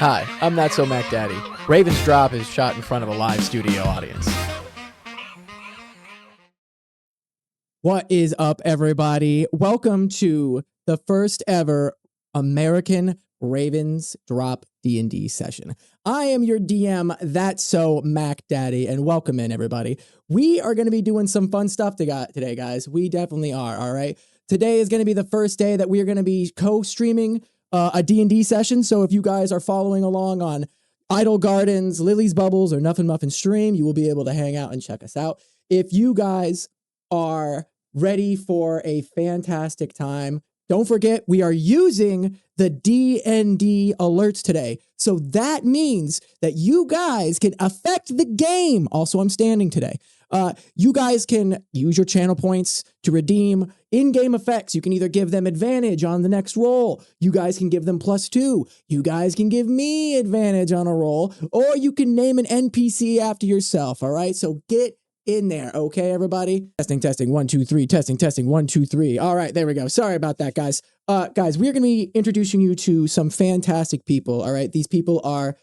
Hi, I'm Not So Mac Daddy. Raven's Drop is shot in front of a live studio audience. What is up, everybody? Welcome to the first ever American Ravens Drop D&D session. I am your DM, That's So Mac Daddy, and welcome in, everybody. We are going to be doing some fun stuff today, guys. We definitely are, all right? Today is going to be the first day that we are going to be co-streaming a D&D session, so if you guys are following along on IdolGarden's, Lily's Bubbles, or NuffinMuffin stream, you will be able to hang out and check us out. If you guys are ready for a fantastic time, don't forget we are using the DnD alerts today. So that means that you guys can affect the game. Also, I'm standing today. You guys can use your channel points to redeem in-game effects. You can either give them advantage on the next roll. You guys can give them +2. You guys can give me advantage on a roll, or you can name an NPC after yourself. All right, so get in there, okay, everybody? Testing, 1, 2, 3, testing, 1, 2, 3. All right, there we go. Sorry about that, guys. Guys, we're going to be introducing you to some fantastic people, all right? These people are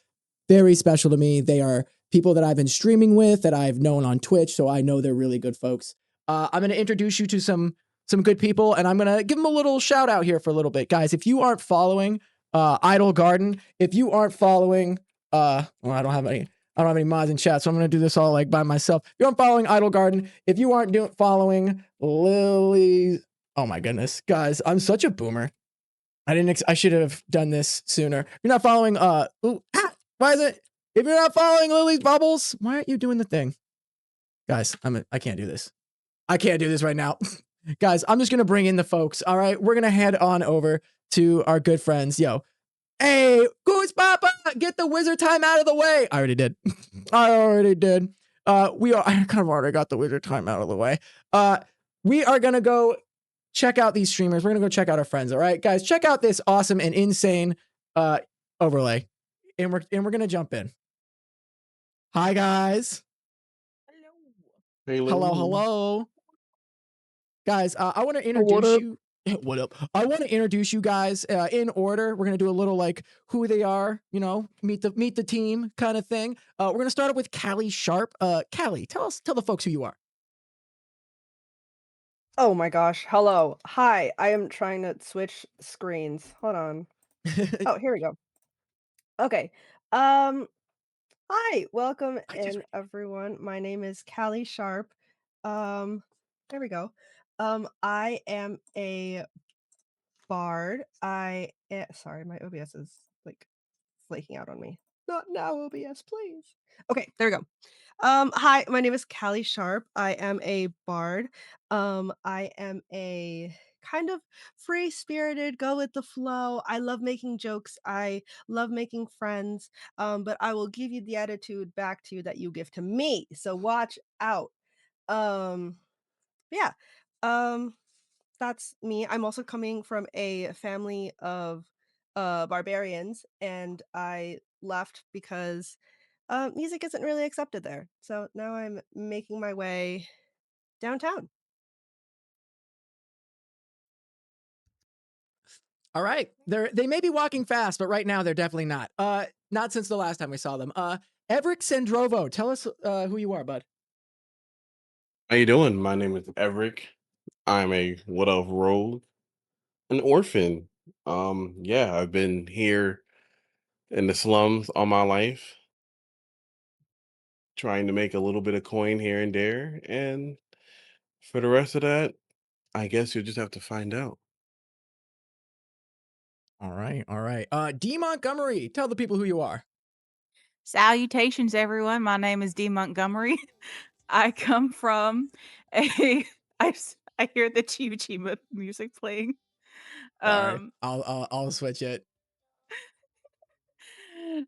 very special to me. They are people that I've been streaming with, that I've known on Twitch, so I know they're really good folks. I'm going to introduce you to some good people, and I'm going to give them a little shout out here for a little bit. Guys, if you aren't following IdolGarden, if you aren't following, well, I don't have any mods in chat, so I'm going to do this all like by myself. If you aren't following IdolGarden, if you aren't following Lily, oh my goodness, guys, I'm such a boomer. I should have done this sooner. If you're not following, why is it? If you're not following Lily's Bubbles, why aren't you doing the thing? Guys, I can't do this. I can't do this right now. Guys, I'm just going to bring in the folks, all right? We're going to head on over to our good friends. Yo, hey, Goose Papa, get the wizard time out of the way. I already did. I kind of already got the wizard time out of the way. We are going to go check out these streamers. We're going to go check out our friends. All right, guys, check out this awesome and insane overlay. And we're going to jump in. Hi, guys. Hello. Guys, I want to introduce you. What up? I want to introduce you guys in order. We're gonna do a little like who they are, you know, meet the team kind of thing. We're gonna start up with Callie Sharp. Callie, tell the folks who you are. Oh my gosh. Hello. Hi. I am trying to switch screens. Hold on. Oh, here we go. Okay. Hi. Welcome in, everyone. My name is Callie Sharp. There we go. I am a bard. Sorry, my OBS is like flaking out on me. Not now, OBS, please. Okay, there we go. Hi, my name is Callie Sharp. I am a bard. I am a kind of free-spirited, go with the flow. I love making jokes. I love making friends. But I will give you the attitude back to you that you give to me. So watch out. Yeah. Um, that's me. I'm also coming from a family of barbarians, and I left because music isn't really accepted there. So now I'm making my way downtown. All right, they may be walking fast, but right now they're definitely not. Not since the last time we saw them. Evrek Sendrovo, tell us who you are, bud. How you doing? My name is Evrek. I'm a wood elf rogue, an orphan. Yeah, I've been here in the slums all my life, trying to make a little bit of coin here and there. And for the rest of that, I guess you'll just have to find out. All right. Dee Montgomery, tell the people who you are. Salutations, everyone. My name is Dee Montgomery. I come from a. I hear the Chiba music playing. I'll switch it.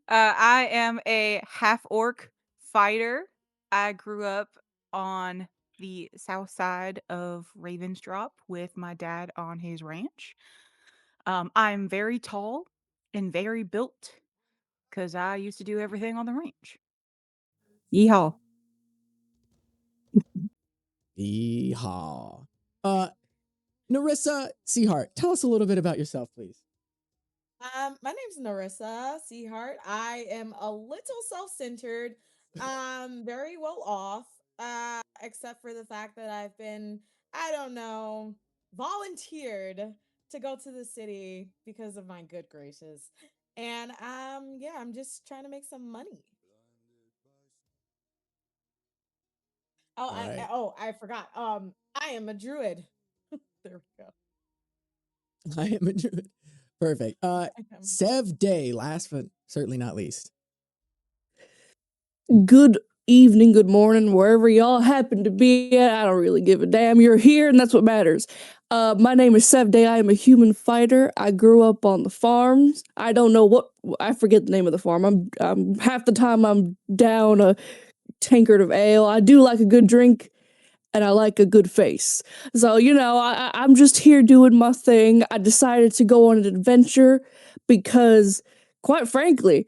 I am a half orc fighter. I grew up on the south side of Ravens Drop with my dad on his ranch. I'm very tall and very built because I used to do everything on the ranch. Yeehaw. Yeehaw. Nerissa, Seaheart, tell us a little bit about yourself, please. My name's Nerissa Seaheart. I am a little self-centered. Very well off, except for the fact that I've been, I don't know, volunteered to go to the city because of my good graces. And yeah, I'm just trying to make some money. Oh, All right. I forgot. I am a druid. There we go. I am a druid. Perfect. Sev Day, last but certainly not least. Good evening, good morning, wherever y'all happen to be at. I don't really give a damn. You're here, and that's what matters. My name is Sev Day. I am a human fighter. I grew up on the farms. I don't know what I forget the name of the farm. I'm half the time I'm down a tankard of ale. I do like a good drink, and I like a good face. So I'm just here doing my thing. I decided to go on an adventure because, quite frankly,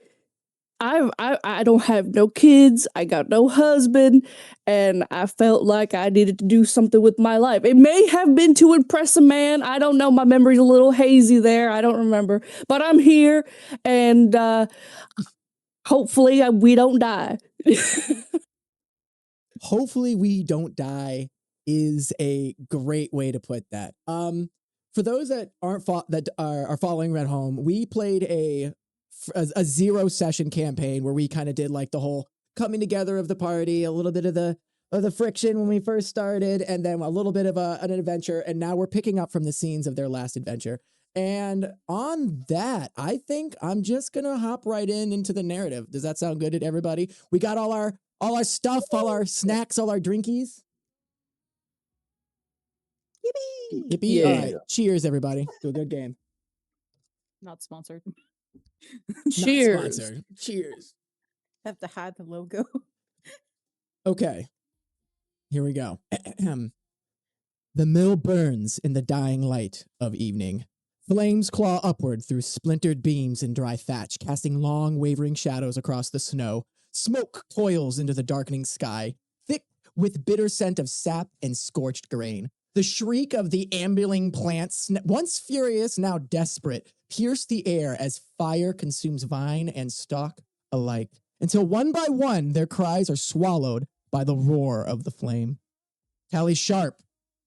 I don't have no kids, I got no husband, and I felt like I needed to do something with my life. It may have been to impress a man. I don't know. My memory's a little hazy there. I don't remember. But I'm here, and hopefully we don't die. Hopefully we don't die is a great way to put that. For those that are following at home, we played a 0 session campaign where we kind of did like the whole coming together of the party, a little bit of the friction when we first started, and then a little bit of an adventure, and now we're picking up from the scenes of their last adventure. And on that, I think I'm just gonna hop right into the narrative. Does that sound good to everybody? We got all our stuff, all our snacks, all our drinkies. Yippee! Yippee! Yeah. All right, cheers, everybody, to a good game. Not sponsored. Cheers. Not sponsored. Cheers. Have to hide the logo. Okay, here we go. The mill burns in the dying light of evening. Flames claw upward through splintered beams and dry thatch, casting long, wavering shadows across the snow. Smoke coils into the darkening sky, thick with bitter scent of sap and scorched grain. The shriek of the ambling plants, once furious, now desperate, pierce the air as fire consumes vine and stalk alike, until one by one their cries are swallowed by the roar of the flame. Callie Sharp,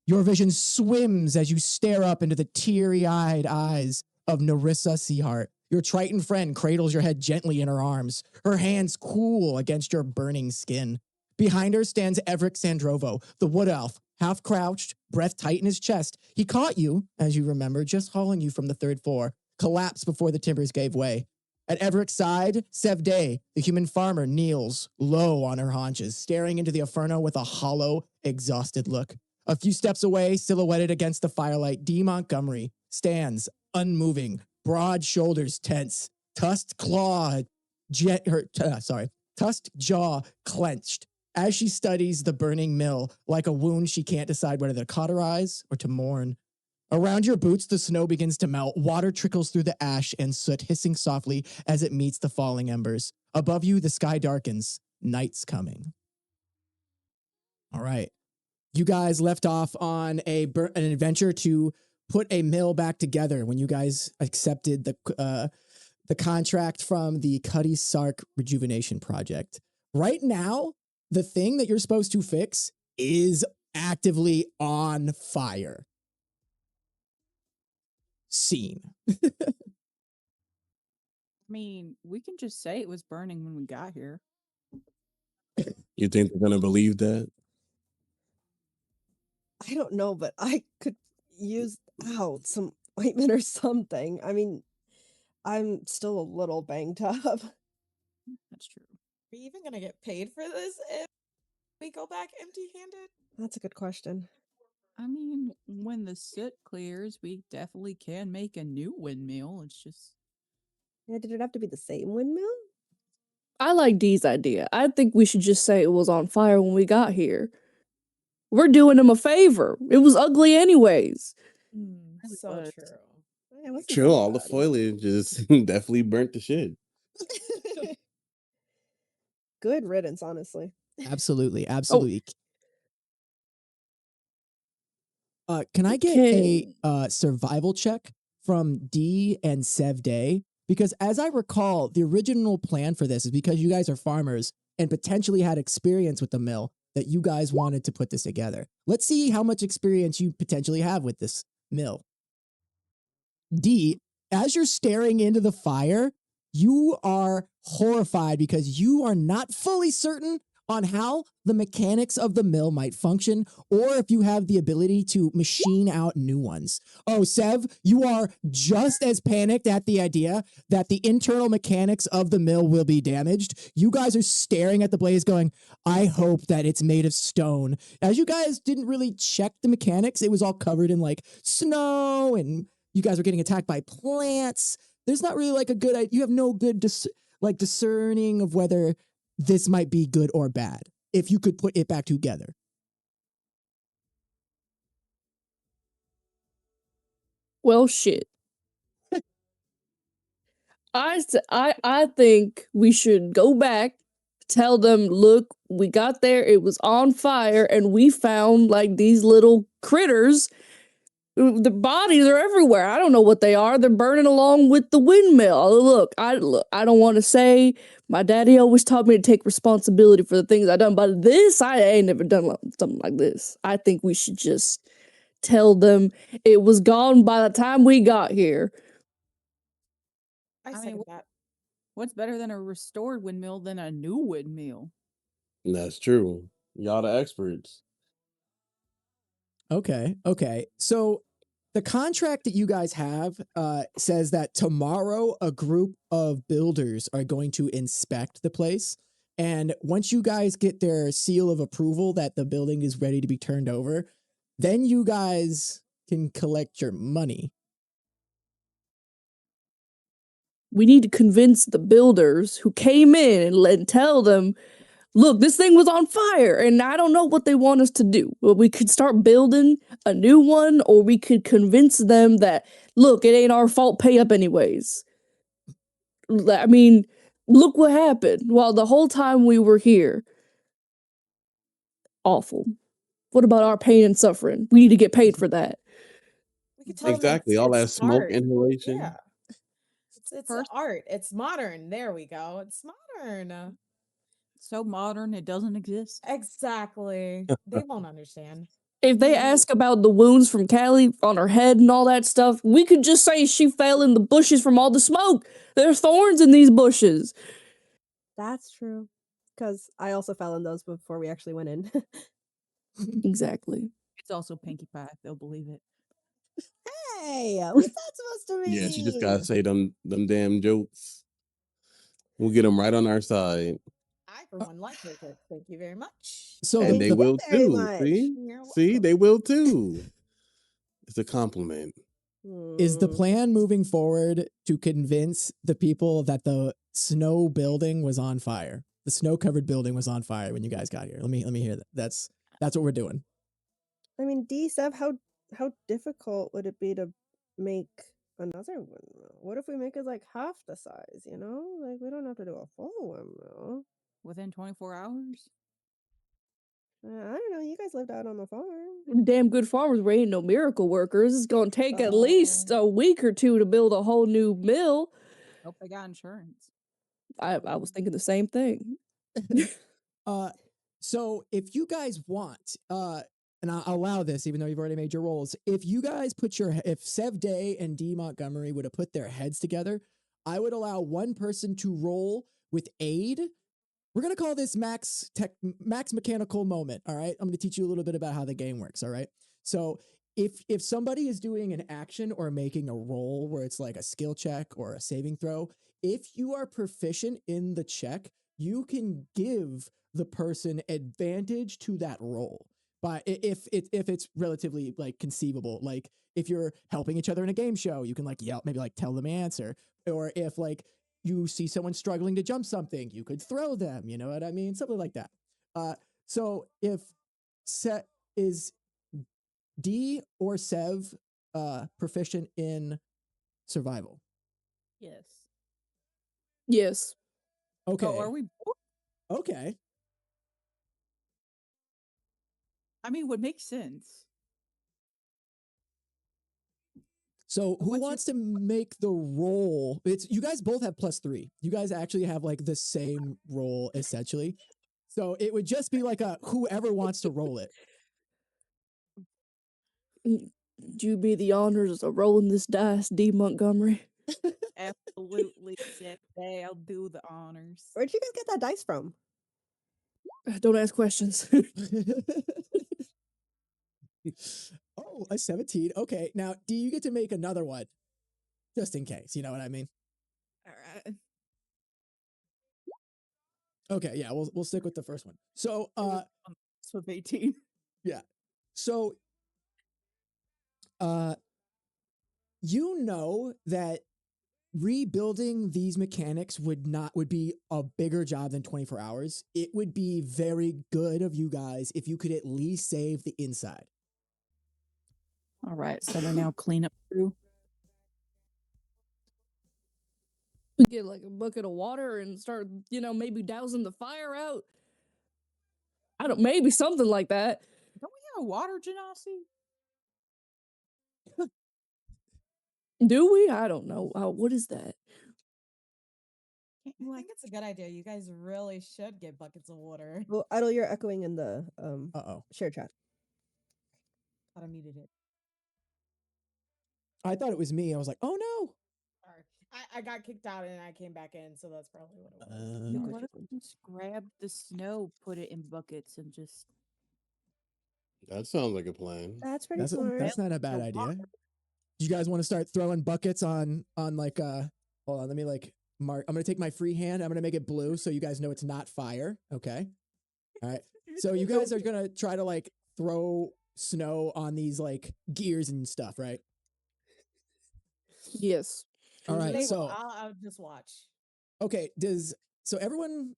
your vision swims as you stare up into the teary-eyed eyes of Nerissa Seaheart. Your Triton friend cradles your head gently in her arms, her hands cool against your burning skin. Behind her stands Evrek Sendrovo, the wood elf, half crouched, breath tight in his chest. He caught you, as you remember, just hauling you from the third floor, collapsed before the timbers gave way. At Everett's side, Sev Day, the human farmer, kneels low on her haunches, staring into the inferno with a hollow, exhausted look. A few steps away, silhouetted against the firelight, Dee Montgomery stands, unmoving, broad shoulders tense, tusked jaw clenched, as she studies the burning mill like a wound she can't decide whether to cauterize or to mourn. Around your boots, the snow begins to melt. Water trickles through the ash and soot, hissing softly as it meets the falling embers. Above you, the sky darkens. Night's coming. All right. You guys left off on an adventure to put a mill back together when you guys accepted the contract from the Cuddy Sark Rejuvenation Project. Right now, the thing that you're supposed to fix is actively on fire. Scene. I mean, we can just say it was burning when we got here. You think they're gonna believe that? I don't know, but I could use some ointment or something. I mean, I'm still a little banged up. That's true. Are we even gonna get paid for this if we go back empty-handed? That's a good question. I mean, when the soot clears, we definitely can make a new windmill. It's just Yeah, did it have to be the same windmill? I like Dee's idea. I think we should just say it was on fire when we got here. We're doing him a favor. It was ugly anyways. So was. true. Yeah, it wasn't True, so all the bad. foliage is definitely burnt to shit. Good riddance, honestly. Absolutely. Can I get Okay. a survival check from Dee and Sev Day, because as I recall, the original plan for this is because you guys are farmers and potentially had experience with the mill that you guys wanted to put this together. Let's see how much experience you potentially have with this mill. Dee, as you're staring into the fire, you are horrified because you are not fully certain on how the mechanics of the mill might function, or if you have the ability to machine out new ones. Oh, Sev, you are just as panicked at the idea that the internal mechanics of the mill will be damaged. You guys are staring at the blaze going, I hope that it's made of stone. As you guys didn't really check the mechanics, it was all covered in like snow and you guys are getting attacked by plants. There's not really like a good, you have no good discerning of whether this might be good or bad if you could put it back together. Well, shit. I think we should go back, tell them, look, we got there, it was on fire, and we found like these little critters. The bodies are everywhere. I don't know what they are. They're burning along with the windmill. Look, I don't want to say. My daddy always taught me to take responsibility for the things I done, but this I ain't never done something like this. I think we should just tell them it was gone by the time we got here. I mean, second that. What's better than a restored windmill than a new windmill? That's true. Y'all the experts. Okay. So the contract that you guys have says that tomorrow a group of builders are going to inspect the place. And once you guys get their seal of approval that the building is ready to be turned over, then you guys can collect your money. We need to convince the builders who came in and tell them, look, this thing was on fire, and I don't know what they want us to do. Well, we could start building a new one, or we could convince them that, look, it ain't our fault, pay up anyways. I mean, look what happened while the whole time we were here. Awful. What about our pain and suffering? We need to get paid for that. We could tell them Exactly. All that it's smoke art. inhalation. Yeah. It's First- art. It's modern. There we go. It's modern. So modern, it doesn't exist. Exactly. They won't understand. If they ask about the wounds from Callie on her head and all that stuff, we could just say she fell in the bushes from all the smoke. There's thorns in these bushes. That's true. Because I also fell in those before we actually went in. Exactly. It's also Pinkie Pie. They'll believe it. Hey, what's that supposed to mean? Yeah, she just gotta say them damn jokes. We'll get them right on our side. I, for one, like her joke. Thank you very much. So And they will very too. much. See? You're See, welcome. they will too. It's a compliment. is the Hmm. plan moving forward to convince the people that the snow building was on fire? The snow-covered building was on fire when you guys got here. Let me hear that. That's what we're doing. I mean, D Sev, how difficult would it be to make another windmill? What if we make it like half the size? You know, like we don't have to do a full windmill. Within 24 hours? I don't know. You guys lived out on the farm. Damn good farmers, we ain't no miracle workers. It's gonna take at least a week or two to build a whole new mill. Hope they got insurance. I was thinking the same thing. So if you guys want, and I'll allow this, even though you've already made your rolls, if you guys if Sev Day and Dee Montgomery would have put their heads together, I would allow one person to roll with aid. We're gonna call this max mechanical moment. All right, I'm gonna teach you a little bit about how the game works. All right, so if somebody is doing an action or making a roll where it's like a skill check or a saving throw, if you are proficient in the check, you can give the person advantage to that roll. But if it's relatively like conceivable, like if you're helping each other in a game show, you can like yell, maybe like tell them the answer, or if like you see someone struggling to jump something, you could throw them. You know what I mean? Something like that. So if is D or Sev proficient in survival? Yes. Yes. Okay. Oh, are we both? Okay. I mean, would make sense. So who What's your- wants to make the roll? It's you guys both have +3. You guys actually have like the same roll essentially. So it would just be like a whoever wants to roll it. Do me the honors of rolling this dice, Dee Montgomery. Absolutely, Chef Day. I'll do the honors. Where'd you guys get that dice from? Don't ask questions. Oh, a 17. Okay. Now, do you get to make another one? Just in case, you know what I mean? All right. Okay, yeah, we'll stick with the first one. So, With 18. yeah. So, you know that rebuilding these mechanics would be a bigger job than 24 hours. It would be very good of you guys if you could at least save the inside. All right, so we're now cleanup crew. We get like a bucket of water and start, maybe dousing the fire out. Maybe something like that. Don't we have a water genasi? Do we? I don't know. What is that? I think it's a good idea. You guys really should get buckets of water. Well, Idol, you're echoing in the share chat. Thought I muted it. I thought it was me. I was like, oh no. Sorry. I got kicked out and I came back in, so that's probably what it was. What if we just grab the snow, put it in buckets, and just... That sounds like a plan. That's pretty smart. That's not a bad idea. Do you guys want to start throwing buckets on like hold on, let me like mark. I'm gonna take my free hand, I'm gonna make it blue so you guys know it's not fire. Okay. All right. So you guys are gonna try to like throw snow on these like gears and stuff, right? Yes. All right. So I'll just watch. okay, so everyone,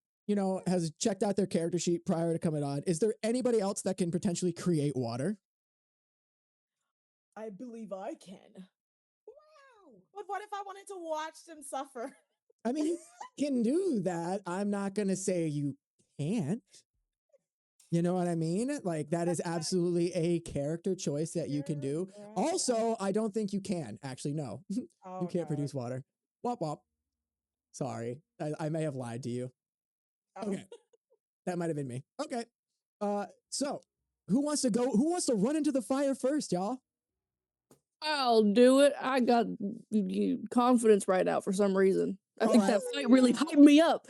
has checked out their character sheet prior to coming on. Is there anybody else that can potentially create water? I believe I can. Wow. But what if I wanted to watch them suffer? I mean, you can do that. I'm not going to say you can't. You know what I mean? Like, that is absolutely a character choice that you can do. Right. Also, I don't think you can. Actually, no. You can't produce water. Wop wop. Sorry. I may have lied to you. Okay. That might have been me. Okay. So who wants to go? Who wants to run into the fire first, y'all? I'll do it. I got confidence right now for some reason. I think that fight really hyped me up.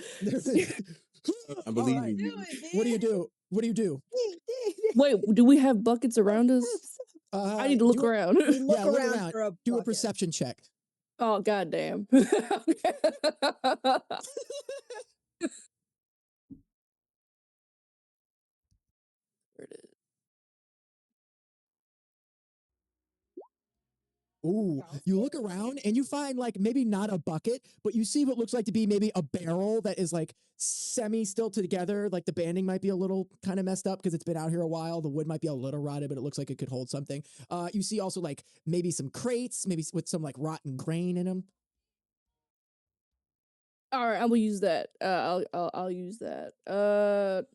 I believe right. you. What do you do? What do you do? Wait, do we have buckets around us? I need to look around. Look around. For a do a bucket. perception check. Oh, goddamn. Ooh, you look around and you find like maybe not a bucket, but you see what looks like to be maybe a barrel that is like semi still together. Like the banding might be a little kind of messed up because it's been out here a while. The wood might be a little rotted, but it looks like it could hold something. You see also like maybe some crates, maybe with some like rotten grain in them. All right, I will use that. I'll use that.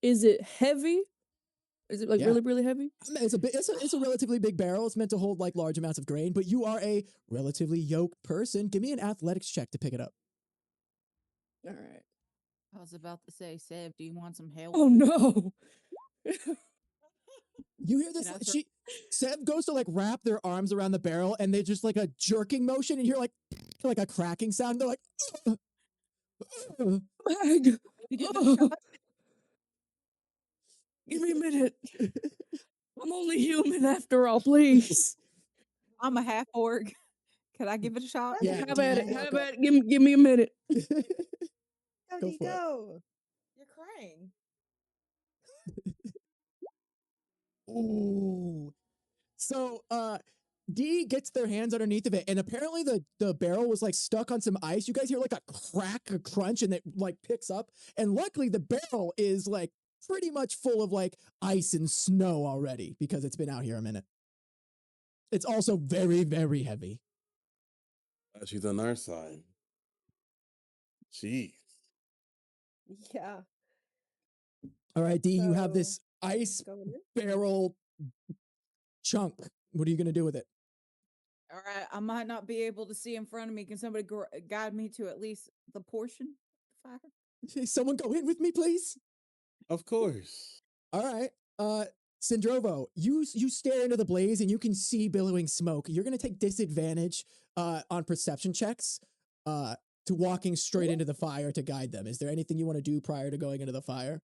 Is it heavy? Is it like really, really heavy? It's a relatively big barrel. It's meant to hold like large amounts of grain, but you are a relatively yoked person. Give me an athletics check to pick it up. All right. I was about to say, Sev, do you want some help? Oh no. You hear this? Sev goes to like wrap their arms around the barrel, and they just like a jerking motion, and you hear like a cracking sound. They're like, Bag. Give me a minute. I'm only human after all, please. I'm a half orc. Can I give it a shot? Yeah, Have at it. Have at it. Give me a minute. Go. You're crying. Ooh. So, Dee gets their hands underneath of it, and apparently the barrel was like stuck on some ice. You guys hear like a crack, a crunch, and it like picks up. And luckily, the barrel is like pretty much full of like ice and snow already because it's been out here a minute. It's also very, very heavy. She's on our side. Jeez. Yeah. All right, Dee, you have So, this ice barrel chunk. What are you gonna do with it? All right, I might not be able to see in front of me. Can somebody guide me to at least the portion of the fire? Hey, someone go in with me, please. Of course. All right. Sendrovo, you stare into the blaze and you can see billowing smoke. You're gonna take disadvantage on perception checks to walking straight into the fire to guide them. Is there anything you want to do prior to going into the fire?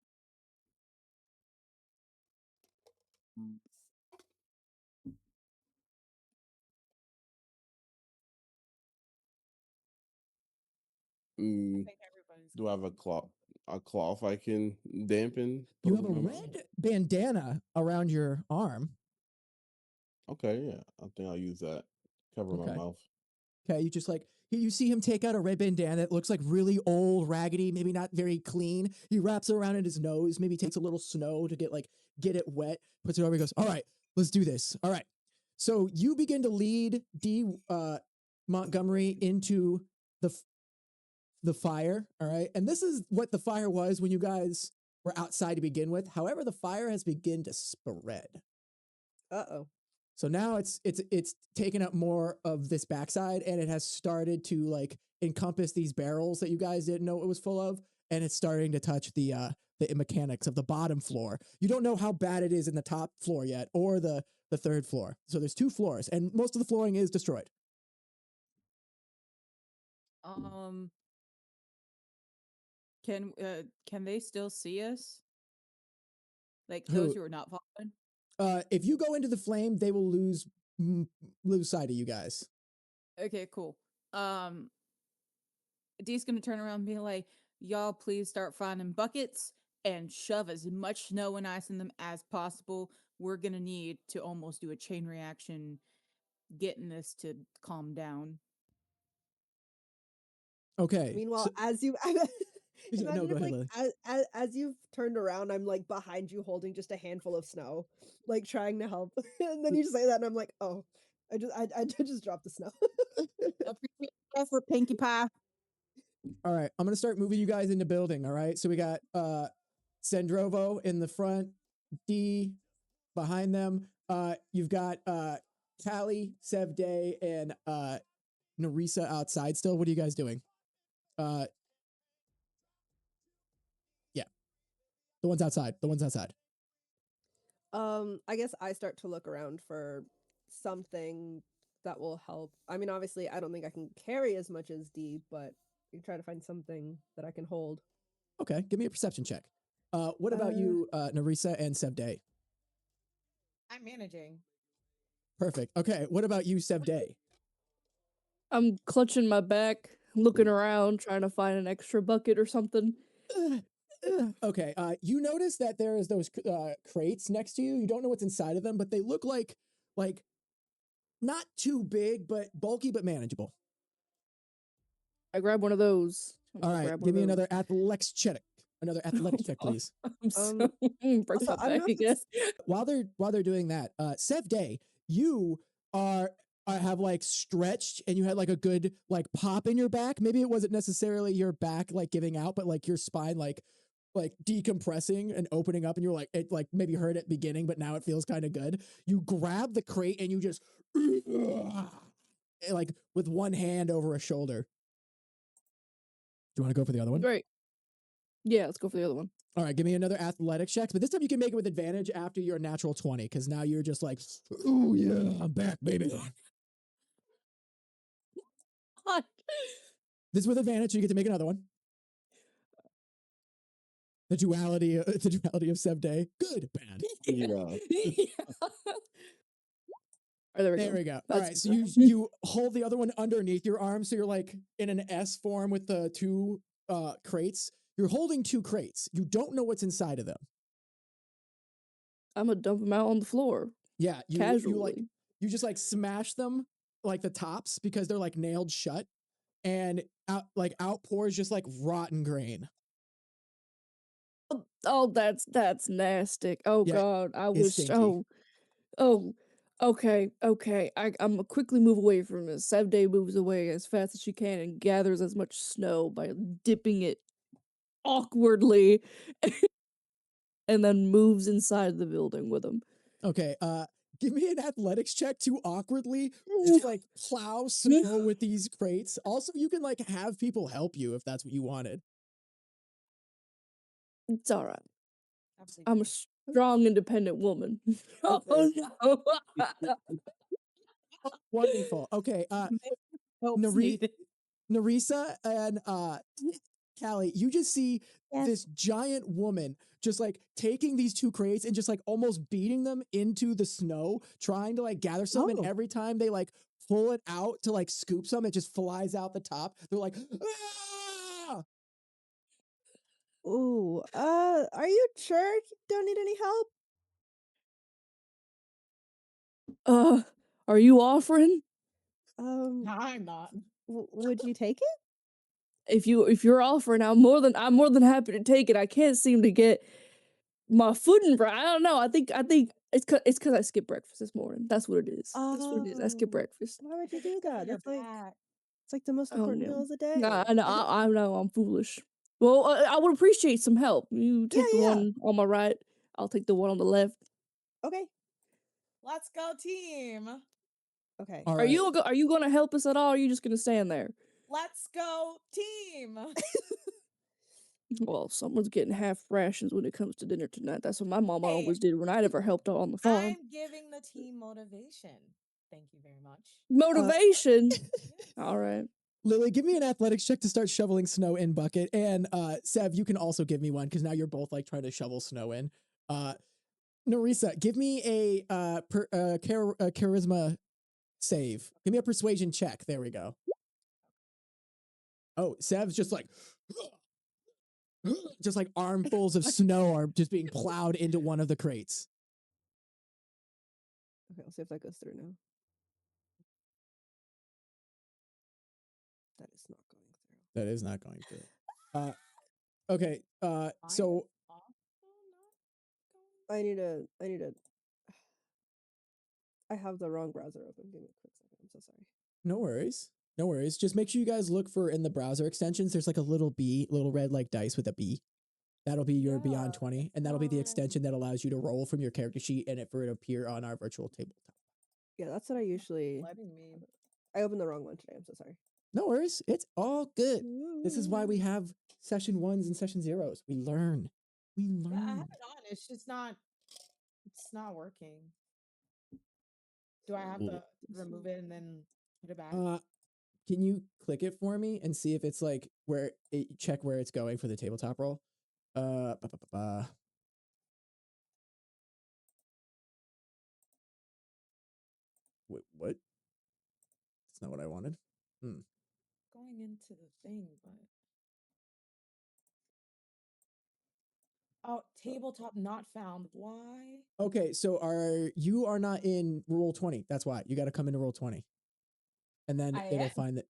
Mm, think everybody's do I have a cloth I can dampen? You have a over my red mouth? bandana around your arm. Okay, yeah. I think I'll use that. Cover my Okay. mouth. Okay, you just like you see him take out a red bandana that looks like really old, raggedy, maybe not very clean. He wraps it around in his nose, maybe takes a little snow to get it wet, puts it over, he goes, all right, let's do this. All right. So you begin to lead Dee Montgomery into the fire, all right? And this is what the fire was when you guys were outside to begin with. However, the fire has begun to spread. Uh-oh. So now it's taken up more of this backside, and it has started to like encompass these barrels that you guys didn't know it was full of, and it's starting to touch the mechanics of the bottom floor. You don't know how bad it is in the top floor yet, or the third floor. So there's 2 floors, and most of the flooring is destroyed. Can they still see us? Like Who? those who are not following? If you go into the flame, they will lose sight of you guys. Okay, cool. Dee's gonna turn around and be like, y'all please start finding buckets and shove as much snow and ice in them as possible. We're gonna need to almost do a chain reaction getting this to calm down. Okay. Meanwhile, so- as you Yeah, imagine go if, ahead, like, Lily. as you've turned around, I'm like behind you holding just a handful of snow, like trying to help. And then you just say that, and I'm like, oh, I just dropped the snow. Appreciate the effort, Pinkie Pie. All right, I'm gonna start moving you guys into building. All right, so we got Sendrovo in the front, Dee behind them. You've got Callie, Sevday, and Nerissa outside still. What are you guys doing? Yeah, the ones outside. The ones outside. I guess I start to look around for something that will help. I mean, obviously, I don't think I can carry as much as Dee, but I can try to find something that I can hold. Okay, give me a perception check. What about you, Nerissa and Sevday? I'm managing. Perfect. Okay, what about you, Sevday? I'm clutching my back, looking around, trying to find an extra bucket or something. Okay, you notice that there is those crates next to you. You don't know what's inside of them, but they look like not too big, but bulky, but manageable. I grab one of those. All right, give me another athletics check. Another athletic check, please. I'm so break Also, my I don't back know if again. While they're doing that, Sevday, you have like stretched and you had like a good like pop in your back. Maybe it wasn't necessarily your back like giving out, but like your spine like decompressing and opening up, and you're like, it like maybe hurt at beginning, but now it feels kind of good. You grab the crate and you just like with one hand over a shoulder. Do you want to go for the other one? Great. Yeah, let's go for the other one. All right, give me another athletics check, but this time you can make it with advantage after your natural 20, because now you're just like, oh yeah, I'm back, baby. This is with advantage, so you get to make another one. The duality of Sevday. Good, bad. Yeah. There we go. All right, so you hold the other one underneath your arm, so you're like in an S form with the 2 crates. You're holding 2 crates. You don't know what's inside of them. I'm gonna dump them out on the floor. Yeah, Casually. you just like smash them like the tops because they're like nailed shut, and outpours just like rotten grain. Oh, that's nasty. Oh Yeah, God, I it's wish. stinky. Okay. I'm gonna quickly move away from this. Sevday moves away as fast as she can and gathers as much snow by dipping it awkwardly, and then moves inside the building with him. Okay, give me an athletics check to awkwardly just like plow snow with these crates. Also, you can like have people help you if that's what you wanted. It's all right. Absolutely I'm a fine. strong, independent woman. Oh no. Wonderful. Okay, Help's Nari- needed. Nerissa and Callie, you just see Yes. this giant woman just like taking these two crates and just like almost beating them into the snow, trying to like gather some. And Oh. every time they like pull it out to like scoop some, it just flies out the top. They're like, ah! Ooh, are you sure you don't need any help? Are you offering? Um, I'm not. would you take it? If you're offering, I'm more than happy to take it. I can't seem to get my footing right. I don't know. I think it's cause I skipped breakfast this morning. That's what it is. That's what it is. I skipped Oh, breakfast. why would you Maybe do because that? of your That's like back. it's like the most Oh important no. meal of the No, day. I know I'm foolish. Well, I would appreciate some help. You take the Yeah. one on my right. I'll take the one on the left. Okay. Let's go, team. Okay. All Are right. you gonna help us at all? Or are you just gonna stand there? Let's go, team. Well, someone's getting half rations when it comes to dinner tonight. That's what my mama Hey. always did when I ever helped out on the farm. I'm giving the team motivation. Thank you very much. Motivation. Yes. All right. Lily, give me an athletics check to start shoveling snow in bucket. And Sev, you can also give me one because now you're both like trying to shovel snow in. Nerissa, give me a charisma save. Give me a persuasion check. There we go. Oh, Sev's just like armfuls of snow are just being plowed into one of the crates. Okay, I'll see if that goes through now. That is not going through. That is not going through. Okay. Mine So is also not I need to I have the wrong browser open. Give me a quick second. I'm so sorry. no worries. No worries. Just make sure you guys look for in the browser extensions. There's like a little red like dice with a B. That'll be your Beyond 20, and that'll be the extension that allows you to roll from your character sheet and for it to appear on our virtual tabletop. Yeah, that's what I usually. letting me. I opened the wrong one today. I'm so sorry. No worries. It's all good. This is why we have session 1s and session 0s. We learn. We Yeah, I learn. have it on. It's just not. It's not working. Do I have to remove it and then put it back? Can you click it for me and see if it's like check where it's going for the tabletop roll? Wait, what? That's not what I wanted. Going into the thing, but oh, tabletop not found. Why? Okay, so you are not in roll 20. That's why. You got to come into roll 20. And then I it'll am. find that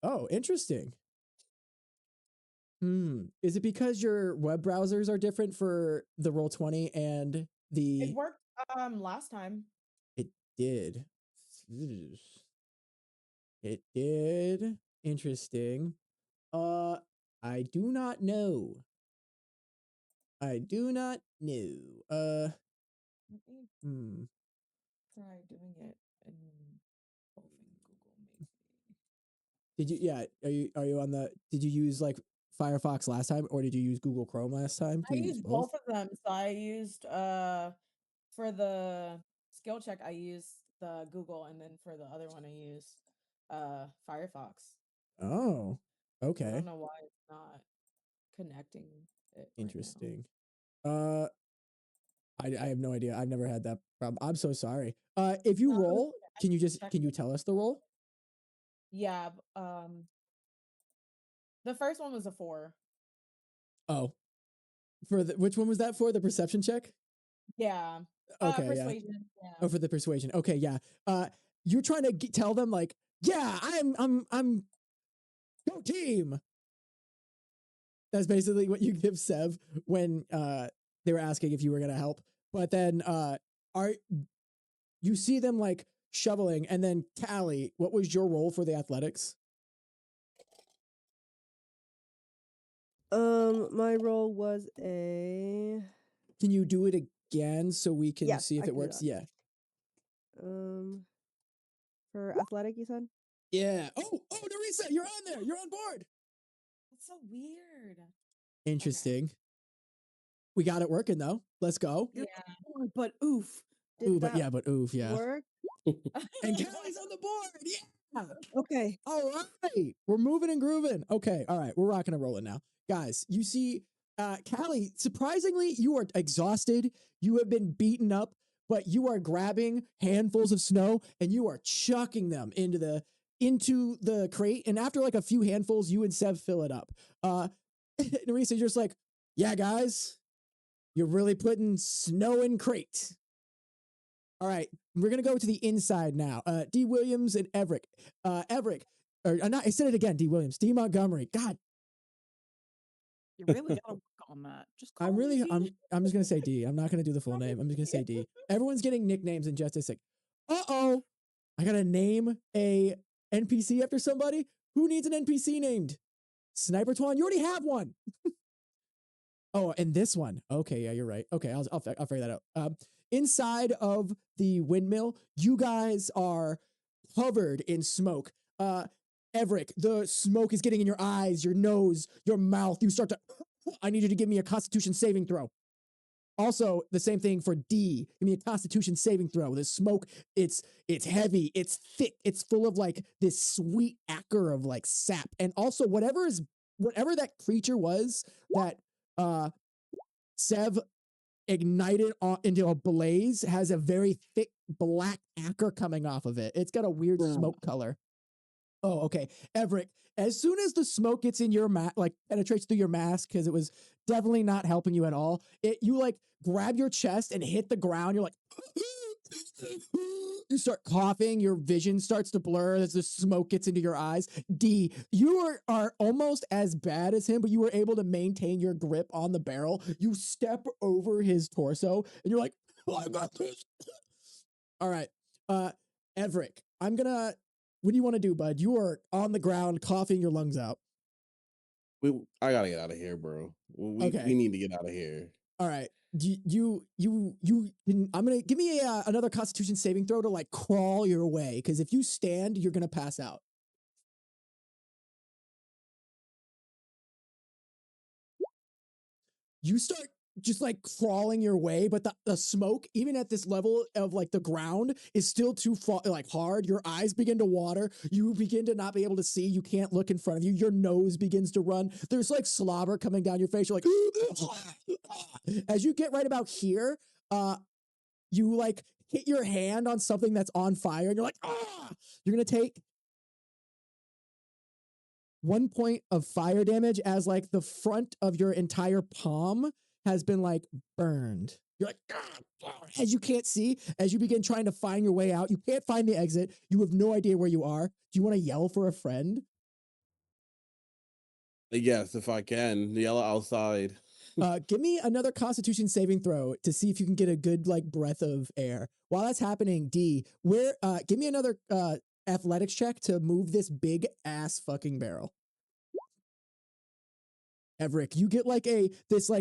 oh, interesting. Is it because your web browsers are different for the roll 20 and the It worked last time. It did. It did. Interesting. I do not know. I do not know. Let me try doing it in Google maybe. Are you on did you use like Firefox last time or did you use Google Chrome last time? I used both of them. So I used for the skill check I used the Google, and then for the other one I used Firefox. Oh, I okay. don't know why it's not connecting it. Interesting. I have no idea. I've never had that problem. I'm so sorry. If you No, it's roll, okay. can you tell us the roll? Yeah. The first one was a 4. Oh, which one was that for? The perception check? Yeah. Okay, yeah. Persuasion. Yeah. Oh, for the persuasion. Okay, yeah. You're trying to tell them like, yeah, I'm go team. That's basically what you give Sev when they were asking if you were gonna help. But then you see them like shoveling, and then Callie, what was your role for the athletics? My role was a. Can you do it scan so we can Yes, see if I it can do works? that. Yeah. For athletic, you said? Yeah. Oh, Nerissa, you're on there. You're on board. That's so weird. Interesting. We got it working though. Let's go. Yeah. Oh, but oof. Did Ooh, that but oof, yeah. work? And Callie's on the board. Yeah. Okay. All right. We're moving and grooving. Okay. All right. We're rocking and rolling now. Guys, you see, Callie, surprisingly, you are exhausted. You have been beaten up, but you are grabbing handfuls of snow and you are chucking them into the crate. And after like a few handfuls, you and Sev fill it up. Nerissa, you're just like, yeah, guys, you're really putting snow in crate. All right, we're gonna go to the inside now. D. Williams and Evrek. Evrek, or not? I said it again. D. Williams, Dee Montgomery. God, You really gotta work on that. Just call I'm me D. I'm just gonna say D. I'm not gonna do the full name. I'm just gonna say D. Everyone's getting nicknames in just a sec. I gotta name a NPC after somebody. Who needs an NPC named? Sniper Twan. You already have one. Oh, and this one. Okay, yeah, you're right. Okay, I'll figure that out. Inside of the windmill, you guys are covered in smoke. Evrek, the smoke is getting in your eyes, your nose, your mouth. You start to. I need you to give me a Constitution saving throw. Also, the same thing for D. Give me a Constitution saving throw. The smoke, it's heavy, it's thick, it's full of like this sweet acre of like sap, and also whatever that creature was that Sev ignited into a blaze has a very thick black acre coming off of it. It's got a weird smoke color. Oh, okay. Evrek, as soon as the smoke gets in your penetrates through your mask, because it was definitely not helping you at all, you like grab your chest and hit the ground. You're like, you start coughing, your vision starts to blur as the smoke gets into your eyes. D, you are almost as bad as him, but you were able to maintain your grip on the barrel. You step over his torso and you're like, I got this. All right. Evrek, what do you want to do, bud? You are on the ground coughing your lungs out. I gotta get out of here, bro. We need to get out of here. All right. I'm gonna give me another Constitution saving throw to like crawl your way, because if you stand, you're gonna pass out. You start just like crawling your way, but the smoke, even at this level of like the ground, is still too hard. Your eyes begin to water. You begin to not be able to see. You can't look in front of you. Your nose begins to run. There's like slobber coming down your face. You're like, as you get right about here, you like hit your hand on something that's on fire, and you're like, you're gonna take 1 point of fire damage as like the front of your entire palm has been like burned. You're like, as you can't see, as you begin trying to find your way out, you can't find the exit. You have no idea where you are. Do you want to yell for a friend? Yes, if I can. Yell outside. Give me another Constitution saving throw to see if you can get a good like breath of air. While that's happening, D, give me another athletics check to move this big ass fucking barrel. Evrek, you get like this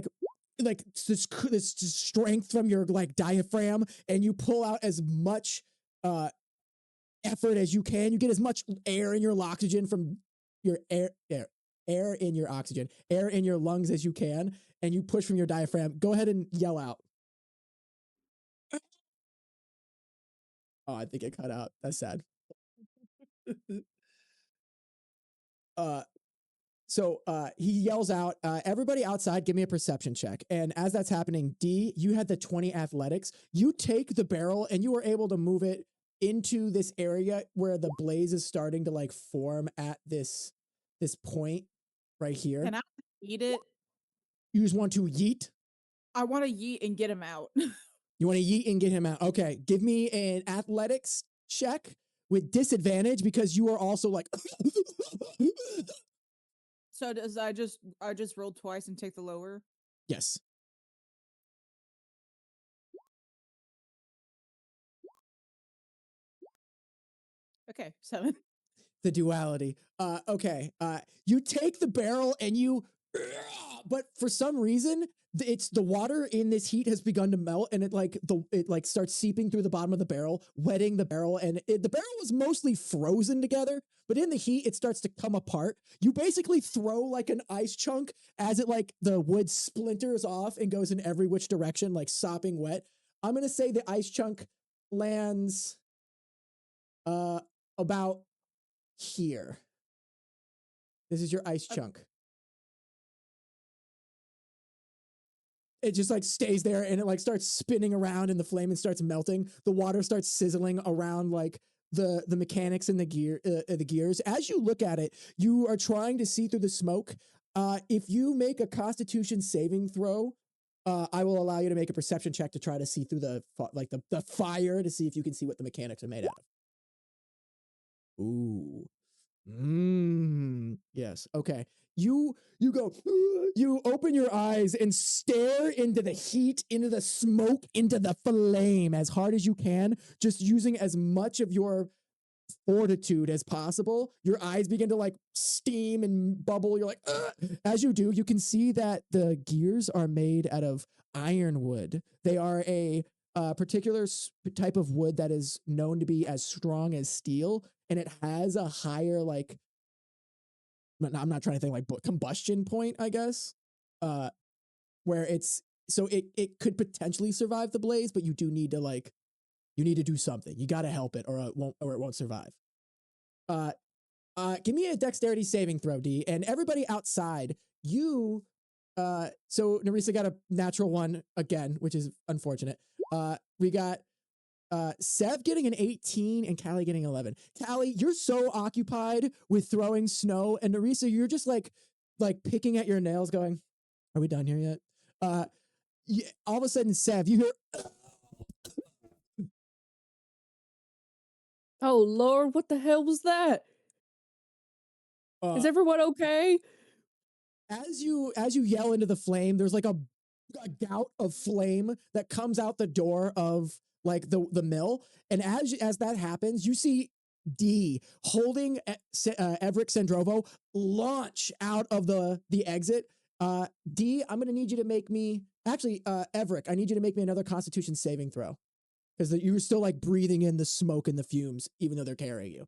strength from your like diaphragm, and you pull out as much effort as you can. You get as much air in your oxygen from your air in your oxygen, air in your lungs as you can, and you push from your diaphragm. Go ahead and yell out. Oh, I think it cut out. That's sad. So he yells out, everybody outside, give me a perception check. And as that's happening, D, you had the 20 athletics. You take the barrel and you were able to move it into this area where the blaze is starting to like form at this point right here. Can I eat it? You just want to yeet? I want to yeet and get him out. You want to yeet and get him out. Okay, give me an athletics check with disadvantage because you are also like... So does I just rolled twice and take the lower? Yes. Okay, 7. The duality. Okay. You take the barrel and you But for some reason, it's the water in this heat has begun to melt, and it starts seeping through the bottom of the barrel, wetting the barrel, and the barrel was mostly frozen together. But in the heat, it starts to come apart. You basically throw like an ice chunk as it the wood splinters off and goes in every which direction, like sopping wet. I'm gonna say the ice chunk lands about here. This is your ice chunk. It just stays there, and it starts spinning around in the flame and starts melting. The water starts sizzling around the mechanics and the gears. As you look at it, you are trying to see through the smoke. If you make a Constitution saving throw, I will allow you to make a perception check to try to see through the fire to see if you can see what the mechanics are made out of. Ooh. Yes. Okay. You go, you open your eyes and stare into the heat, into the smoke, into the flame as hard as you can, just using as much of your fortitude as possible. Your eyes begin to steam and bubble. You're like, ugh. As you do, you can see that the gears are made out of ironwood. They are a particular type of wood that is known to be as strong as steel, and it has a higher I'm not trying to think combustion point, I guess, where it could potentially survive the blaze, but you do need to you need to do something. You got to help it, or it won't survive. Give me a dexterity saving throw, D, and everybody outside. So Nerissa got a natural one again, which is unfortunate. We got Sev getting an 18 and Callie getting 11. Callie, you're so occupied with throwing snow, and Nerissa, you're just like picking at your nails going, are we done here yet? All of a sudden, Sev, you hear, Oh Lord, what the hell was that? Is everyone okay? As you yell into the flame, there's a gout of flame that comes out the door of the mill, and as that happens, you see Dee holding Evrek Sendrovo launch out of the exit. Dee, I'm gonna need you to make me Evrek, I need you to make me another Constitution saving throw, because you're still breathing in the smoke and the fumes even though they're carrying you.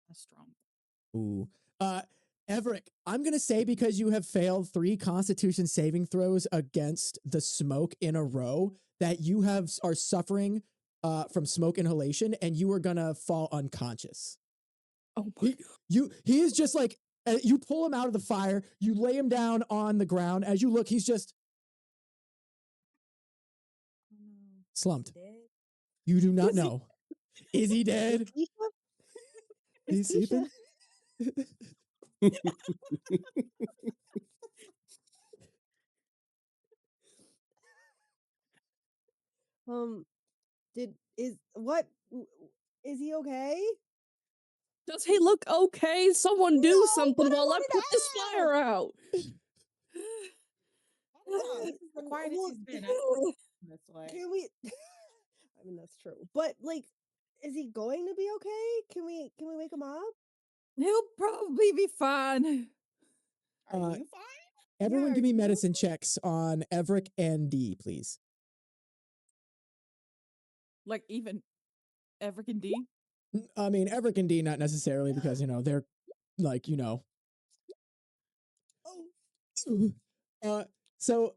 That's strong. Ooh. Evrek, I'm going to say, because you have failed 3 Constitution saving throws against the smoke in a row, that you are suffering from smoke inhalation, and you are going to fall unconscious. Oh my God. He is just you pull him out of the fire, you lay him down on the ground. As you look, he's just slumped. You do not know. Is he dead? Is he sleeping? Is he okay? Does he look okay? Someone do something while I put this fire out. This is the quietest he's been. This way. Can we? I mean, that's true. But is he going to be okay? Can we wake him up? He'll probably be fine. Are you fine? Everyone, Yeah, give me are you? medicine checks on Evrek and Dee, please. Even Evrek and Dee? I mean, Evrek and Dee, not necessarily, because they're So,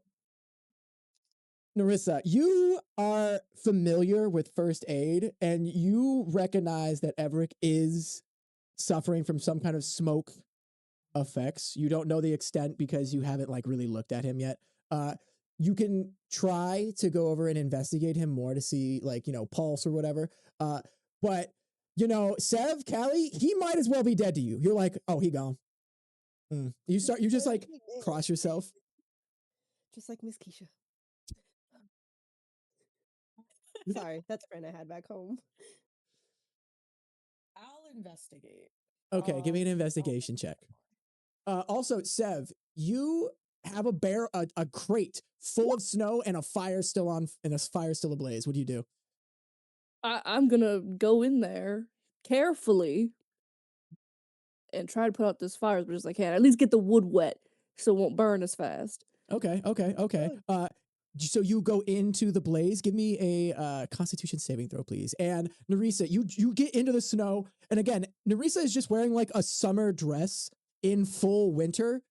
Nerissa, you are familiar with first aid, and you recognize that Evrek is suffering from some kind of smoke effects. You don't know the extent because you haven't really looked at him yet. You can try to go over and investigate him more to see pulse or whatever. But Sev, Callie, he might as well be dead to you. You're like, oh, he gone. You just cross yourself. Just like Miss Keisha. Sorry, that's a friend I had back home. I'll investigate. Okay, give me an investigation check. Also, Sev, you have a crate full of snow and a fire still ablaze. What do you do? I'm gonna go in there carefully and try to put out this fire as much as I can. At least get the wood wet so it won't burn as fast. Okay. So you go into the blaze. Give me a Constitution saving throw, please. And Nerissa, you get into the snow, and again, Nerissa is just wearing like a summer dress in full winter.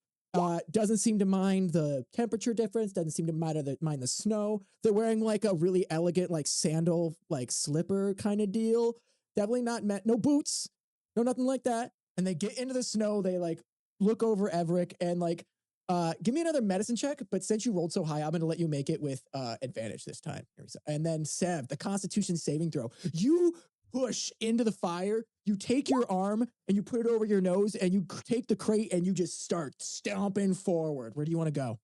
Doesn't seem to mind the temperature difference. Doesn't seem to mind the snow. They're wearing like a really elegant like sandal like slipper kind of deal. Definitely not no boots, no nothing like that. And they get into the snow. They like look over Evrek and like. Give me another medicine check, but since you rolled so high, I'm going to let you make it with advantage this time. And then Sev, the Constitution saving throw. You push into the fire, you take your arm and you put it over your nose and you take the crate and you just start stomping forward. Where do you want to go?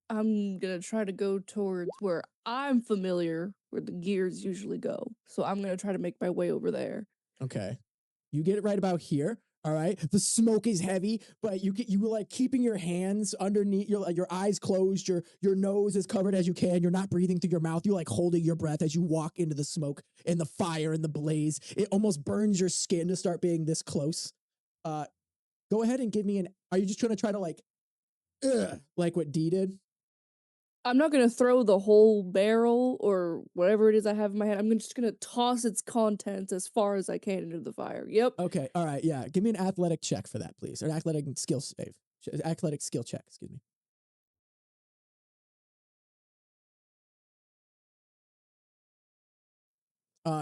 I'm going to try to go towards where I'm familiar, where the gears usually go. So I'm going to try to make my way over there. Okay. You get it right about here. All right. The smoke is heavy, but you were like keeping your hands underneath your eyes closed. Your nose is covered as you can. You're not breathing through your mouth. You're like holding your breath as you walk into the smoke and the fire and the blaze. It almost burns your skin to start being this close. Go ahead and give me are you just trying to try to like what Dee did? I'm not going to throw the whole barrel or whatever it is I have in my hand. I'm just going to toss its contents as far as I can into the fire. Yep. Okay. All right. Yeah. Give me an athletic check for that, please. Or an athletic skill save. Athletic skill check. Excuse me.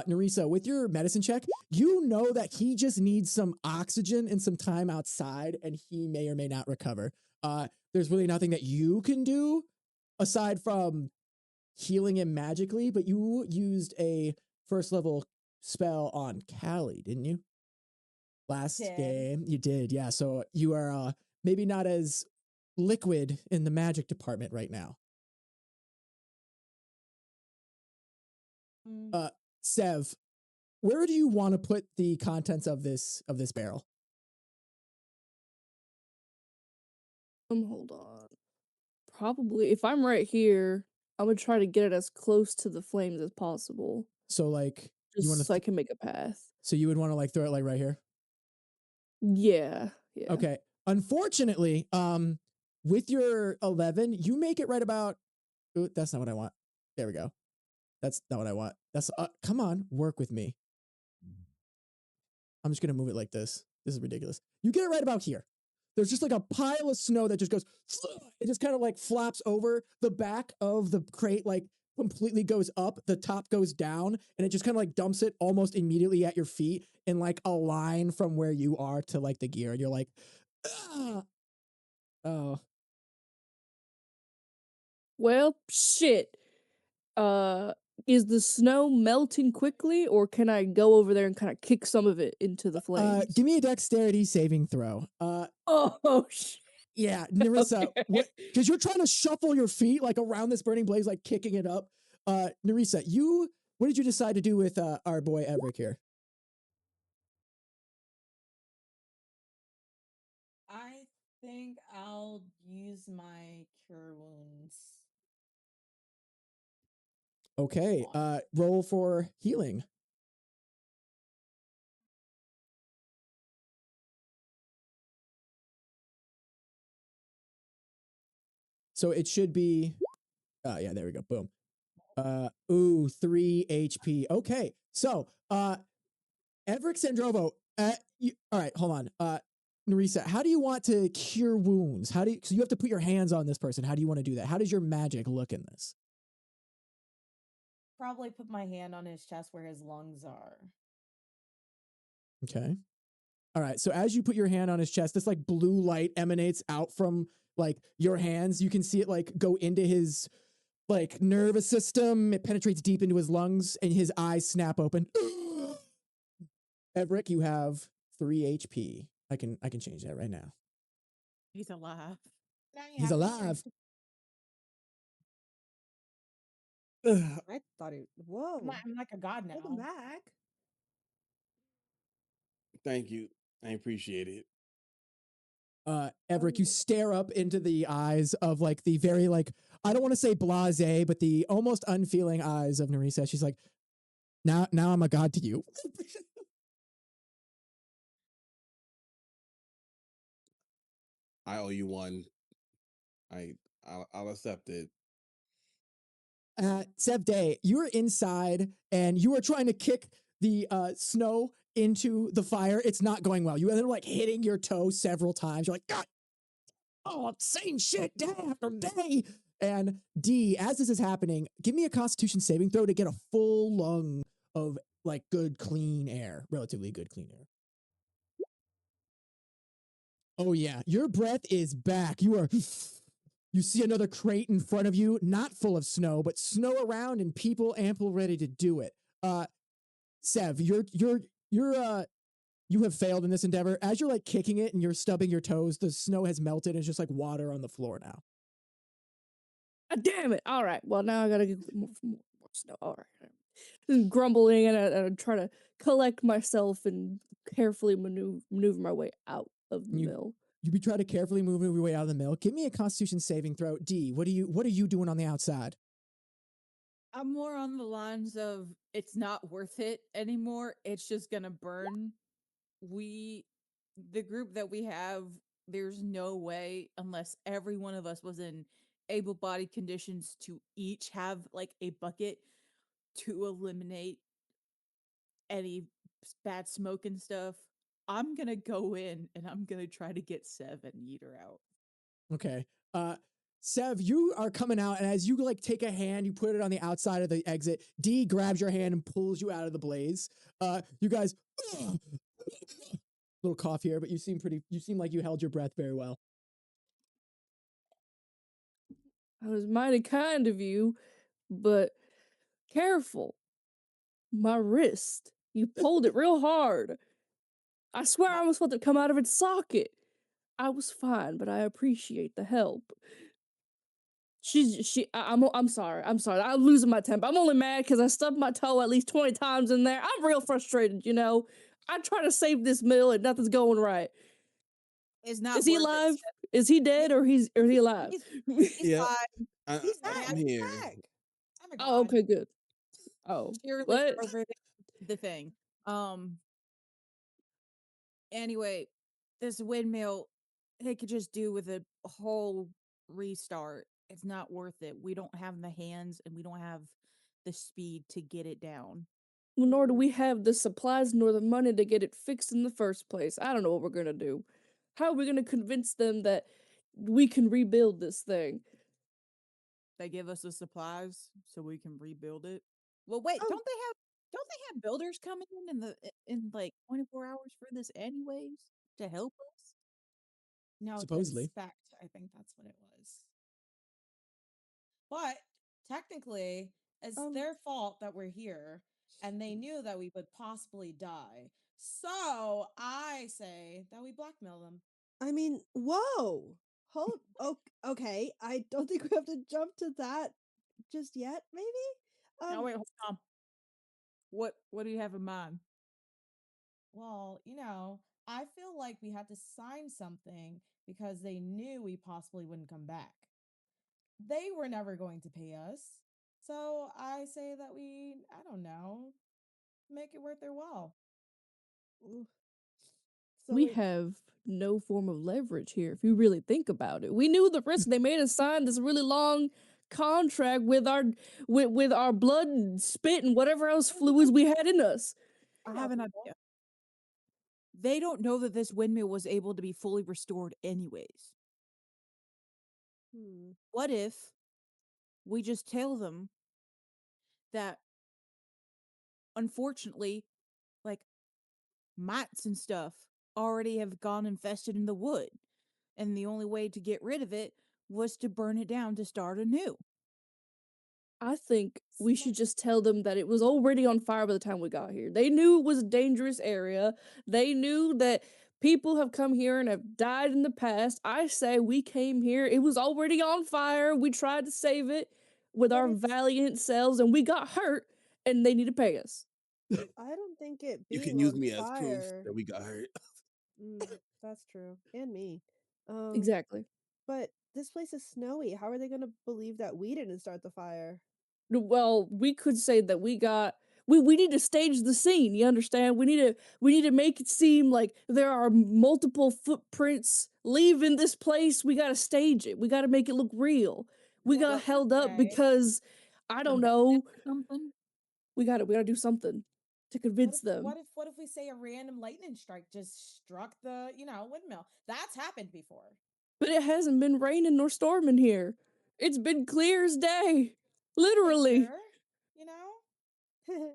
Nerissa, with your medicine check, you know that he just needs some oxygen and some time outside, and he may or may not recover. There's really nothing that you can do aside from healing him magically, but you used a first level spell on Callie, didn't you? Last game. You did, yeah. So you are maybe not as liquid in the magic department right now. Sev, where do you want to put the contents of this barrel? Hold on. Probably, if I'm right here, I'm gonna try to get it as close to the flames as possible. So like just you want to so I can make a path. So you would want to like throw it like right here? Yeah. Okay. Unfortunately, with your 11, you make it right about. Ooh, that's not what I want. There we go. That's not what I want. That's come on, work with me. I'm just gonna move it like this. This is ridiculous. You get it right about here. There's just like a pile of snow that just goes. It just kind of like flops over the back of the crate, like completely goes up. The top goes down, and it just kind of like dumps it almost immediately at your feet in like a line from where you are to like the gear, and you're like, ah. Oh. Well, shit. Is the snow melting quickly, or can I go over there and kind of kick some of it into the flames? Give me a dexterity saving throw. Oh shit. Yeah, Nerissa, Okay. because you're trying to shuffle your feet like around this burning blaze, like kicking it up. Nerissa, what did you decide to do with our boy Evrek here? I think I'll use my cure wounds. Okay, roll for healing. So it should be, yeah, there we go, boom. 3 HP. Okay, so Evrek Sendrovo, all right, hold on. Nerissa, how do you want to cure wounds? So you have to put your hands on this person. How do you want to do that? How does your magic look in this? Probably put my hand on his chest where his lungs are. Okay. All right. So as you put your hand on his chest, this like blue light emanates out from like your hands. You can see it like go into his like nervous system. It penetrates deep into his lungs and his eyes snap open. Evrek, you have 3 HP. I can change that right now. He's alive. He's alive. I thought it. Whoa. I'm like a god now. Welcome back. Thank you. I appreciate it. Evrek, you stare up into the eyes of like the very like, I don't want to say blasé, but the almost unfeeling eyes of Nerissa. She's like, now I'm a god to you. I owe you one. I'll accept it. Sev Day, you're inside and you are trying to kick the snow into the fire. It's not going well. You end up like hitting your toe several times. You're like, God, oh, same shit day after day. And Dee, as this is happening, give me a Constitution saving throw to get a full lung of like good, clean air, relatively good, clean air. Oh yeah, your breath is back. You are. You see another crate in front of you, not full of snow, but snow around and people ample ready to do it. Sev, you have failed in this endeavor. As you're like kicking it and you're stubbing your toes, the snow has melted and it's just like water on the floor now. Damn it! All right, well now I gotta get more snow. All right, just grumbling and I try to collect myself and carefully maneuver my way out of the mill. You be trying to carefully move your way out of the mill. Give me a Constitution saving throw. Dee, what are you doing on the outside? I'm more on the lines of it's not worth it anymore. It's just gonna burn. The group that we have, there's no way unless every one of us was in able-bodied conditions to each have like a bucket to eliminate any bad smoke and stuff. I'm gonna go in and I'm gonna try to get Sev and Yeeter out. Okay. Sev, you are coming out, and as you like take a hand, you put it on the outside of the exit. Dee grabs your hand and pulls you out of the blaze. You guys, little cough here, but you seem like you held your breath very well. I was mighty kind of you, but careful. My wrist. You pulled it real hard. I swear I almost felt it come out of its socket. I was fine, but I appreciate the help. I'm sorry. I'm sorry. I'm losing my temper. I'm only mad because I stubbed my toe at least 20 times in there. I'm real frustrated, you know. I try to save this mill and nothing's going right. It's not Is he worth alive? it. Is he dead or is he alive? He's Yeah. fine. He's back. I'm He's here. back. Oh my Oh, god. okay, good. Oh, Surely what? over the thing. Anyway, this windmill, it could just do with a whole restart. It's not worth it. We don't have the hands and we don't have the speed to get it down. Well, nor do we have the supplies nor the money to get it fixed in the first place. I don't know what we're gonna do. How are we gonna convince them that we can rebuild this thing? They give us the supplies so we can rebuild it. Well, wait, Oh. don't they have builders coming in like 24 hours for this anyways to help us? No, Supposedly. inspect. I think that's what it was. But technically, it's their fault that we're here, and they knew that we would possibly die. So I say that we blackmail them. I mean, whoa. Okay. I don't think we have to jump to that just yet, maybe? No, wait, hold on. What do you have in mind? Well, I feel like we had to sign something because they knew we possibly wouldn't come back. They were never going to pay us. So I say that I don't know, make it worth their while. So We have no form of leverage here if you really think about it. We knew the risk. They made us sign this really long contract with our blood and spit and whatever else fluids we had in us. I have an idea. They don't know that this windmill was able to be fully restored anyways. What if we just tell them that unfortunately, like mites and stuff already have gone infested in the wood, and the only way to get rid of it was to burn it down to start anew? I think we should just tell them that it was already on fire by the time we got here. They knew it was a dangerous area. They knew that people have come here and have died in the past. I say we came here, it was already on fire. We tried to save it with our valiant selves and we got hurt and they need to pay us. I don't think it You being can use on me as proof fire. that we got hurt. That's true. And me. Exactly. But this place is snowy. How are they going to believe that we didn't start the fire? Well, we could say that we We need to stage the scene, you understand? We need to make it seem like there are multiple footprints leaving this place. We gotta stage it. We gotta make it look real. We Yeah, got held up okay. because I don't know. Something. We gotta do something to convince them. What if we say a random lightning strike just struck the, windmill? That's happened before. But it hasn't been raining nor storming here. It's been clear as day. Literally. Sure, you know?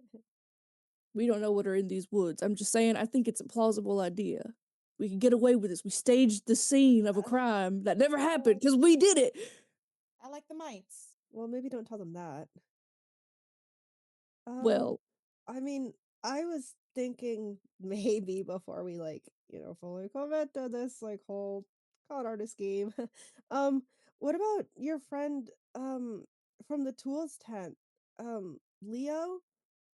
We don't know what are in these woods. I'm just saying, I think it's a plausible idea. We can get away with this. We staged the scene of a crime that never happened because we did it. I like the mites. Well, maybe don't tell them that. Well, I mean, I was thinking maybe before we fully commit to this whole con artist scheme. What about your friend from the tools tent? Leo?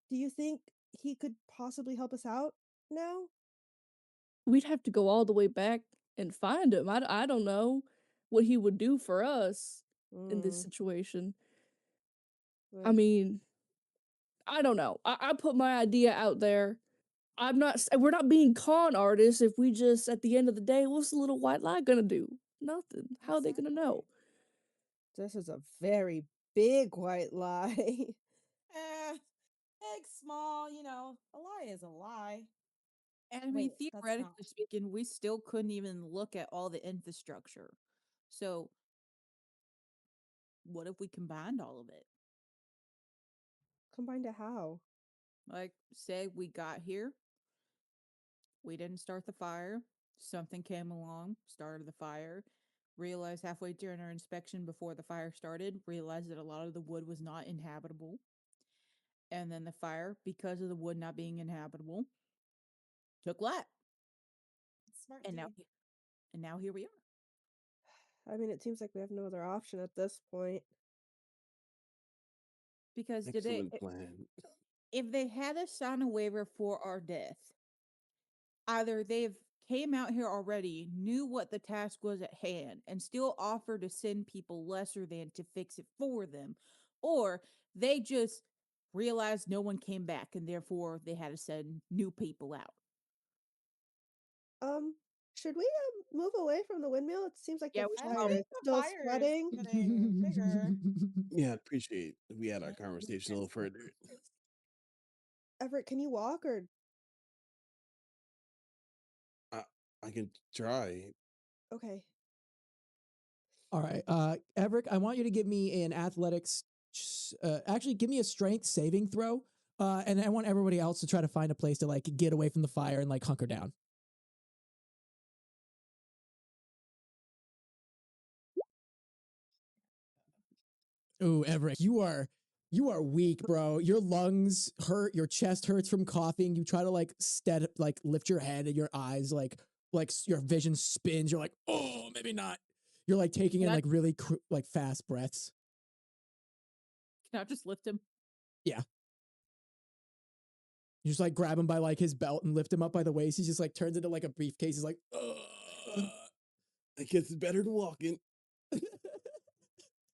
Do you think he could possibly help us out now? we'd have to go all the way back and find him. I don't know what he would do for us in this situation. I mean, I don't know. I put my idea out there. We're not being con artists if we just, at the end of the day, what's the little white lie gonna do? Nothing. How are they gonna know? This is a very big white lie. Big, small, a lie is a lie. And I mean, Wait, that's theoretically not- speaking, we still couldn't even look at all the infrastructure. So, what if we combined all of it? Combined to how? Like, say we got here, we didn't start the fire, something came along, started the fire, realized halfway during our inspection before the fire started, realized that a lot of the wood was not inhabitable. And then the fire, because of the wood not being inhabitable, took light. Smart And now, D. and now here we are. I mean, it seems like we have no other option at this point. Because Excellent plan. if they had us sign a waiver for our death, either they've came out here already, knew what the task was at hand, and still offered to send people lesser than to fix it for them, or they just realized no one came back and therefore they had to send new people out. Should we move away from the windmill? It seems like Yeah, the we should I fire probably- is think the still fire spreading. is getting bigger. Yeah, I appreciate we had our conversation a little further. Everett, can you walk or I can try. okay? All right, Evrek, I want you to give me an athletics. Actually, give me a strength saving throw, and I want everybody else to try to find a place to get away from the fire and hunker down. Ooh, Evrek, you are weak, bro. Your lungs hurt. Your chest hurts from coughing. You try to lift your head and your eyes your vision spins. You're like, oh, maybe not. You're taking in really fast breaths. Can I just lift him? Yeah. You just grab him by his belt and lift him up by the waist. He just turns into a briefcase. He's like, ugh. I guess it's better than walking.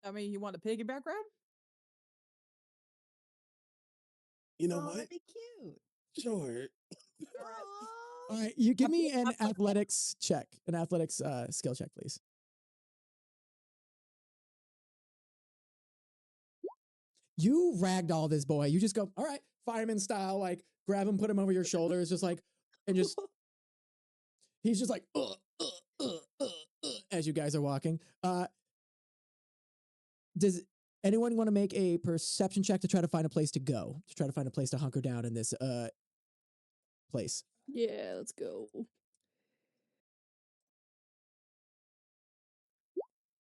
I mean, you want a piggyback ride? You know Oh, what? that'd be cute. Sure. All right, you give me an athletics check, an athletics skill check, please. You ragdoll this boy. You just go, all right, fireman style, grab him, put him over your shoulders, and he's just like, as you guys are walking. Does anyone want to make a perception check to try to find a place to go, to try to find a place to hunker down in this place? Yeah, let's go.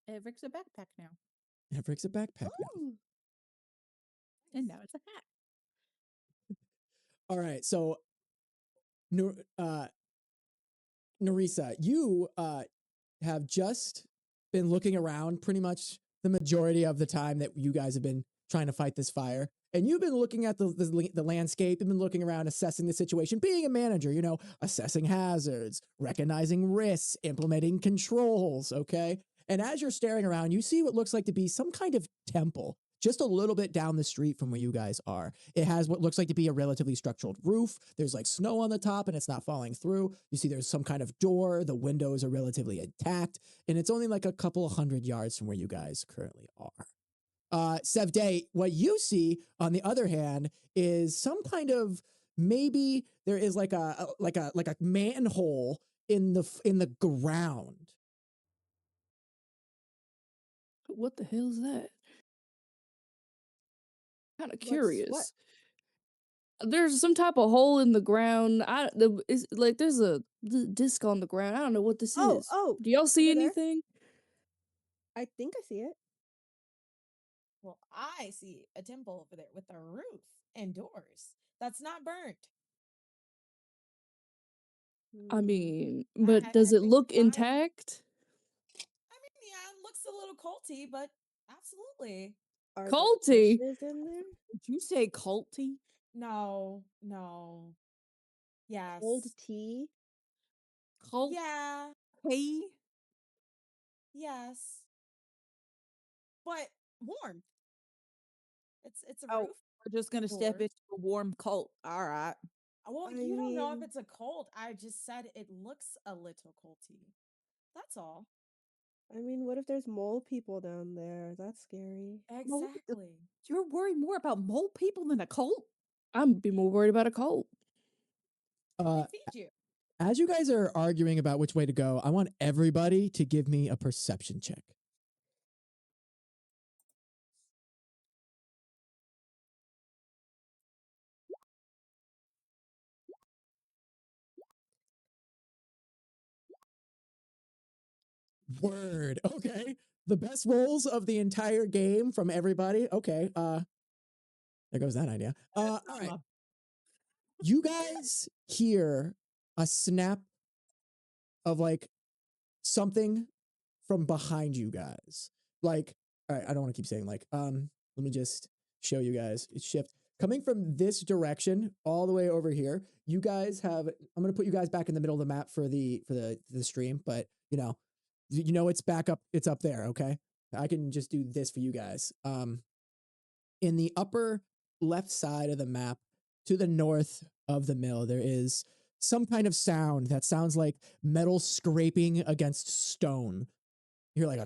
Evrek's a backpack now. Evrek's a backpack now. Ooh. And now it's a hat. All right, so Nerissa, you have just been looking around pretty much the majority of the time that you guys have been trying to fight this fire. And you've been looking at the landscape, you've been looking around, assessing the situation, being a manager, assessing hazards, recognizing risks, implementing controls, okay? And as you're staring around, you see what looks like to be some kind of temple just a little bit down the street from where you guys are. It has what looks like to be a relatively structured roof. There's like snow on the top and it's not falling through. You see there's some kind of door. The windows are relatively intact. And it's only like a couple of 100 yards from where you guys currently are. Sevday, what you see, on the other hand, is some kind of, maybe there is like a manhole in the ground. What the hell is that? Kind of What's curious. what? There's some type of hole in the ground. There's a disc on the ground. I don't know what this is. Oh, Do y'all see over there? anything? I think I see it. Well, I see a temple over there with a roof and doors that's not burnt. I Hmm. mean, I but does it think look it's fine. intact? I mean, yeah, it looks a little culty, but absolutely. Are Culty? there dishes in there? Did you say culty? No. Yes. Cold tea? Cult? Yeah. Tea? Yes. But warm. It's a Oh, roof. we're just gonna step doors. into a warm cult. All right. Well, I you don't know if mean- it's a cold. I just said it looks a little culty. That's all. I mean, what if there's mole people down there? That's scary. Mole- Exactly. You're worried more about mole people than a cult? I'm be more worried about a cult. They feed you. As you guys are arguing about which way to go, I want everybody to give me a perception check. Word. Okay. The best rolls of the entire game from everybody. Okay. There goes that idea. All right. You guys hear a snap of like something from behind you guys. Like, all right, I don't want to keep saying like, let me just show you guys. It's shift. Coming from this direction all the way over here, you guys have, I'm gonna put you guys back in the middle of the map for the stream, but you know it's back up, it's up there, okay? I can just do this for you guys. In the upper left side of the map, to the north of the mill, there is some kind of sound that sounds like metal scraping against stone. You're like a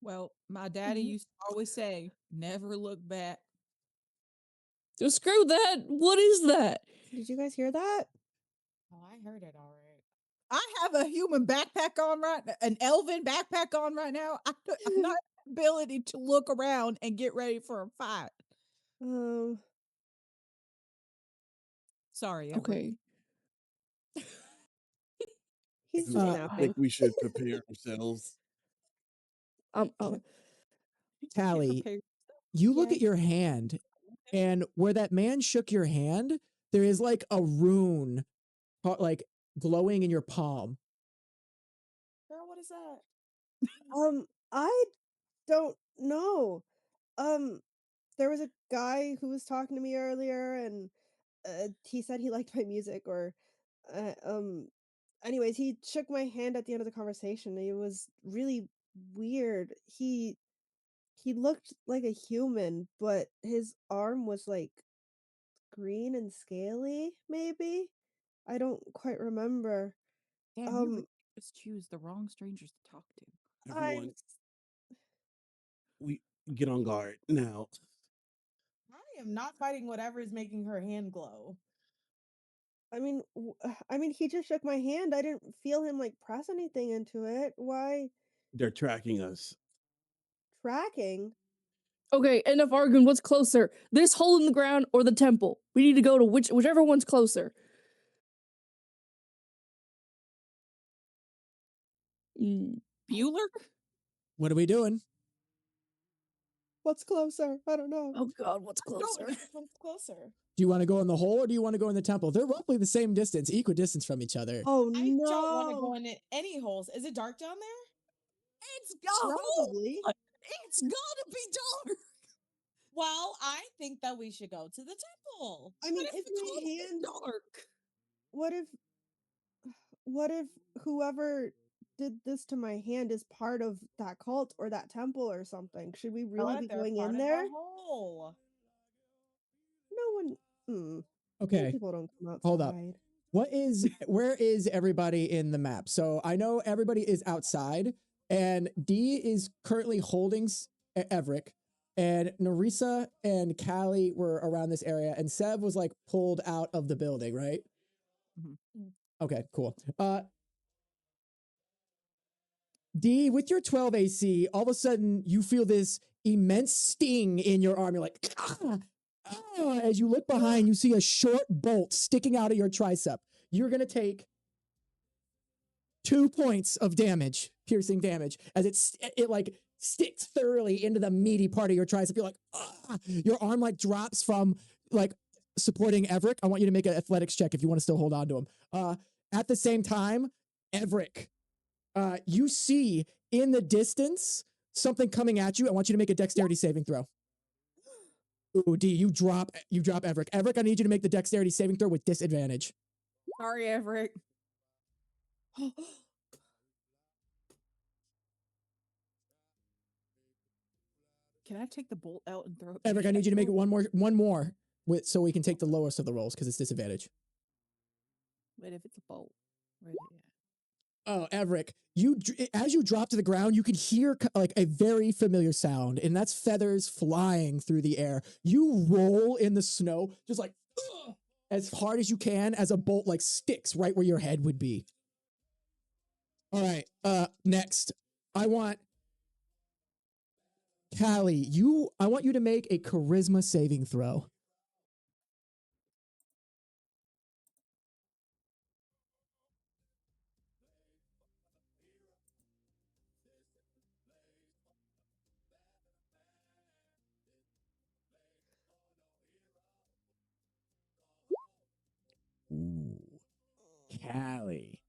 Well, my daddy used to always say, never look back. Just screw that. What is that? Did you guys hear that? Oh, I heard it all right. I have a human backpack on an elven backpack on right now. I'm not ability to look around and get ready for a fight. Sorry, Evrek. Okay. He's just I napping. think we should prepare ourselves. Callie, Prepare- you look Yeah. at your hand, and where that man shook your hand, there is like a rune, like glowing in your palm. Girl, what is that? I don't know. There was a guy who was talking to me earlier, and he said he liked my music, or uh, um, anyways, he shook my hand at the end of the conversation. It was really weird. He looked like a human, but his arm was like green and scaly, maybe? I don't quite remember. Damn, you really just choose the wrong strangers to talk to. Everyone, we get on guard now. I am not fighting whatever is making her hand glow. I mean, he just shook my hand. I didn't feel him like press anything into it. Why They're tracking us. tracking? Okay, enough arguing. What's closer? This hole in the ground or the temple? We need to go to whichever one's closer. Bueller? What are we doing? What's closer? I don't know. Oh God, what's closer? Which one's closer? Do you want to go in the hole or do you want to go in the temple? They're roughly the same distance, equidistance from each other. Oh I don't want to go no! in any holes. Is it dark down there? It's got Probably. It's gotta be dark. Well, I think that we should go to the temple. I mean, What if the my cult is hand, dark? what if what if whoever did this to my hand is part of that cult or that temple or something? Should we really What be if they're going part in of there? the hole? No one. Many Okay, people don't come outside. hold up. Where is everybody in the map? So I know everybody is outside, and Dee is currently holding Evrek, and Nerissa and Callie were around this area, and Sev was like pulled out of the building, right? Mhm. Okay, cool. Dee, with your 12 AC, all of a sudden you feel this immense sting in your arm. You're like, ah, ah. As you look behind, you see a short bolt sticking out of your tricep. You're going to take 2 points of damage, piercing damage, as it like sticks thoroughly into the meaty part of your tricep. You're like, ah. Your arm like drops from like supporting Evrek. I want you to make an athletics check if you want to still hold on to him. At the same time, Evrek, you see in the distance something coming at you. I want you to make a dexterity saving throw. Ooh, D, you drop Evrek. Evrek, I need you to make the dexterity saving throw with disadvantage. Sorry, Evrek. Can I take the bolt out and throw it? Evrek, I back need you to at make it him? one more so we can take the lowest of the rolls because it's disadvantage. But if it's a bolt, where they at? Oh, Evrek, as you drop to the ground, you can hear like a very familiar sound, and that's feathers flying through the air. You roll in the snow, just like as hard as you can, as a bolt like sticks right where your head would be. All right. Next, I want Callie. I want you to make a charisma saving throw. Ooh, Callie.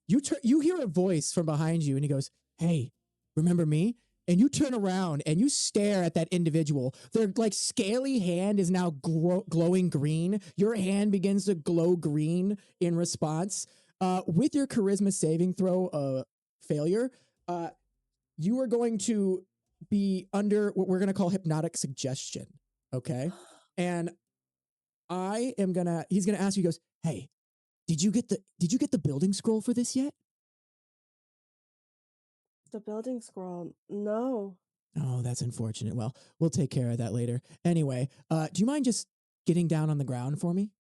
You hear a voice from behind you, and he goes, "Hey, remember me?" And you turn around and you stare at that individual. Their like scaly hand is now glowing green. Your hand begins to glow green in response. With your charisma saving throw failure, you are going to be under what we're going to call hypnotic suggestion. Okay, and he's gonna ask you. He goes, "Hey, did you get the building scroll for this yet?" The building scroll. No. Oh, that's unfortunate. Well, we'll take care of that later. Anyway, do you mind just getting down on the ground for me?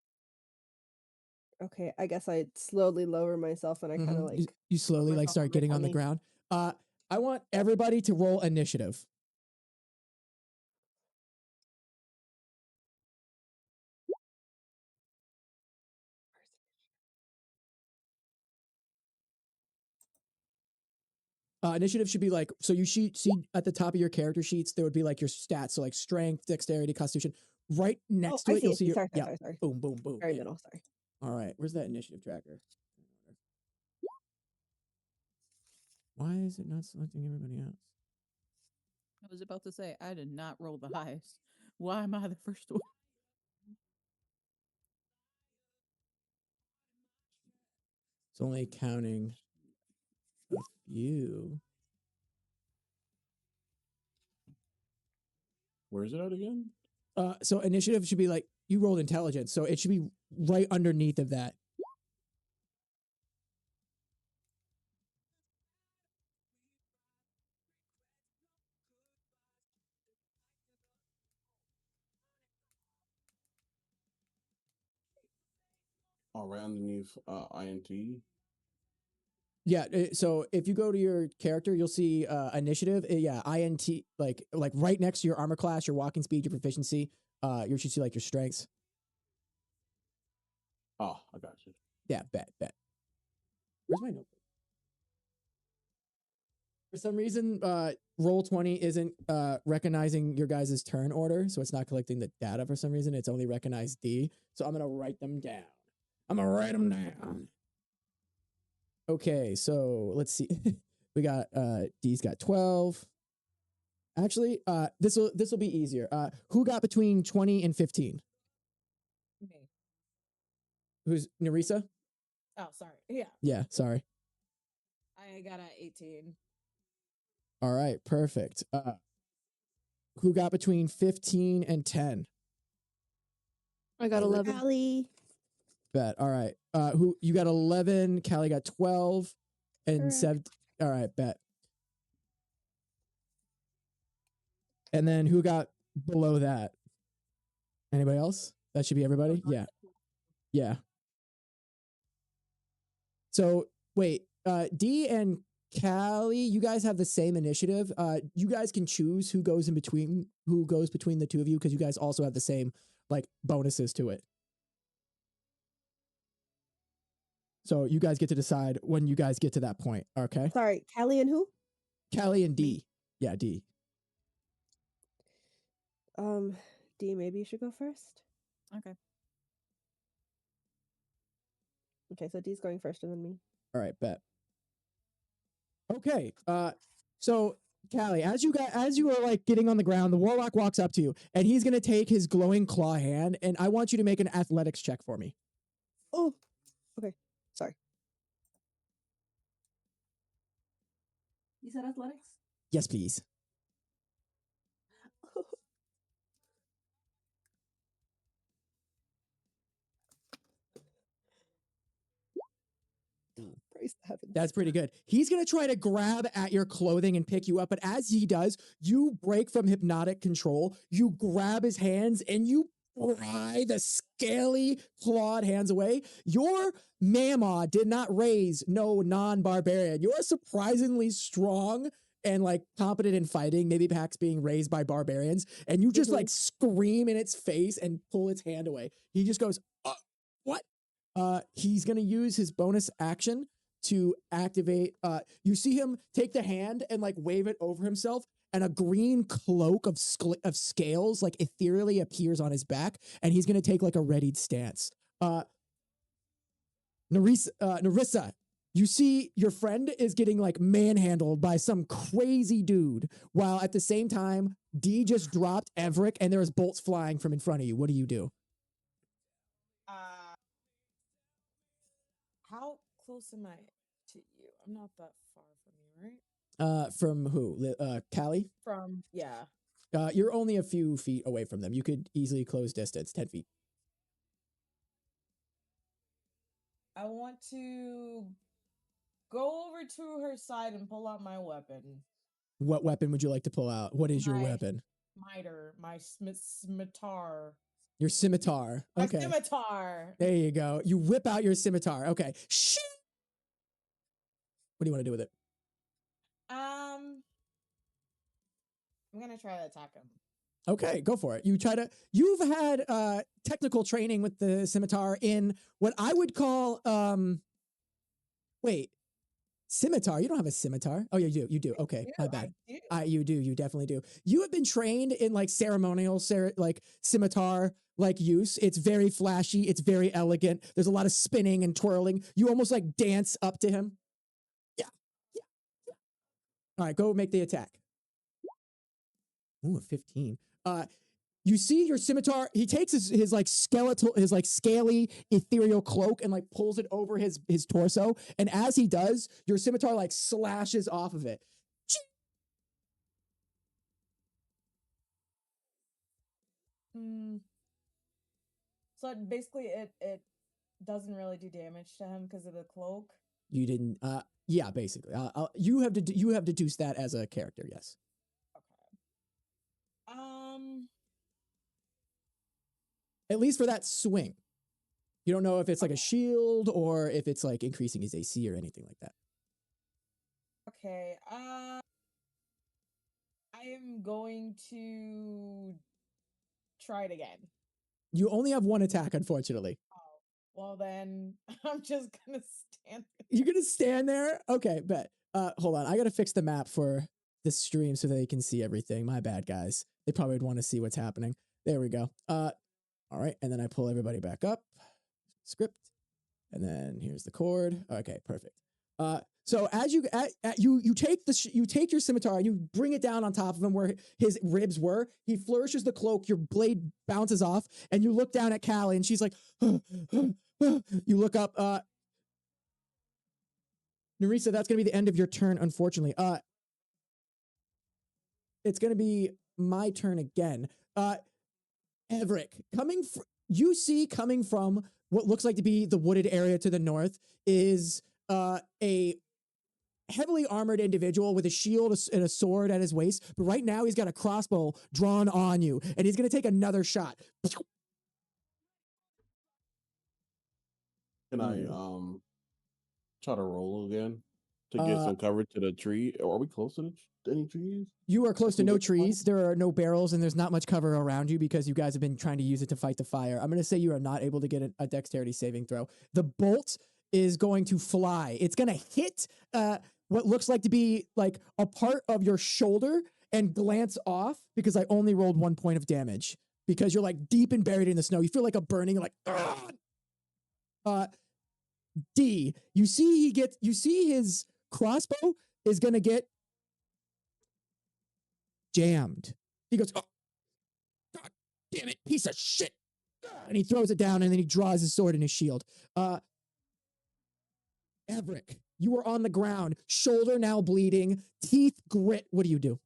Okay, I guess I slowly lower myself and I kind of Mhm. like You slowly like myself start on my getting on the tummy. ground. I want everybody to roll initiative. Initiative should be like, so you see at the top of your character sheets, there would be like your stats. So like strength, dexterity, constitution. Right next to I it, you'll see. see your, Sorry. boom, boom, boom. Very Yeah. middle. Sorry. All right. Where's that initiative tracker? Why is it not selecting everybody else? I was about to say, I did not roll the highest. Why am I the first one? It's only counting a few. Where is it at again? So initiative should be like, you rolled intelligence, so it should be right underneath of that. Oh, right underneath INT. Yeah, so if you go to your character, you'll see initiative. Yeah, INT, like right next to your armor class, your walking speed, your proficiency. You should see like your strengths. Oh, I got you. Yeah, bet. Where's my notebook? For some reason, Roll20 isn't recognizing your guys' turn order, so it's not collecting the data for some reason. It's only recognized D. So I'm gonna write them down. Okay, so let's see. We got D's got 12. Actually, this will be easier. Who got between 20 and 15? Me. Who's Nerissa? Oh, sorry. Yeah. Yeah, sorry. I got a 18. All right, perfect. Who got between 15 and 10? I got 11. Callie. Bet. All right. Who you got 11, Callie got 12, and Correct. 7. All right, bet. And then who got below that? Anybody else? That should be everybody? Yeah. Yeah. So wait, Dee and Callie, you guys have the same initiative. You guys can choose who goes between the two of you because you guys also have the same like bonuses to it. So you guys get to decide when you guys get to that point. Okay. Sorry, Callie and who? Callie and Dee. Yeah, Dee. Dee, maybe you should go first. Okay. Okay, so Dee's going first and then me. All right, bet. Okay. So Callie, as you are like getting on the ground, the warlock walks up to you and he's gonna take his glowing claw hand, and I want you to make an athletics check for me. Oh, okay. Sorry. You said athletics? Yes, please. Praise the heavens. That's pretty good. He's going to try to grab at your clothing and pick you up, but as he does, you break from hypnotic control. You grab his hands and you pry the scaly, clawed hands away. Your mama did not raise no non-barbarian. You're surprisingly strong and like competent in fighting, maybe perhaps being raised by barbarians, and you just like scream in its face and pull its hand away. He just goes, what? He's going to use his bonus action to activate. You see him take the hand and like wave it over himself, and a green cloak of scales like ethereally appears on his back, and he's going to take like a readied stance. Nerissa, you see your friend is getting like manhandled by some crazy dude, while at the same time, Dee just dropped Evrek and there's bolts flying from in front of you. What do you do? How close am I to you? I'm not that far from you, right? From who? Callie? Yeah. You're only a few feet away from them. You could easily close distance, 10 feet. I want to go over to her side and pull out my weapon. What weapon would you like to pull out? What is your weapon? Miter, my scimitar. Your scimitar. Okay. My scimitar. There you go. You whip out your scimitar. Okay. Shoo! What do you want to do with it? I'm gonna try to attack him. Okay, go for it. You've had technical training with the scimitar in what I would call wait, scimitar. You don't have a scimitar. Oh, yeah, you do. Okay, my bad. You definitely do. You have been trained in like ceremonial like scimitar like use. It's very flashy, it's very elegant. There's a lot of spinning and twirling. You almost like dance up to him. Yeah. All right, go make the attack. Ooh, a 15. You see your scimitar, he takes his like skeletal, his like scaly ethereal cloak and like pulls it over his torso. And as he does, your scimitar like slashes off of it. So basically it doesn't really do damage to him because of the cloak. You didn't, yeah, basically. You have deduced that as a character, yes. At least for that swing. You don't know if it's like a shield or if it's like increasing his AC or anything like that. Okay. I am going to try it again. You only have one attack, unfortunately. Oh, well then I'm just gonna stand there. You're gonna stand there? Okay, bet. Hold on. I gotta fix the map for the stream so they can see everything. My bad, guys. They probably would want to see what's happening. There we go. All right, and then I pull everybody back up. Script, and then here's the cord. Okay, perfect. So as you take your scimitar and you bring it down on top of him where his ribs were. He flourishes the cloak. Your blade bounces off, and you look down at Callie, and she's like, you look up. Nerissa, that's going to be the end of your turn, unfortunately. It's going to be my turn again. Evrek, you see coming from what looks like to be the wooded area to the north is a heavily armored individual with a shield and a sword at his waist. But right now he's got a crossbow drawn on you, and he's going to take another shot. Can I try to roll again to get some cover to the tree? Or are we close to any trees? You are close to Can we no get the fire? trees. There are no barrels, and there's not much cover around you because you guys have been trying to use it to fight the fire. I'm going to say you are not able to get a dexterity saving throw. The bolt is going to fly. It's going to hit what looks like to be like a part of your shoulder and glance off because I only rolled 1 point of damage because you're like deep and buried in the snow. You feel like a burning, you're like, D, you see his crossbow is going to get jammed. He goes, oh, God damn it, piece of shit. And he throws it down and then he draws his sword and his shield. Evrek, you are on the ground, shoulder now bleeding, teeth grit. What do you do?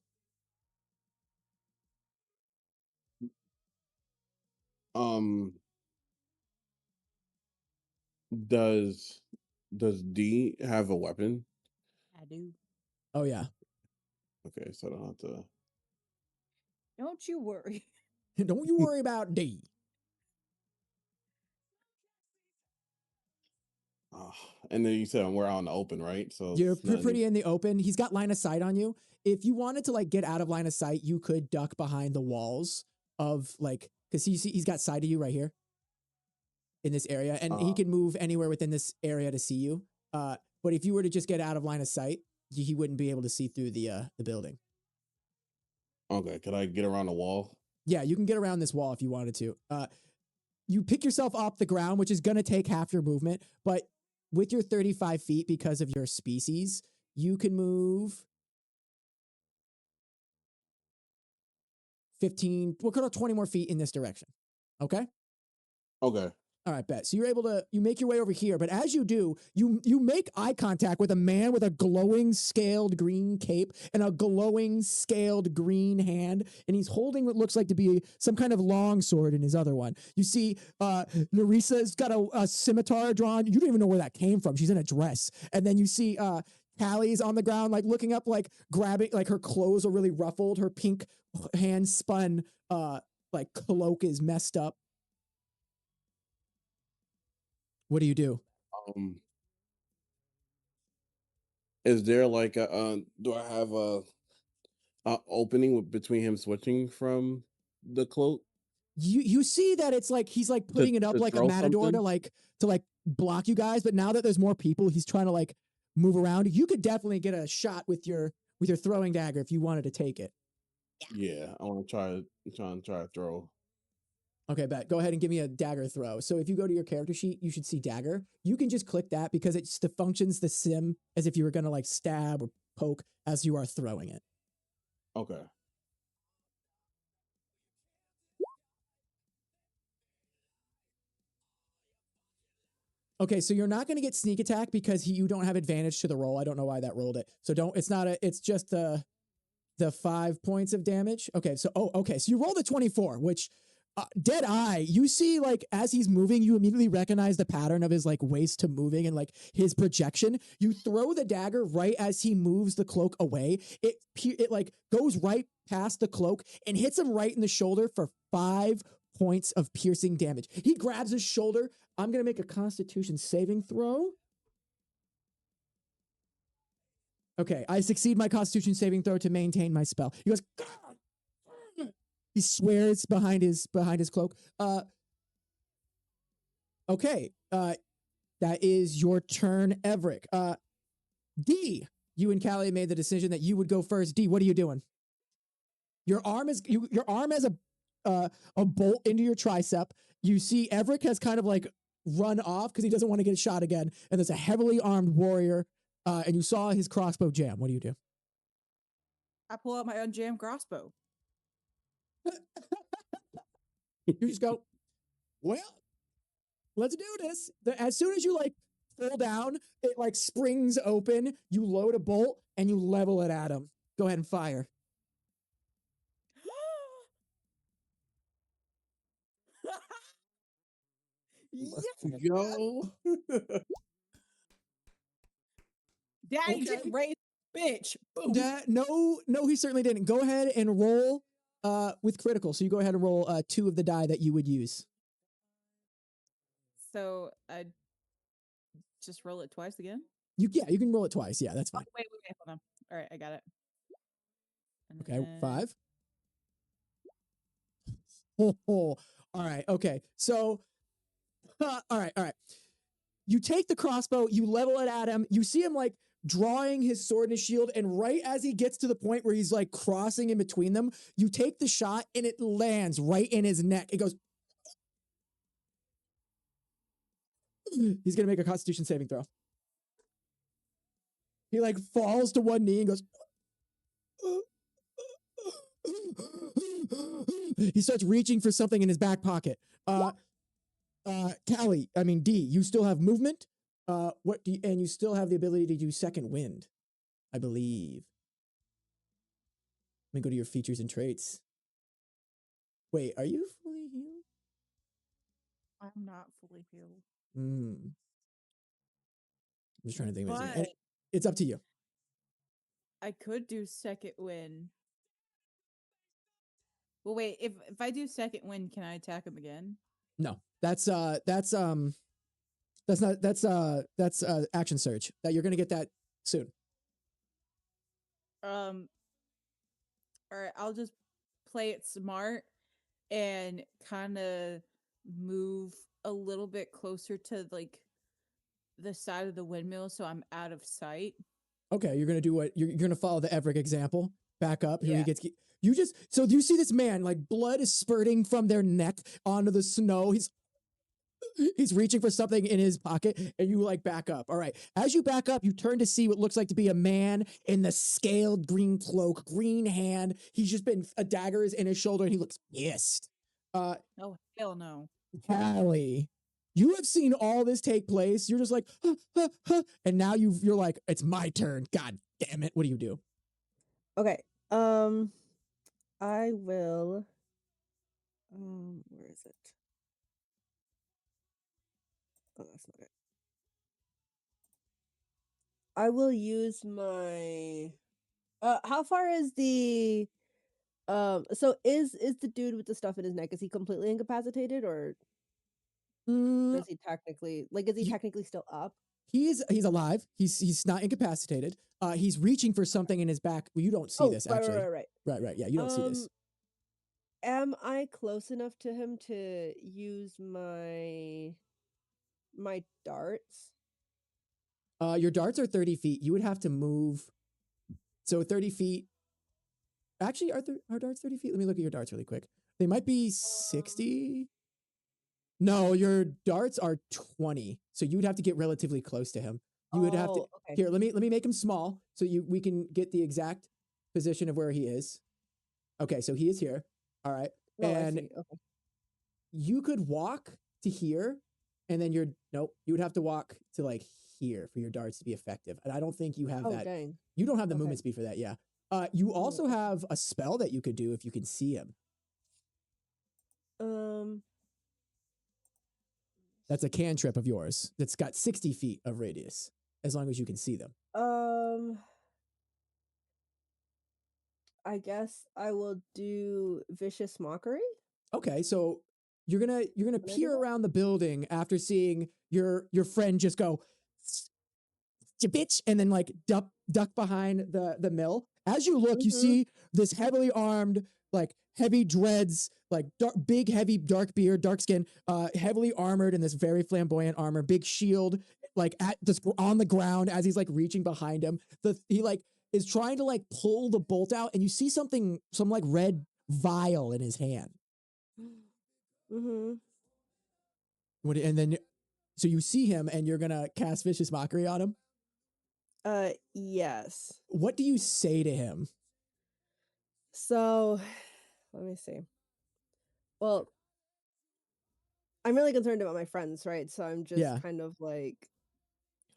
Does D have a weapon? I do. Oh, yeah. Okay, so I don't have to. Don't you worry. Don't you worry about D. And then you said we're out in the open, right? So You're it's not pretty in the open. He's got line of sight on you. If you wanted to like get out of line of sight, you could duck behind the walls of like, because he's got sight of you right here in this area, and he can move anywhere within this area to see you. But if you were to just get out of line of sight, he wouldn't be able to see through the building. Okay, could I get around the wall? Yeah, you can get around this wall if you wanted to. You pick yourself off the ground, which is going to take half your movement, but with your 35 feet, because of your species, you can move 15, we'll cut out 20 more feet in this direction. Okay? Okay. All right, bet. So you're able to, you make your way over here, but as you do, you make eye contact with a man with a glowing scaled green cape and a glowing scaled green hand, and he's holding what looks like to be some kind of long sword in his other one. You see Nerissa's got a scimitar drawn. You don't even know where that came from. She's in a dress. And then you see Callie's on the ground, like looking up, like grabbing, like her clothes are really ruffled. Her pink hand spun like cloak is messed up. What do you do? Is there like a do I have a opening between him switching from the cloak? You see that it's like he's like putting it up to like a throw matador something? to like block you guys, but now that there's more people, he's trying to like move around. You could definitely get a shot with your throwing dagger if you wanted to take it. Yeah, I want to try to throw. Okay, bet. Go ahead and give me a dagger throw. So if you go to your character sheet, you should see dagger. You can just click that because it just functions the sim as if you were going to like stab or poke as you are throwing it. Okay. Okay, so you're not going to get sneak attack because you don't have advantage to the roll. I don't know why that rolled it. So it's just the 5 points of damage. Okay, so you rolled a 24, which dead eye, you see like as he's moving, you immediately recognize the pattern of his like waist to moving and like his projection. You throw the dagger right as he moves the cloak away. It like goes right past the cloak and hits him right in the shoulder for 5 points of piercing damage. He grabs his shoulder. I'm going to make a Constitution saving throw. Okay, I succeed my Constitution saving throw to maintain my spell. He goes, God! He swears behind his cloak. Okay, that is your turn, Evrek. D, you and Callie made the decision that you would go first. D, what are you doing? Your arm has a bolt into your tricep. You see Evrek has kind of like run off because he doesn't want to get shot again. And there's a heavily armed warrior, and you saw his crossbow jam. What do you do? I pull out my unjammed crossbow. You just go, well, let's do this. As soon as you like pull down, it like springs open, you load a bolt, and you level it at him. Go ahead and fire. Yes, Yo. Daddy Okay. just raised bitch. Boom. No, he certainly didn't. Go ahead and roll with critical. So you go ahead and roll 2 of the die that you would use. So I just roll it twice again. You can roll it twice. Yeah, that's fine. Wait, hold on. All right, I got it. And Okay, then- 5. All right. Okay. So, all right. You take the crossbow, you level it at him. You see him like drawing his sword and his shield, and right as he gets to the point where he's like crossing in between them, you take the shot and it lands right in his neck. It goes. He's gonna make a Constitution saving throw. He like falls to one knee and goes. He starts reaching for something in his back pocket. Callie, Dee, you still have movement. And you still have the ability to do second wind, I believe. Let me go to your features and traits. Wait, are you fully healed? I'm not fully healed. I'm just trying to think of it. But It's up to you. I could do second win. Well, wait. If I do second win, can I attack him again? No, that's action surge. That you're gonna get that soon. All right. I'll just play it smart and kind of move a little bit closer to like the side of the windmill, so I'm out of sight. Okay, you're gonna do what? You're gonna follow the Evrek example. Back up. Here Yeah. he gets. So do you see this man? Like blood is spurting from their neck onto the snow. He's reaching for something in his pocket, and you like back up. All right. As you back up, you turn to see what looks like to be a man in the scaled green cloak, green hand. He's just been a dagger is in his shoulder, and he looks pissed. Oh hell no! Callie, you have seen all this take place. You're just like, and now you're like, it's my turn. God damn it! What do you do? Okay. I will. Where is it? Oh, that's not it. I will use my. How far is the? So is the dude with the stuff in his neck? Is he completely incapacitated, or does he technically is he technically still up? He's alive. He's not incapacitated. He's reaching for something in his back. Well, you don't see this actually. Right. Right. Yeah, you don't see this. Am I close enough to him to use my darts? Your darts are 30 feet. You would have to move. So 30 feet. Actually, are darts 30 feet? Let me look at your darts really quick. They might be 60. No, your darts are 20. So you would have to get relatively close to him. You would have to. Okay. Here, let me make him small so we can get the exact position of where he is. Okay, so he is here. All right. Oh, and I see. Okay. you could walk to here, and then you would have to walk to like here for your darts to be effective. And I don't think you have that. Dang. You don't have the Okay. movement speed for that, yeah. You also have a spell that you could do if you can see him. That's a cantrip of yours that's got 60 feet of radius, as long as you can see them. I guess I will do Vicious Mockery. Okay, so you're gonna Can I do peer that? around the building after seeing your friend just go, bitch, and then like duck behind the mill. As you look, you see this heavily armed, like heavy dreads, like big, heavy, dark beard, dark skin, heavily armored in this very flamboyant armor, big shield, like on the ground as he's like reaching behind him. He like is trying to like pull the bolt out, and you see some like red vial in his hand. And then, so you see him, and you're gonna cast Vicious Mockery on him. Yes. What do you say to him? So, let me see. Well, I'm really concerned about my friends, right? So I'm just kind of like,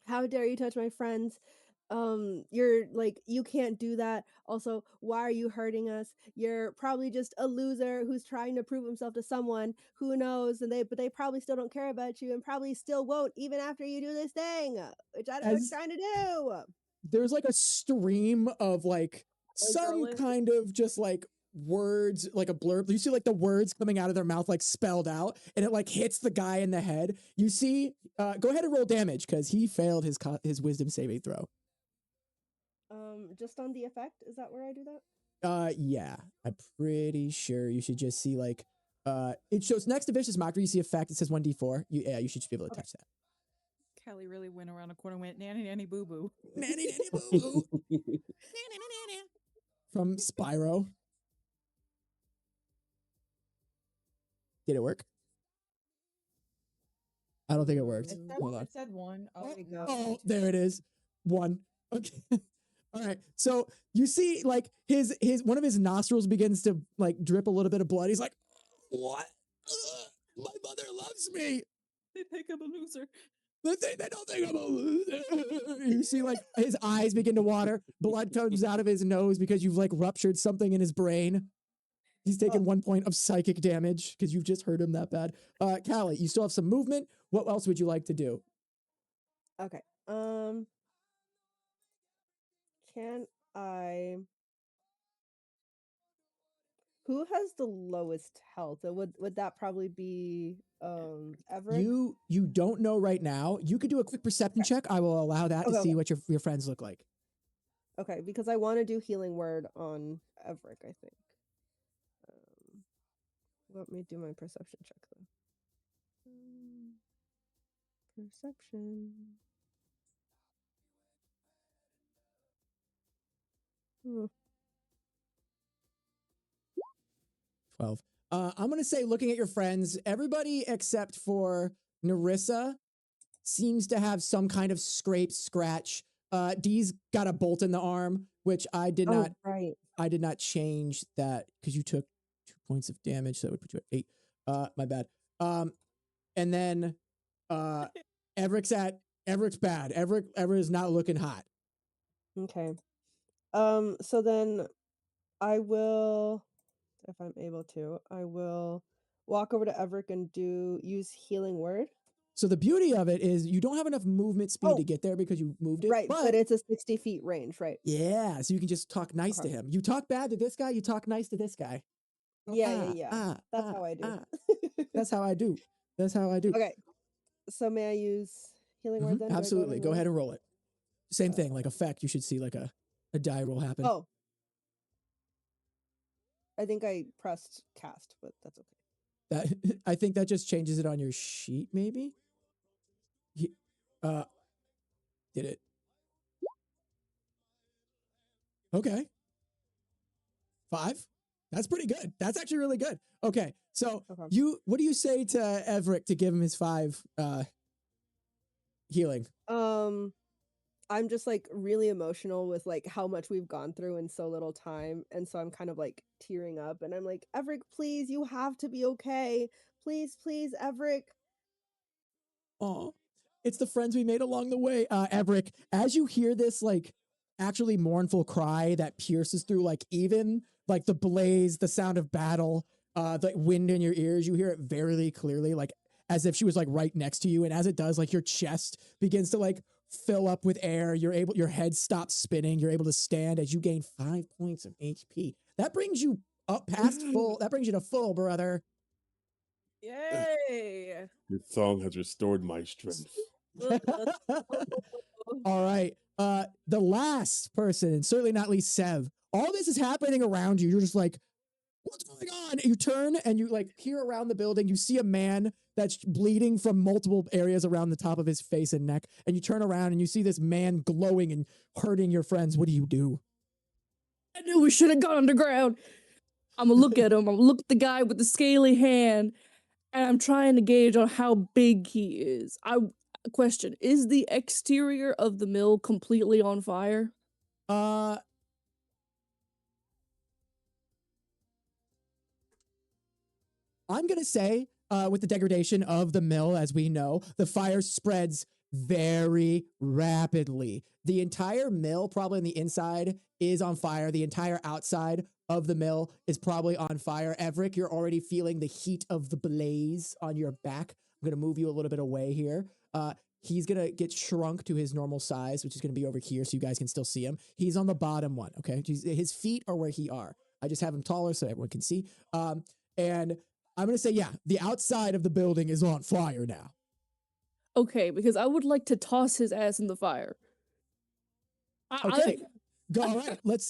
How dare you touch my friends? You're like, you can't do that. Also, why are you hurting us? You're probably just a loser who's trying to prove himself to someone. Who knows? But they probably still don't care about you and probably still won't even after you do this thing, which I don't know what As you're trying to do. there's like a stream of like Like some girly? kind of just like words, like a blurb. You see like the words coming out of their mouth like spelled out, and it like hits the guy in the head. You see, go ahead and roll damage because he failed his wisdom saving throw. Just on the effect, is that where I do that? Yeah, I'm pretty sure you should just see like it shows next to vicious mockery. You see effect. It says 1d4. You should just be able to touch that. Callie really went around the corner and went, nanny, nanny, boo boo. Nanny nanny boo boo from Spyro. Did it work? I don't think it worked. Hold on. It said 1. Oh, There you go. Oh, there it is. 1. Okay. All right. So you see like his one of his nostrils begins to like drip a little bit of blood. He's like, what? My mother loves me. They think I'm a loser. They don't think I'm a loser. You see like his eyes begin to water. Blood comes out of his nose because you've like ruptured something in his brain. He's taken 1 point of psychic damage because you've just hurt him that bad. Callie, you still have some movement. What else would you like to do? Okay. Can I? Who has the lowest health? Would that probably be Evrek? You don't know right now. You could do a quick perception check. I will allow that to Okay, see okay. what your friends look like. Okay, because I want to do healing word on Evrek, I think. Let me do my perception check though. Perception. Hmm. 12. I'm gonna say, looking at your friends, everybody except for Nerissa seems to have some kind of scrape, scratch. Dee's got a bolt in the arm, which I did Oh, not. right. I did not change that because you took 2 points of damage, so that would put you at 8. My bad. And then Evrek's bad. Evrek is not looking hot. Okay. So then I will, if I'm able to, I will walk over to Evrek and use healing word. So the beauty of it is you don't have enough movement speed Oh, to get there because you moved it. right, but it's a 60 feet range, right? Yeah, so you can just talk nice to Okay. him. You talk bad to this guy, you talk nice to this guy. Yeah. That's how I do. That's how I do. That's how I do. Okay. So may I use healing word then? Do I Absolutely. Go ahead and roll it. Same thing, like Uh, effect. You should see like a die roll happen. Oh. I think I pressed cast, but that's okay. That I think that just changes it on your sheet, maybe. Did it? Okay. 5. That's pretty good. That's actually really good. Okay. So Okay. what do you say to Evrek to give him his 5 healing? I'm just like really emotional with like how much we've gone through in so little time, and so I'm kind of like tearing up, and I'm like, Evrek, please, you have to be okay. Please, Evrek. Oh, it's the friends we made along the way. Evrek, as you hear this like actually mournful cry that pierces through like even like the blaze, the sound of battle, the wind in your ears, you hear it very clearly, like as if she was like right next to you. And as it does, like your chest begins to like fill up with air. Your head stops spinning. You're able to stand as you gain 5 points of HP. That brings you up past full. That brings you to full, brother. Yay! This song has restored my strength. All right. The last person, and certainly not least Sev. All this is happening around you. You're just like, what's going on? And you turn and you like peer around the building. You see a man that's bleeding from multiple areas around the top of his face and neck. And you turn around and you see this man glowing and hurting your friends. What do you do? I knew we should have gone underground. I'm gonna look at him. I'm gonna look at the guy with the scaly hand, and I'm trying to gauge on how big he is. Question: is the exterior of the mill completely on fire? I'm gonna say, with the degradation of the mill, as we know, the fire spreads very rapidly. The entire mill, probably on the inside, is on fire. The entire outside of the mill is probably on fire. Evrek, you're already feeling the heat of the blaze on your back. I'm going to move you a little bit away here. He's going to get shrunk to his normal size, which is going to be over here so you guys can still see him. He's on the bottom one, okay? His feet are where he are. I just have him taller so everyone can see. And I'm going to say, yeah, the outside of the building is on fire now. Okay, because I would like to toss his ass in the fire. Okay. Go,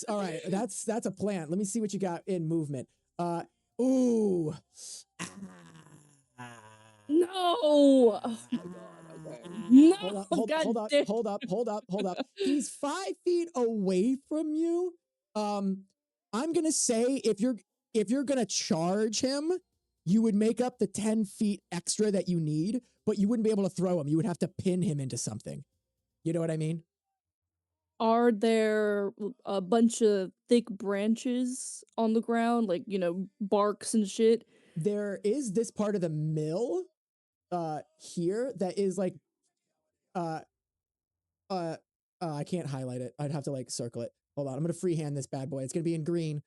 all right. That's a plan. Let me see what you got in movement. Ooh. No. Oh my god. Okay. No. Hold up. He's 5 feet away from you. I'm gonna say if you're gonna charge him, you would make up the 10 feet extra that you need, but you wouldn't be able to throw him. You would have to pin him into something. You know what I mean? Are there a bunch of thick branches on the ground, like, barks and shit? There is this part of the mill here that is like I can't highlight it. I'd have to like circle it. Hold on. I'm gonna freehand this bad boy. It's gonna be in green.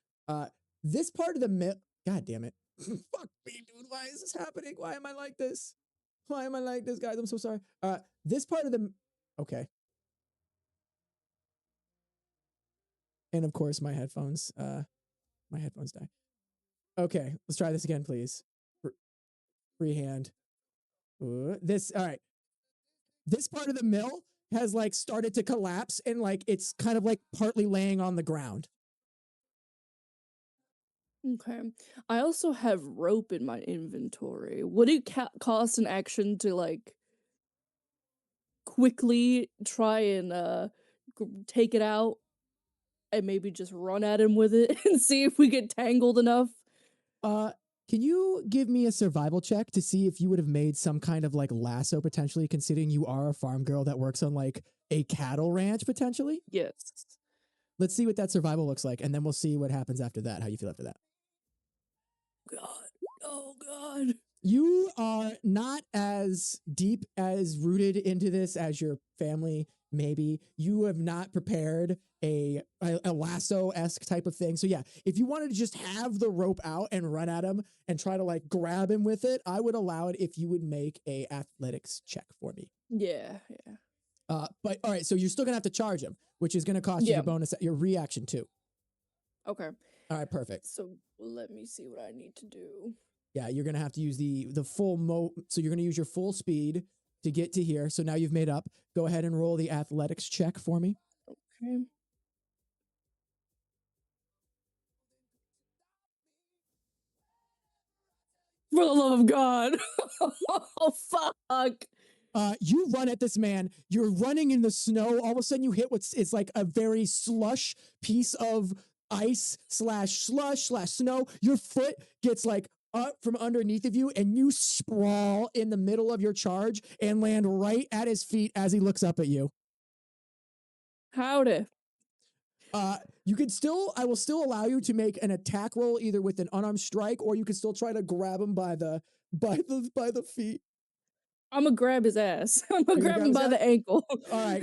This part of the mill. God damn it. Fuck me, dude. Why is this happening? Why am I like this? Why am I like this, guys? I'm so sorry. This part of the okay. And of course my headphones die. Okay, let's try this again, please. Freehand. All right. This part of the mill has like started to collapse and like it's kind of like partly laying on the ground. Okay. I also have rope in my inventory. Would it cost an action to like quickly try and take it out and maybe just run at him with it and see if we get tangled enough? Can you give me a survival check to see if you would have made some kind of like lasso potentially, considering you are a farm girl that works on like a cattle ranch potentially? Yes. Let's see what that survival looks like, and then we'll see what happens after that, how you feel after that. God. Oh, God. You are not as deep as rooted into this as your family, maybe. You have not prepared a lasso-esque type of thing. So yeah, if you wanted to just have the rope out and run at him and try to like grab him with it, I would allow it if you would make a athletics check for me. Yeah. But all right, so you're still gonna have to charge him, which is gonna cost you your reaction too. Okay. All right, perfect. So let me see what I need to do. Yeah, you're gonna have to use the full so you're gonna use your full speed to get to here. So now you've made up. Go ahead and roll the athletics check for me. Okay. For the love of God. Oh, fuck. You run at this man. You're running in the snow. All of a sudden you hit it's like a very slush piece of ice / slush / snow. Your foot gets like up from underneath of you and you sprawl in the middle of your charge and land right at his feet as he looks up at you. Howdy. I will still allow you to make an attack roll either with an unarmed strike, or you can still try to grab him by the feet. I'm gonna grab his ass. I'm gonna grab him by the ankle. All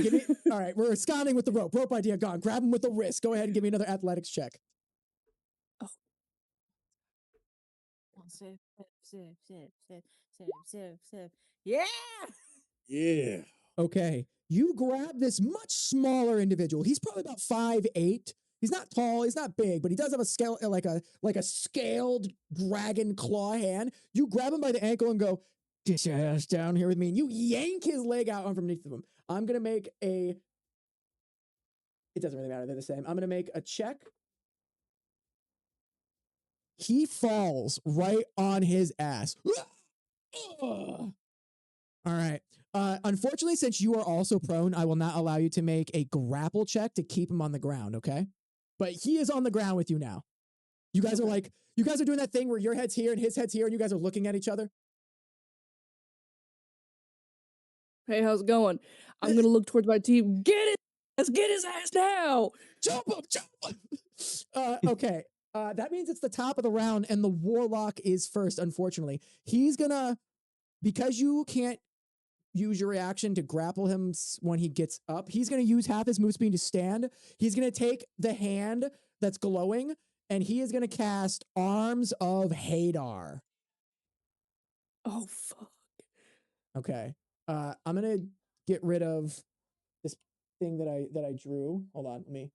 right, we're absconding with the rope. Rope idea gone. Grab him with the wrist. Go ahead and give me another athletics check. Oh. Yeah. Yeah. Okay. You grab this much smaller individual. He's probably about 5'8". He's not tall, he's not big, but he does have a scaled dragon claw hand. You grab him by the ankle and go, "Get your ass down here with me." And you yank his leg out from underneath of him. I'm gonna make it doesn't really matter, they're the same. I'm gonna make a check. He falls right on his ass. All right. Unfortunately, since you are also prone, I will not allow you to make a grapple check to keep him on the ground, okay? But he is on the ground with you now. You guys are doing that thing where your head's here and his head's here and you guys are looking at each other. Hey, how's it going? I'm gonna look towards my team. Let's get his ass now. Jump him. Okay. That means it's the top of the round and the warlock is first, unfortunately. He's gonna, because you use your reaction to grapple him when he gets up. He's going to use half his move speed to stand. He's going to take the hand that's glowing, and he is going to cast Arms of Hadar. Oh fuck. Okay. I'm going to get rid of this thing that I drew. Hold on, let me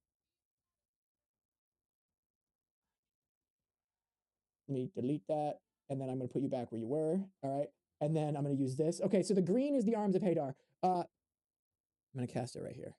delete that, and then I'm going to put you back where you were. All right. And then I'm going to use this. Okay, so the green is the Arms of Hadar. I'm going to cast it right here.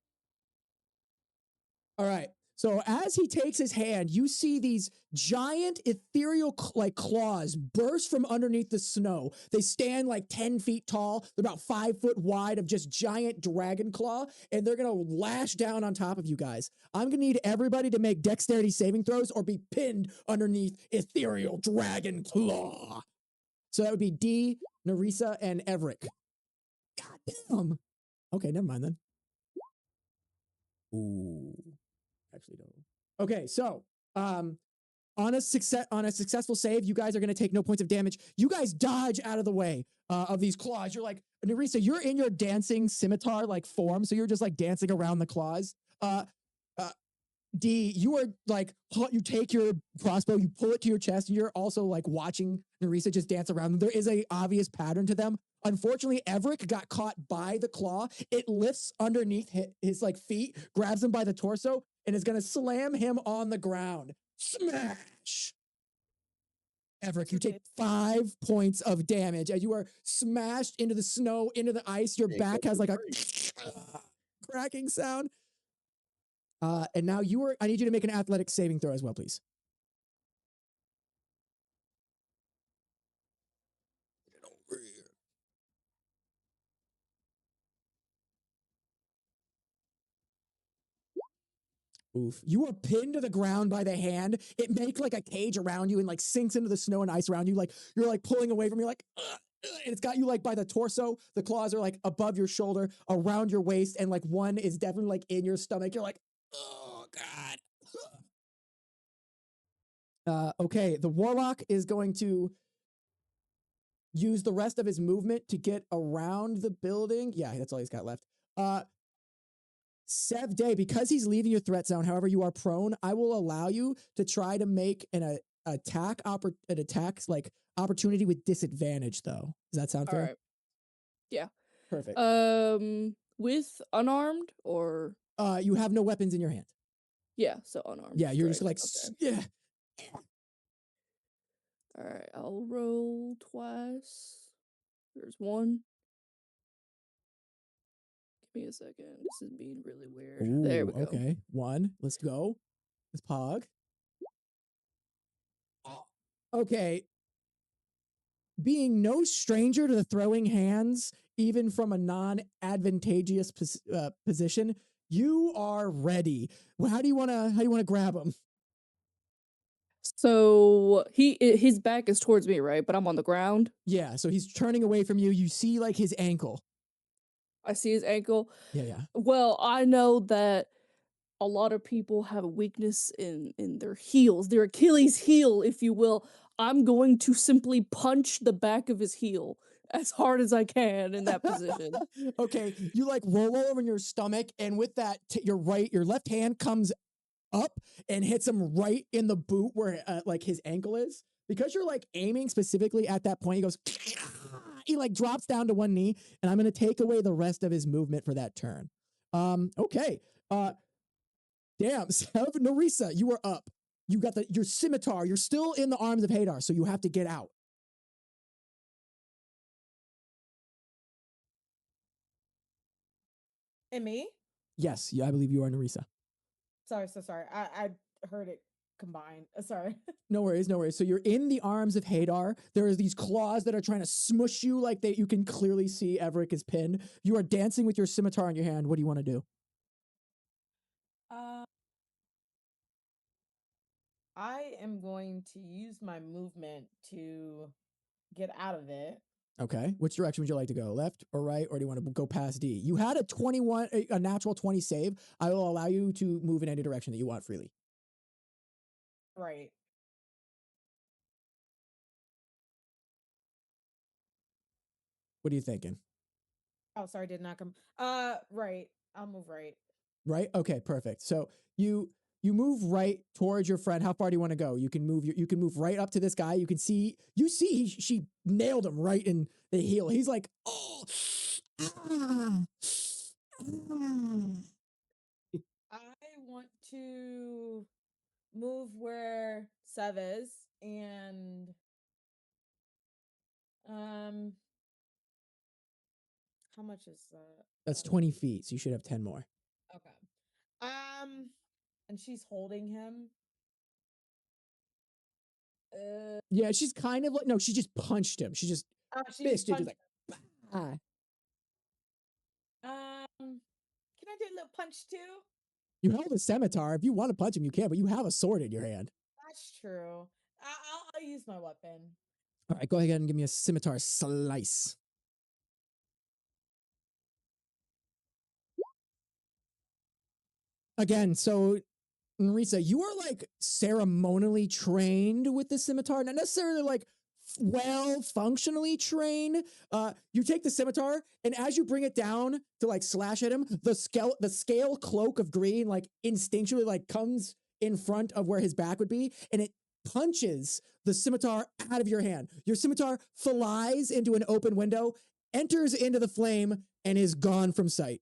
All right. So as he takes his hand, you see these giant ethereal like claws burst from underneath the snow. They stand like 10 feet tall. They're about 5 foot wide of just giant dragon claw, and they're going to lash down on top of you guys. I'm going to need everybody to make dexterity saving throws or be pinned underneath ethereal dragon claw. So that would be Dee, Nerissa, and Evrek. God damn. Okay, never mind then. Ooh. Actually don't. Okay, so on a successful save, you guys are going to take no points of damage. You guys dodge out of the way of these claws. You're like, Nerissa, you're in your dancing scimitar like form, so you're just like dancing around the claws. Dee, you are like, you take your crossbow, you pull it to your chest, and you're also like watching Nerissa just dance around them. There is a obvious pattern to them. Unfortunately, Evrek got caught by the claw. It lifts underneath his like feet, grabs him by the torso, and is going to slam him on the ground. Smash! Evrek, you take 5 points of damage as you are smashed into the snow, into the ice. Your back has like a cracking sound. And now I need you to make an athletic saving throw as well, please. Get over here. Oof. You are pinned to the ground by the hand. It makes like a cage around you and like sinks into the snow and ice around you. Like you're like pulling away from you, like, and it's got you like by the torso. The claws are like above your shoulder, around your waist, and like one is definitely like in your stomach. You're like, oh God. Okay, the warlock is going to use the rest of his movement to get around the building. Yeah, that's all he's got left. Sev Day, because he's leaving your threat zone, however, you are prone, I will allow you to try to make an attack like opportunity with disadvantage, though. Does that sound fair? All right. Yeah. Perfect. With unarmed or you have no weapons in your hand. yeah, so unarmed. Yeah, you're strike. just like Okay. yeah. All right, I'll roll twice. There's one. Give me a second. This is being really weird. Ooh, there we go. Okay, one. Let's go. Let's pog. Okay. Being no stranger to the throwing hands, even from a non-advantageous position, you are ready. Well, how do you want to grab him? So his back is towards me, right? But I'm on the ground. Yeah, so he's turning away from you. You see like his ankle. I see his ankle. Yeah. Well, I know that a lot of people have a weakness in their heels, their Achilles heel, if you will. I'm going to simply punch the back of his heel as hard as I can in that position. Okay, you like roll over in your stomach, and with that, your left hand comes up and hits him right in the boot where like his ankle is. Because you're like aiming specifically at that point, he goes, he like drops down to one knee, and I'm going to take away the rest of his movement for that turn. Okay. Damn, Nerissa, you are up. You got your scimitar. You're still in the arms of Hadar, so you have to get out. And me? Yes, yeah, I believe you are Nerissa. Sorry, so sorry. I heard it combined. Sorry. No worries, no worries. So you're in the arms of Hadar. There are these claws that are trying to smush you like you can clearly see Evrek is pinned. You are dancing with your scimitar in your hand. What do you want to do? I am going to use my movement to get out of it. Okay. Which direction would you like to go? Left or right? Or do you want to go past D? You had a natural 20 save. I will allow you to move in any direction that you want freely. Right. What are you thinking? Oh, sorry, did not come. Right. I'll move right. Right? Okay, perfect. So you move right towards your friend. How far do you want to go? You can move right up to this guy. You see she nailed him right in the heel. He's like, oh. I want to move where Sev is and how much is that? That's 20 feet, so you should have 10 more. Okay. And she's holding him. Yeah, she's kind of like, no, she just punched him. She just fisted, just like, ah. Can I do a little punch too? You held a scimitar. If you want to punch him, you can, but you have a sword in your hand. That's true. I'll use my weapon. All right, go ahead and give me a scimitar slice. Again, so Nerissa, you are like ceremonially trained with the scimitar, not necessarily like functionally trained. You take the scimitar, and as you bring it down to like slash at him, the scale cloak of green like instinctually like comes in front of where his back would be, and it punches the scimitar out of your hand. Your scimitar flies into an open window, enters into the flame, and is gone from sight.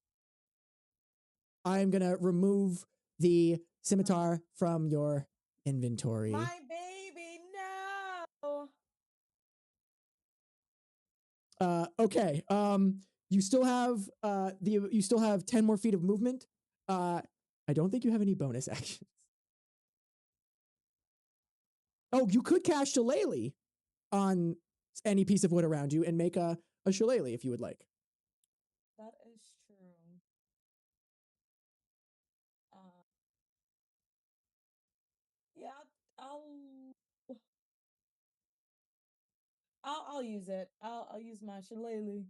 I'm gonna remove the scimitar from your inventory. My baby, no. Okay. You still have 10 more feet of movement. I don't think you have any bonus actions. Oh, you could cast Shillelagh on any piece of wood around you and make a shillelagh if you would like. That is true. Yeah, I'll use it. I'll use my shillelagh.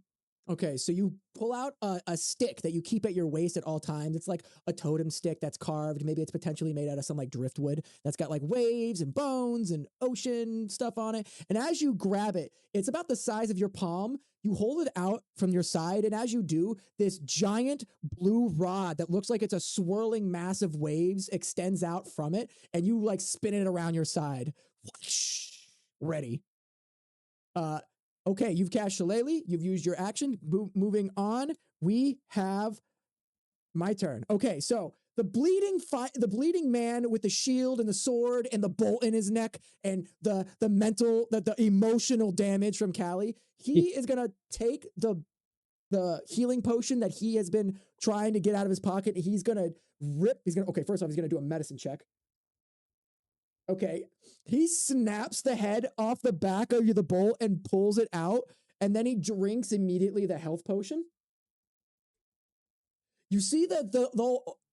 Okay, so you pull out a stick that you keep at your waist at all times. It's like a totem stick that's carved. Maybe it's potentially made out of some like driftwood that's got like waves and bones and ocean stuff on it. And as you grab it, it's about the size of your palm. You hold it out from your side, and as you do, this giant blue rod that looks like it's a swirling mass of waves extends out from it, and you like spin it around your side. Ready. Okay, you've cast Shillelagh. You've used your action. Moving on, we have my turn. Okay, so the bleeding man with the shield and the sword and the bolt in his neck and the emotional damage from Callie. He is gonna take the healing potion that he has been trying to get out of his pocket. Okay, first off, he's gonna do a medicine check. Okay, he snaps the head off the back of the bowl and pulls it out, and then he drinks immediately the health potion. You see that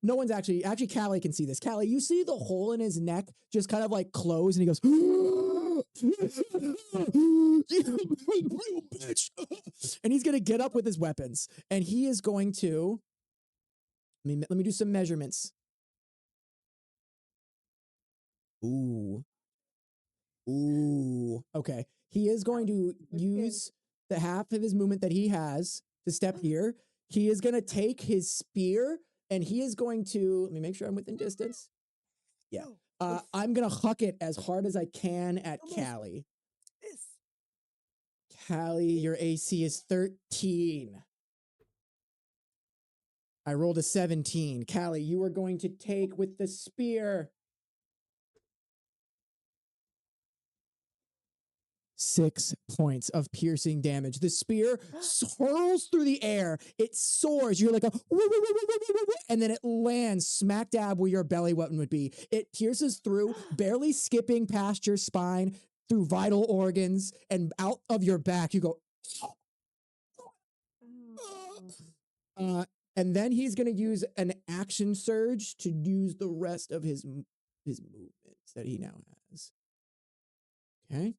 no one's actually Callie can see this. Callie, you see the hole in his neck just kind of like close, and he goes, and he's gonna get up with his weapons, and he is going to. Let me do some measurements. Ooh. Okay. He is going to use the half of his movement that he has to step here. He is going to take his spear, and he is going to, let me make sure I'm within distance. Yeah. I'm going to huck it as hard as I can at Callie. Callie, your AC is 13. I rolled a 17. Callie, you are going to take with the spear 6 points of piercing damage. The spear hurls through the air. It soars. You're like and then it lands smack dab where your belly button would be. It pierces through, barely skipping past your spine, through vital organs, and out of your back. You go. And then he's going to use an action surge to use the rest of his movements that he now has. Okay.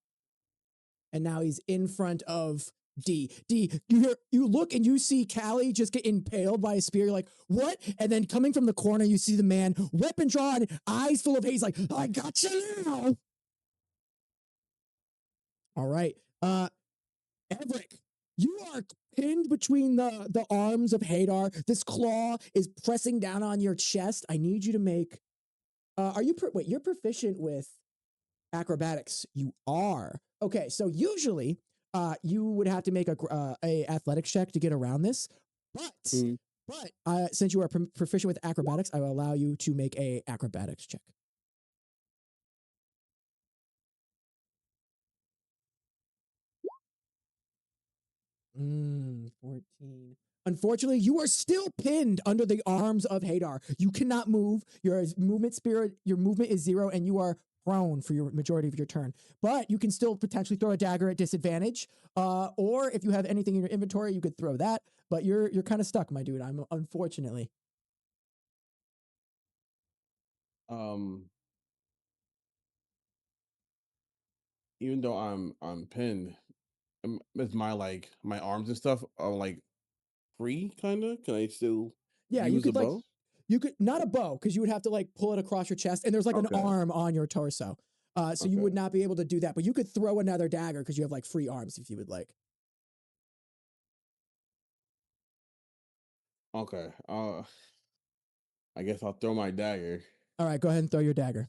And now he's in front of Dee. Dee, you look and you see Callie just get impaled by a spear. You're like, what? And then coming from the corner, you see the man, weapon drawn, eyes full of haze, like, I got you now. All right. Evrek, you are are pinned between the arms of Hadar. This claw is pressing down on your chest. I need you to make. Are you wait? You're proficient with acrobatics. You are. Okay, so usually you would have to make a athletics check to get around this, but since you are proficient with acrobatics, I will allow you to make a acrobatics check. 14. Unfortunately, you are still pinned under the arms of Hadar. You cannot move. Your movement is 0, and you are prone for your majority of your turn. But you can still potentially throw a dagger at disadvantage. Or if you have anything in your inventory, you could throw that. But you're kind of stuck, my dude. Unfortunately. Even though I'm pinned, is my arms and stuff are like free, kind of? Can I still use a bow? You could not a bow, because you would have to like pull it across your chest, and there's like an arm on your torso. So you would not be able to do that, but you could throw another dagger because you have like free arms if you would like. Okay. I guess I'll throw my dagger. All right, go ahead and throw your dagger.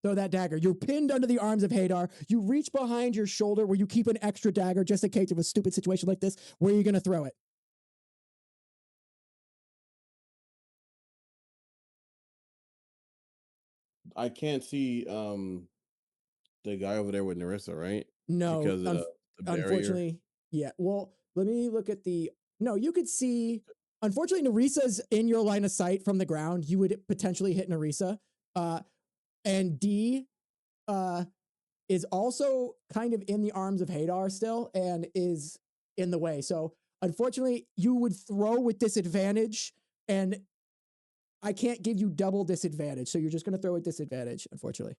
Throw that dagger. You're pinned under the arms of Hadar. You reach behind your shoulder where you keep an extra dagger just in case of a stupid situation like this. Where are you going to throw it? I can't see the guy over there with Nerissa, right? No, because the unfortunately, yeah. Well, let me look at the. No, you could see. Unfortunately, Nerissa's in your line of sight from the ground. You would potentially hit Nerissa. And Dee is also kind of in the arms of Hadar still and is in the way. So unfortunately, you would throw with disadvantage, and I can't give you double disadvantage. So you're just going to throw with disadvantage, unfortunately.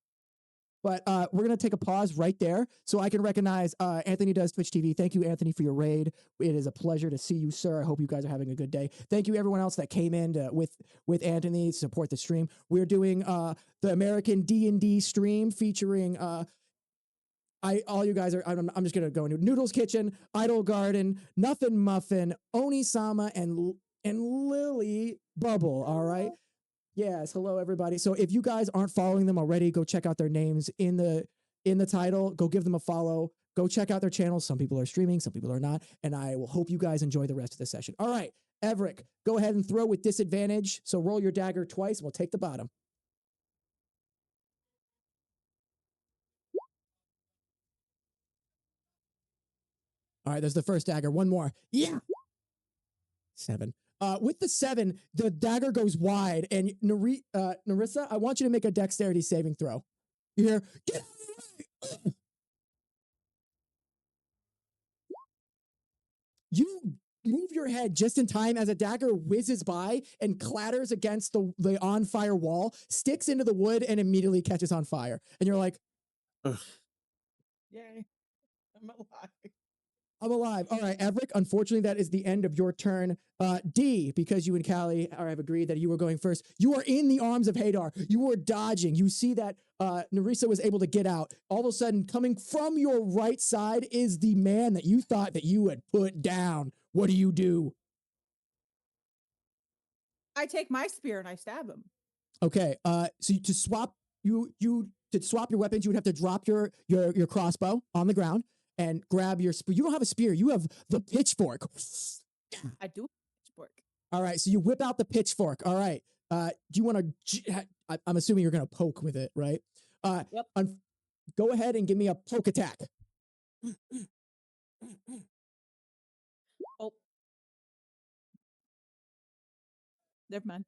But we're going to take a pause right there so I can recognize Anthony does Twitch TV. Thank you, Anthony, for your raid. It is a pleasure to see you, sir. I hope you guys are having a good day. Thank you, everyone else that came in with Anthony to support the stream. We're doing the American D&D stream featuring all you guys are. I'm just going to go into NoodlesKitchen, IdolGarden, NuffinMuffin, Oni-Sama, and Lily Bubble. All right. Yes, hello everybody. So if you guys aren't following them already, go check out their names in the title. Go give them a follow. Go check out their channels. Some people are streaming, some people are not, and I will hope you guys enjoy the rest of the session. All right, Evrek, go ahead and throw with disadvantage. So roll your dagger twice, and we'll take the bottom. All right, there's the first dagger. One more. Yeah. 7. With the 7, the dagger goes wide, and Nerissa, I want you to make a dexterity saving throw. You hear, get out of the way! You move your head just in time as a dagger whizzes by and clatters against the on-fire wall, sticks into the wood, and immediately catches on fire. And you're like, Yay, I'm alive. I'm alive. All right, Evrek, unfortunately, that is the end of your turn. Dee, because you and Callie have agreed that you were going first, you are in the arms of Hadar. You were dodging. You see that Nerissa was able to get out. All of a sudden, coming from your right side is the man that you thought that you had put down. What do you do? I take my spear and I stab him. Okay, so to swap your weapons, you would have to drop your crossbow on the ground and grab your spear. You don't have a spear. You have the pitchfork. I do have a pitchfork. All right. So you whip out the pitchfork. All right. Do you want to, I'm assuming you're going to poke with it, right? Yep. Go ahead and give me a poke attack. Oh. Never mind.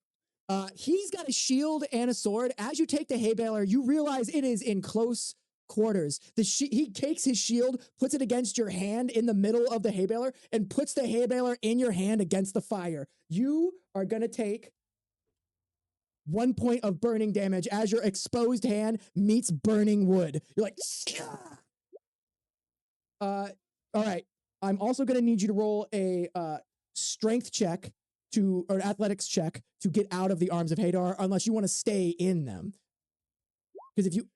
He's got a shield and a sword. As you take the hay baler, you realize it is in close quarters. He takes his shield, puts it against your hand in the middle of the hay baler, and puts the hay baler in your hand against the fire. You are going to take 1 point of burning damage as your exposed hand meets burning wood. You're like, all right. I'm also going to need you to roll a strength check or an athletics check to get out of the arms of Hadar, unless you want to stay in them. Because if you...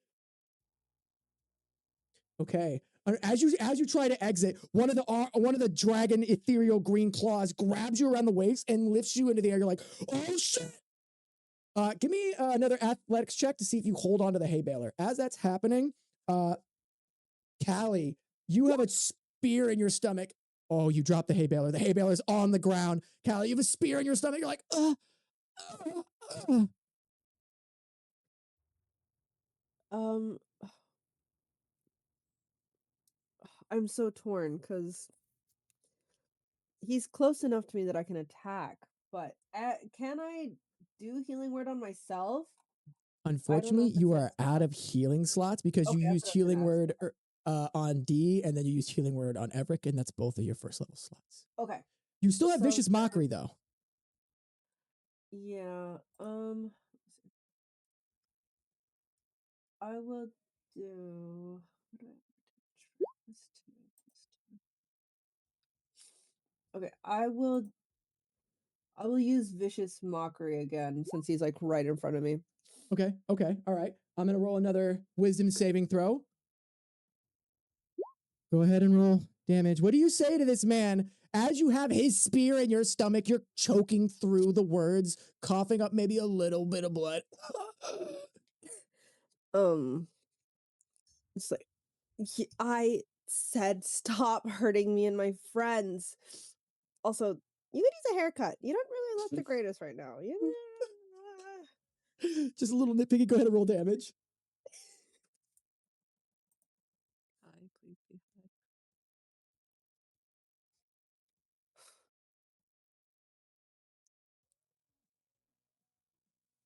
Okay. As you try to exit, one of the dragon ethereal green claws grabs you around the waist and lifts you into the air. You're like, oh shit! Give me another athletics check to see if you hold on to the hay baler. As that's happening, Callie, you have a spear in your stomach. Oh, you dropped the hay baler. The hay baler's on the ground. Callie, you have a spear in your stomach. You're like, I'm so torn because he's close enough to me that I can attack, but can I do healing word on myself? Unfortunately, if you it's are out of healing slots because you Okay, used that's what I was healing gonna word on D, and then you used healing word on Evrek, and that's both of your first level slots. Okay. You still have So vicious mockery though. Yeah. I will do. What do I have to +2. Okay, I will use vicious mockery again since he's like right in front of me. Okay, all right. I'm gonna roll another wisdom saving throw. Go ahead and roll damage. What do you say to this man as you have his spear in your stomach? You're choking through the words, coughing up maybe a little bit of blood. It's like I said, stop hurting me and my friends. Also, you could use a haircut. You don't really look the greatest right now. Just a little nitpicky. Go ahead and roll damage.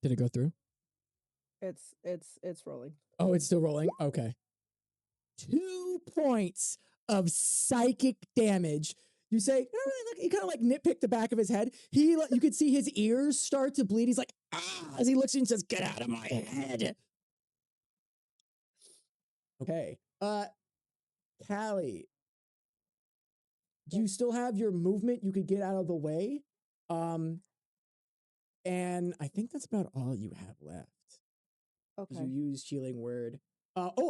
Did it go through? It's rolling. Oh, it's still rolling? Okay. 2 points of psychic damage. You say, no, really, look, you kind of like nitpick the back of his head. You could see his ears start to bleed. He's like, as he looks at you and says, get out of my head. Okay. Callie, do you still have your movement? You could get out of the way. And I think that's about all you have left. Okay. You use healing word.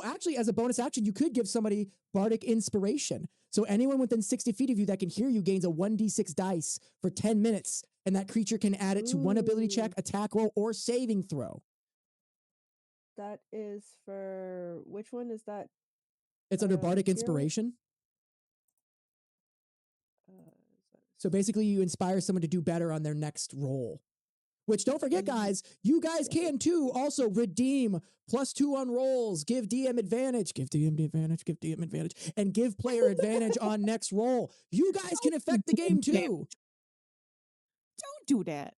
Actually, as a bonus action, you could give somebody bardic inspiration. So anyone within 60 feet of you that can hear you gains a 1d6 dice for 10 minutes, and that creature can add it to one ability check, attack roll, or saving throw. That is for which one is that? It's under bardic inspiration. So basically, you inspire someone to do better on their next roll. Which, don't forget, guys, you guys can too also redeem +2 on rolls, give DM advantage, and give player advantage on next roll. You guys can affect the game too. Don't do that.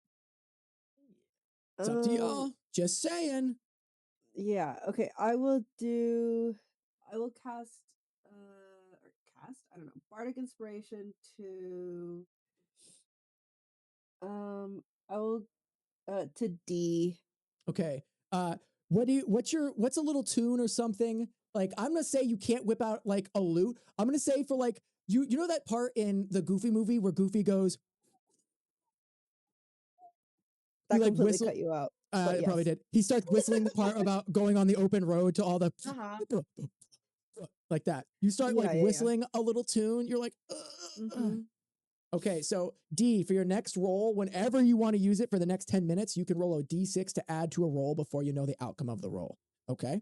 It's up to y'all. Just saying. Yeah. Okay. I will cast. I don't know. Bardic inspiration to. I will. To D. Okay. What's a little tune or something? Like, I'm gonna say you can't whip out like a lute. I'm gonna say for like you know that part in the Goofy movie where Goofy goes. That completely cut you out. It yes. probably did. He starts whistling the part about going on the open road to all the like that. You start whistling a little tune. You're like, Okay, so D, for your next roll, whenever you want to use it for the next 10 minutes, you can roll a D6 to add to a roll before you know the outcome of the roll. Okay?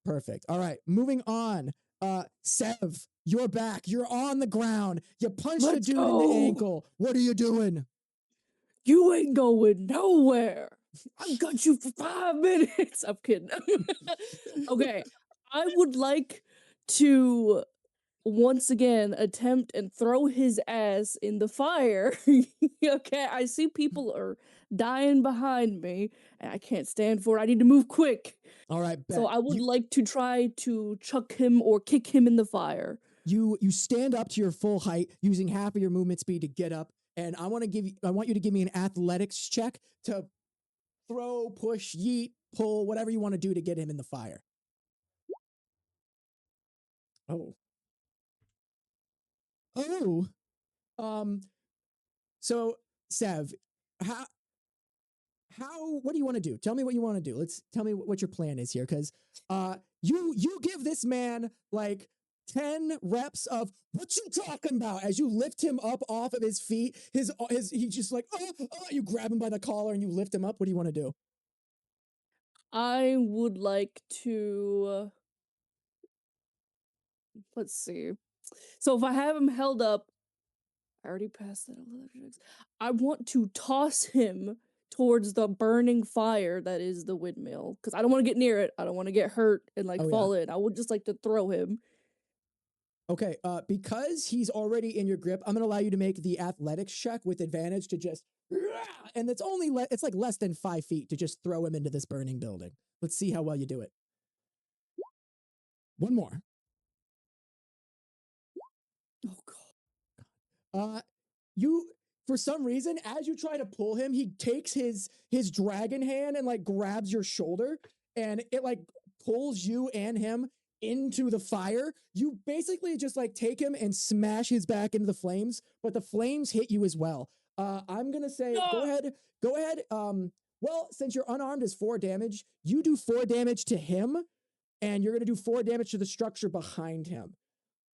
Perfect. All right, moving on. Sev, you're back. You're on the ground. You punched a dude in the ankle. What are you doing? You ain't going nowhere. I've got you for 5 minutes. I'm kidding. Okay. I would like to once again attempt and throw his ass in the fire. Okay, I see people are dying behind me, and I can't stand for it. I need to move quick. All right, bet. So I would like to try to chuck him or kick him in the fire. You stand up to your full height using half of your movement speed to get up, and I want you to give me an athletics check to throw, push, yeet, pull, whatever you want to do to get him in the fire. Oh. So Sev, what do you want to do? Tell me what you want to do. Tell me what your plan is here, because you give this man like 10 reps of what you talking about as you lift him up off of his feet. He's just like, you grab him by the collar and you lift him up. What do you want to do? I would like to let's see. So if I have him held up, I already passed that. I want to toss him towards the burning fire that is the windmill, because I don't want to get near it. I don't want to get hurt and like fall in. I would just like to throw him. Okay, because he's already in your grip, I'm gonna allow you to make the athletics check with advantage to just, and it's only it's like less than 5 feet to just throw him into this burning building. Let's see how well you do it. One more. Oh god. You, for some reason, as you try to pull him, he takes his dragon hand and like grabs your shoulder, and it like pulls you and him into the fire. You basically just like take him and smash his back into the flames, but the flames hit you as well. I'm gonna say, go ahead. Well, since you're unarmed is 4 damage, you do 4 damage to him, and you're gonna do 4 damage to the structure behind him.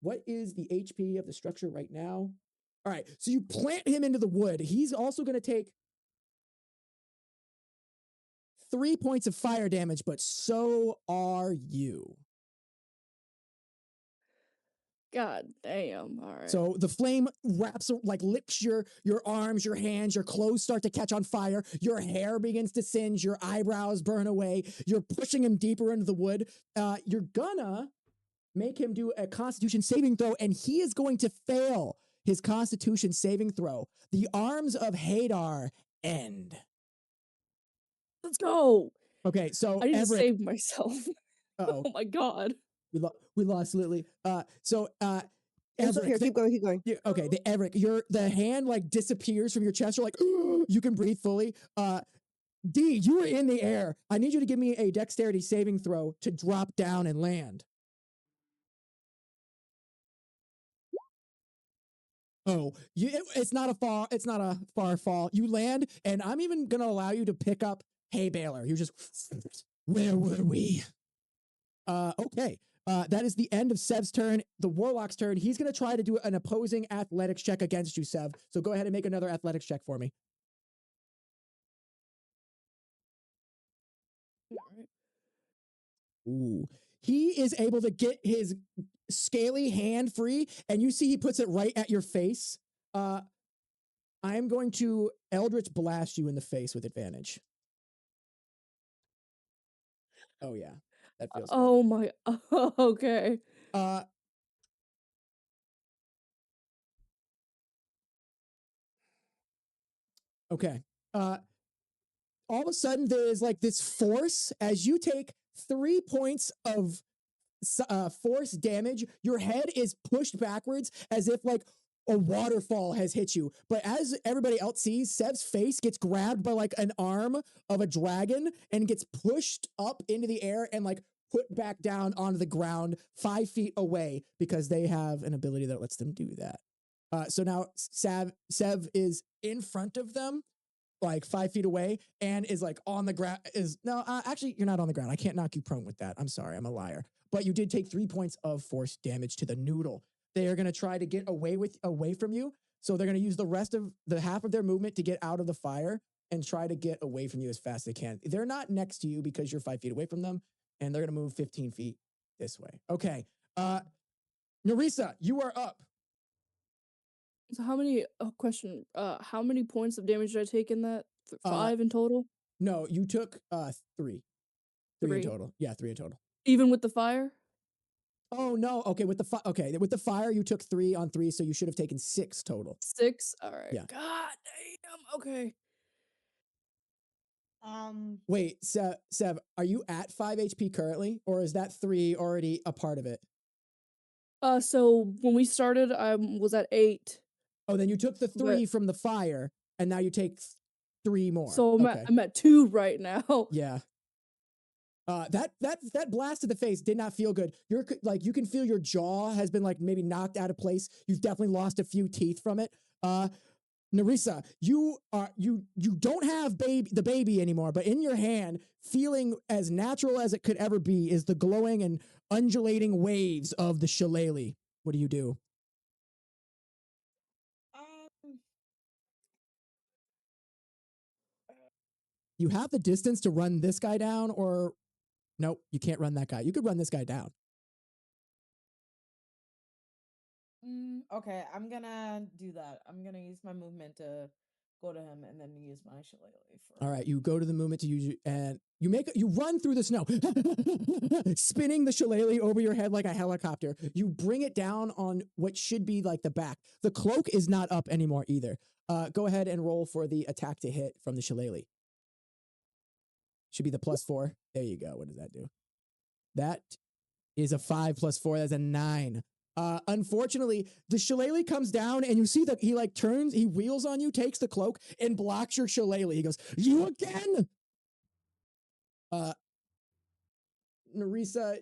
What is the HP of the structure right now? All right, so you plant him into the wood. He's also gonna take 3 points of fire damage, but so are you. God damn. All right. So the flame wraps, like licks your arms, your hands, your clothes start to catch on fire. Your hair begins to singe. Your eyebrows burn away. You're pushing him deeper into the wood. You're gonna make him do a Constitution saving throw, and he is going to fail his Constitution saving throw. The arms of Hadar end. Let's go. Okay, so I need to Evrek, save myself. Uh-oh. Oh my god. We lost Lily. So It's Evrek, here. Keep going. Keep going. okay, the Evrek, the hand like disappears from your chest. You're like, you can breathe fully. Dee, you are in the air. I need you to give me a dexterity saving throw to drop down and land. Oh, it's not a far fall. You land, and I'm even gonna allow you to pick up hay baler. You just, where were we? Okay. That is the end of Sev's turn. The Warlock's turn. He's gonna try to do an opposing athletics check against you, Sev. So go ahead and make another athletics check for me. Ooh. He is able to get his scaly hand free, and you see he puts it right at your face. I am going to Eldritch Blast you in the face with advantage. Oh yeah, that feels good. Oh my. Okay. Okay. All of a sudden there is like this force as you take 3 points of force damage. Your head is pushed backwards as if like a waterfall has hit you. But as everybody else sees, Sev's face gets grabbed by like an arm of a dragon and gets pushed up into the air and like put back down onto the ground 5 feet away, because they have an ability that lets them do that. So now Sev is in front of them, like 5 feet away, and is like on the ground. Actually, you're not on the ground. I can't knock you prone with that. I'm sorry, I'm a liar. But you did take 3 points of force damage to the noodle. They are going to try to get away from you. So they're going to use the rest of the half of their movement to get out of the fire and try to get away from you as fast as they can. They're not next to you because you're 5 feet away from them, and they're going to move 15 feet this way. Okay. Nerissa, you are up. So how many how many points of damage did I take in that? 5 in total? No, you took 3. 3 3 in total. Yeah, 3 in total. Even with the fire? Oh no. Okay, with the fire you took 3 on 3, so you should have taken 6 total. 6? All right. Yeah. God damn. Okay. Wait, Sev, are you at 5 HP currently, or is that 3 already a part of it? So when we started, I was at 8. Oh, then you took the 3 from the fire, and now you take 3 more. So okay. I'm at 2 right now. Yeah. That blast to the face did not feel good. You're like, you can feel your jaw has been like maybe knocked out of place. You've definitely lost a few teeth from it. Nerissa, you don't have the baby anymore, but in your hand, feeling as natural as it could ever be, is the glowing and undulating waves of the shillelagh. What do you do? You have the distance to run this guy down, or nope, you can't run that guy. You could run this guy down. Okay, I'm gonna do that. I'm gonna use my movement to go to him and then use my shillelagh for. All right, you go to the movement to use, and you run through the snow, spinning the shillelagh over your head like a helicopter. You bring it down on what should be like the back. The cloak is not up anymore either. Go ahead and roll for the attack to hit from the shillelagh. Should be the +4. There you go. What does that do? That is a 5 + 4. That's a 9. Unfortunately, the shillelagh comes down and you see that he like turns, he wheels on you, takes the cloak and blocks your shillelagh. He goes, "You again?" Nerissa,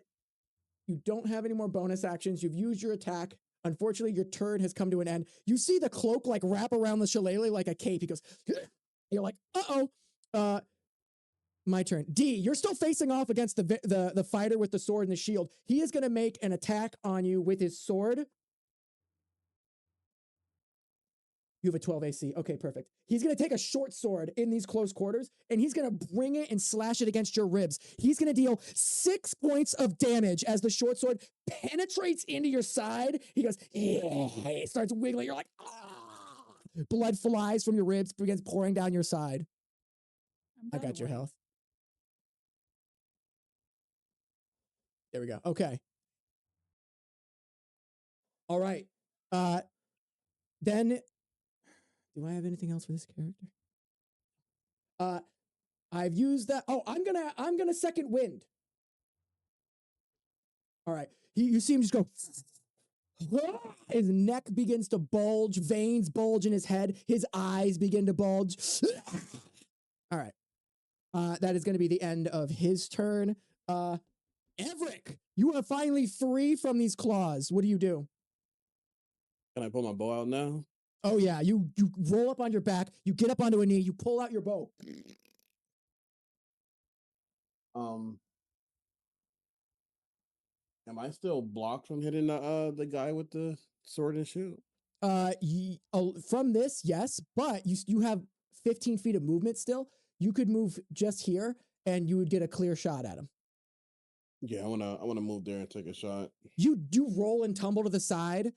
you don't have any more bonus actions. You've used your attack. Unfortunately, your turn has come to an end. You see the cloak like wrap around the shillelagh like a cape. He goes, you're like, uh-oh. My turn. Dee, you're still facing off against the fighter with the sword and the shield. He is going to make an attack on you with his sword. You have a 12 AC. Okay, perfect. He's going to take a short sword in these close quarters, and he's going to bring it and slash it against your ribs. He's going to deal 6 points of damage as the short sword penetrates into your side. He goes, yeah. It starts wiggling. You're like, ah. Blood flies from your ribs, begins pouring down your side. I got your health. There we go. Okay. All right. Then, do I have anything else for this character? I've used that. Oh, I'm gonna second wind. All right. You see him just go. His neck begins to bulge. Veins bulge in his head. His eyes begin to bulge. All right. That is going to be the end of his turn. Evrek, you are finally free from these claws. What do you do? Can I pull my bow out now? Oh yeah, you roll up on your back, you get up onto a knee, you pull out your bow. Am I still blocked from hitting the guy with the sword and shield? From this, yes, but you have 15 feet of movement still. You could move just here, and you would get a clear shot at him. Yeah, I wanna move there and take a shot. You roll and tumble to the side,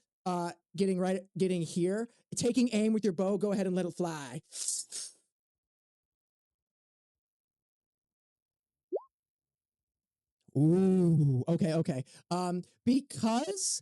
getting here, taking aim with your bow. Go ahead and let it fly. Ooh, okay. Because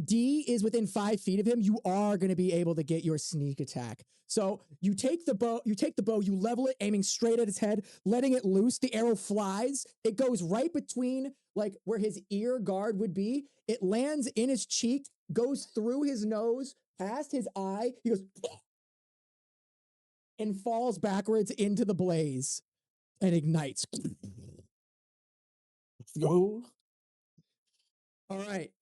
D is within 5 feet of him, you are going to be able to get your sneak attack. So you take the bow, you level it, aiming straight at his head, letting it loose. The arrow flies. It goes right between like where his ear guard would be. It lands in his cheek, goes through his nose, past his eye. He goes and falls backwards into the blaze and ignites. Let's go. All right.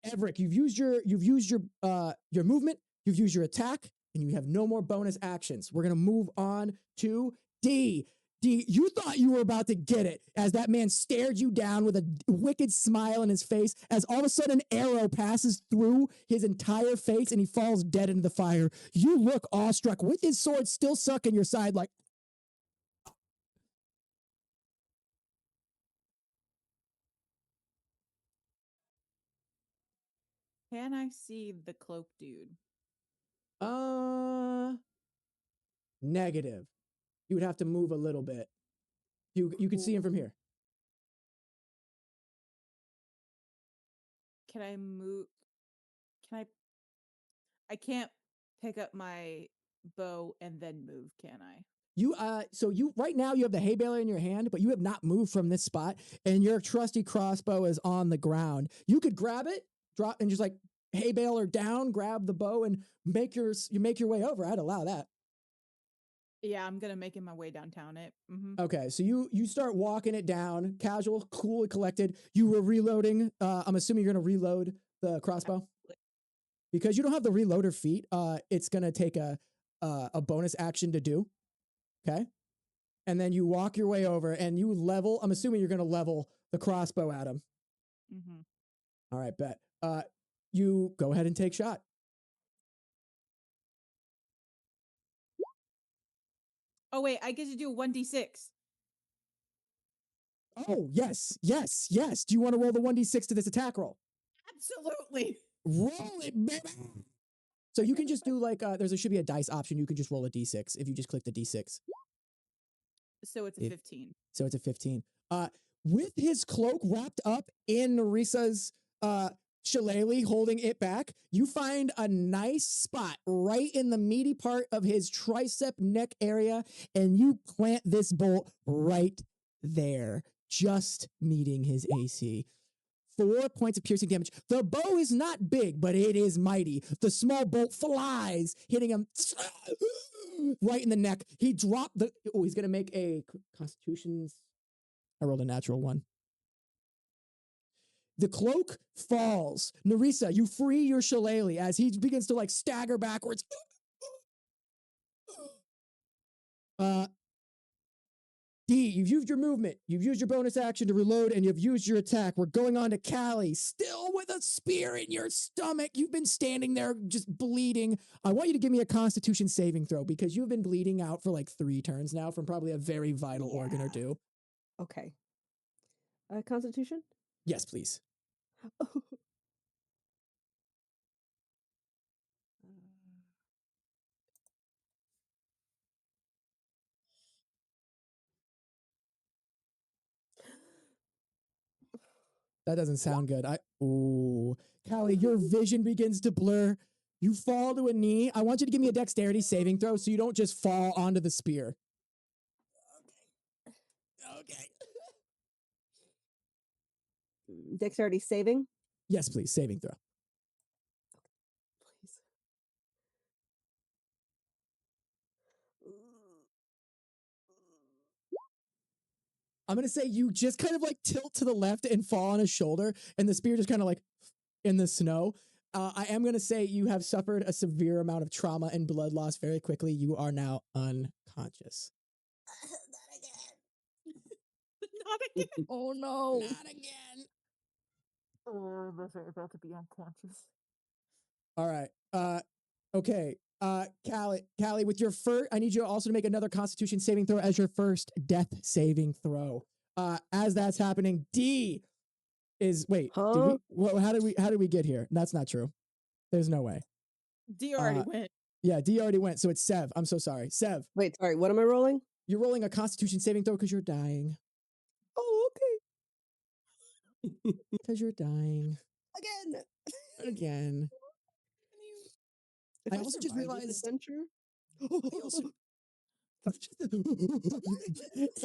Evrek, you've used your movement, you've used your attack, and you have no more bonus actions. We're gonna move on to D. D, you thought you were about to get it as that man stared you down with a wicked smile on his face as all of a sudden an arrow passes through his entire face and he falls dead into the fire. You look awestruck with his sword still stuck in your side like, Can I see the cloak dude? negative. You would have to move a little bit. You could see him from here. Can I move? I can't pick up my bow and then move, can I? So right now you have the hay baler in your hand, but you have not moved from this spot, and your trusty crossbow is on the ground. You could grab it, drop, and just like hay baler down, grab the bow, and make your way over. I'd allow that. Yeah, I'm gonna make my way downtown it. Mm-hmm. Okay, so you start walking it down, casual, cool, and collected. You were reloading. I'm assuming you're gonna reload the crossbow. Absolutely. Because you don't have the reloader feat, it's gonna take a bonus action to do. Okay. And then you walk your way over and you level. I'm assuming you're gonna level the crossbow at him. Mm-hmm. All right, bet. You go ahead and take shot. Oh wait, I get to do 1d6. Oh, yes. Do you want to roll the 1d6 to this attack roll? Absolutely. Roll it, baby. So you can just do like, there should be a dice option. You can just roll a d6 if you just click the d6. So it's a 15. So it's a 15. With his cloak wrapped up in Nerissa's shillelagh, holding it back, you find a nice spot right in the meaty part of his tricep neck area, and you plant this bolt right there, just meeting his AC. 4 points of piercing damage. The bow is not big, but it is mighty. The small bolt flies, hitting him right in the neck. He dropped the... Oh, he's going to make a Constitution's... I rolled a natural 1. The cloak falls. Nerissa, you free your shillelagh as he begins to like stagger backwards. Dee, you've used your movement. You've used your bonus action to reload, and you've used your attack. We're going on to Callie, still with a spear in your stomach. You've been standing there just bleeding. I want you to give me a Constitution saving throw because you've been bleeding out for like 3 turns now from probably a very vital organ or 2. Okay. Constitution? Yes, please. That doesn't sound good. Ooh. Callie, your vision begins to blur. You fall to a knee. I want you to give me a dexterity saving throw so you don't just fall onto the spear. Okay. Dexterity saving? Yes, please. Saving throw. Please. I'm going to say you just kind of like tilt to the left and fall on his shoulder, and the spear just kind of like in the snow. I am going to say you have suffered a severe amount of trauma and blood loss very quickly. You are now unconscious. Not again. Not again. Oh no. Not again. Oh, we're about to be unconscious. All right. Okay. Callie, with your first, I need you also to make another Constitution saving throw as your first death saving throw. As that's happening, Dee is wait. Huh? How did we get here? That's not true. There's no way. D already went. Yeah, Dee already went. So it's Sev. I'm so sorry, Sev. Wait, sorry. What am I rolling? You're rolling a Constitution saving throw because you're dying. Oh, okay. Because you're dying Again. again. If I also just survive this realized. adventure. I also-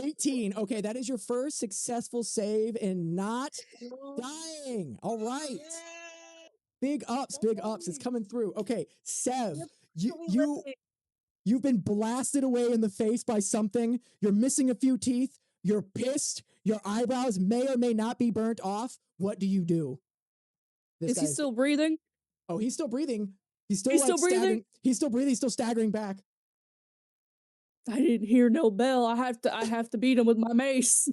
18. Okay, that is your first successful save and not dying. All right. Big ups. It's coming through. Okay, Sev, you've been blasted away in the face by something. You're missing a few teeth. You're pissed. Your eyebrows may or may not be burnt off. What do you do? Is he still breathing? Oh, he's still breathing. He's still Still breathing? He's still breathing. He's still staggering back. I didn't hear no bell. I have to beat him with my mace.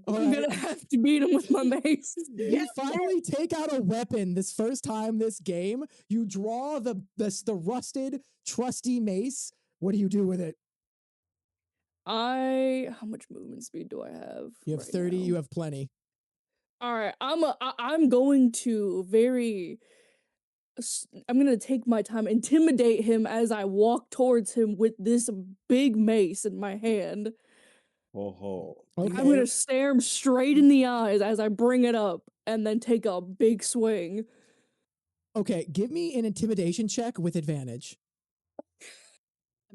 I'm gonna have to beat him with my mace. You finally take out a weapon this first time this game. You draw the rusted, trusty mace. What do you do with it? How much movement speed do I have? You have 30. now? You have plenty. All right, I'm going to I'm gonna take my time, intimidate him as I walk towards him with this big mace in my hand. Oh, Okay. I'm gonna stare him straight in the eyes as I bring it up, and then take a big swing. Okay, give me an intimidation check with advantage.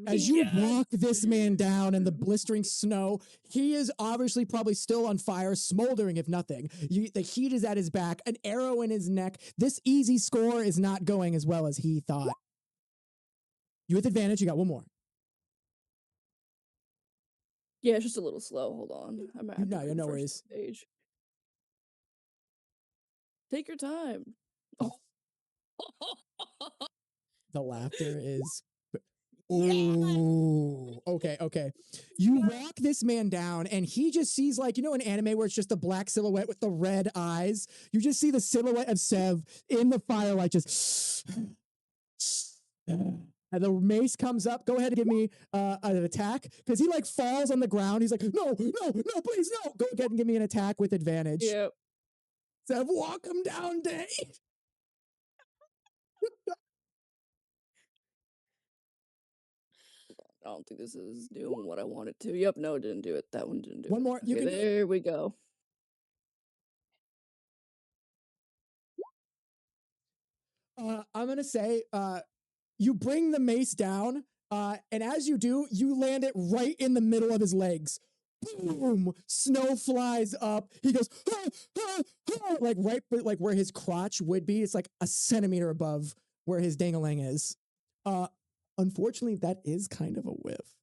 As you walk this man down in the blistering snow, he is obviously probably still on fire, smoldering if nothing. The heat is at his back, an arrow in his neck. This easy score is not going as well as he thought. You with advantage, you got one more. Yeah, it's just a little slow. Hold on. No worries. Page. Take your time. The laughter is. Yeah. Ooh. Okay. You walk this man down, and he just sees, like, you know, an anime where it's just a black silhouette with the red eyes. You just see the silhouette of Sev in the firelight, just. And the mace comes up. Go ahead and give me an attack, because he like falls on the ground. He's like, no, please, no. Go ahead and give me an attack with advantage. Yep. Sev, walk him down, Day. I don't think this is doing what I wanted to. Yep, no, it didn't do it. That one didn't do it. One more. You Okay, can. there we go. I'm gonna say, you bring the mace down, and as you do, you land it right in the middle of his legs. Boom! Snow flies up. He goes, ah, ah, ah, like right, like where his crotch would be. It's like a centimeter above where his dangalang is. Unfortunately, that is kind of a whiff.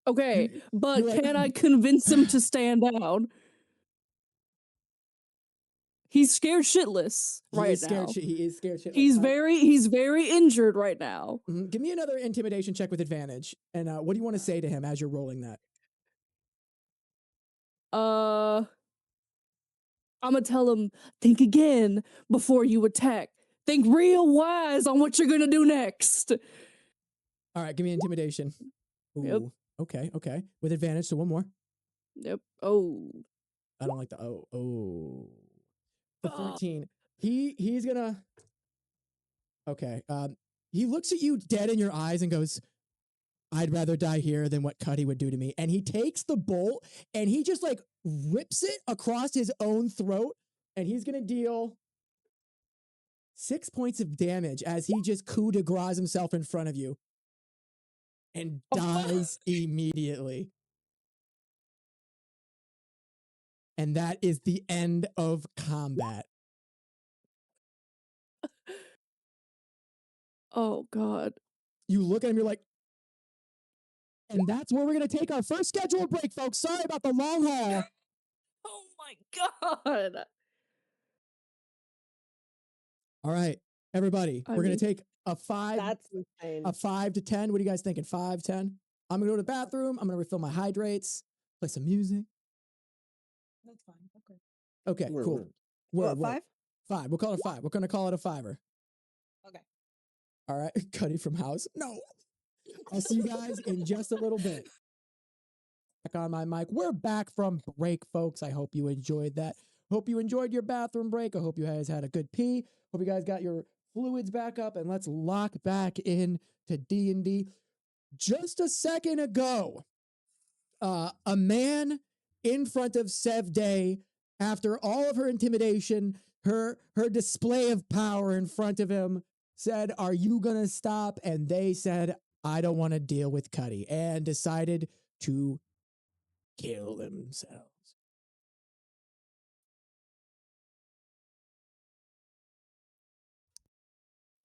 Okay, but you're like- can I convince him to stand down? He's scared shitless right He is scared. now. He is scared. Shit. He's very injured right now. Give me another intimidation check with advantage. And what do you want to say to him as you're rolling that? I'm gonna tell him, think again before you attack. Think real wise on what you're gonna do next. All right, give me intimidation. Ooh, Yep. Okay. With advantage, so one more. Yep. Oh. I don't like the the 14. He's gonna. Okay. He looks at you dead in your eyes and goes, I'd rather die here than what Cuddy would do to me. And he takes the bolt and he just like rips it across his own throat, and he's gonna deal 6 points of damage as he just coup de grace himself in front of you and dies immediately. And that is the end of combat. Oh God. You look at him, you're like, and that's where we're going to take our first scheduled break, folks. Sorry about the long haul. Oh my God. All right, everybody, we're going to take a 5 That's insane. a 5 to 10. What are you guys thinking? 5, 10? I'm going to go to the bathroom. I'm going to refill my hydrates, play some music. That's fine. Okay. Okay, Word, cool. word. What, 5? 5. We'll call it 5. We're going to call it a 5er. Okay. All right, Cuddy from house. No. I'll see you guys in just a little bit. Back on my mic. We're back from break, folks. I hope you enjoyed that. Hope you enjoyed your bathroom break. I hope you guys had a good pee. Hope you guys got your fluids back up, and let's lock back in to D&D. Just a second ago, a man in front of Sev Day, after all of her intimidation, her display of power in front of him, said, "Are you gonna stop?" And they said, "I don't want to deal with Cuddy," and decided to kill themselves.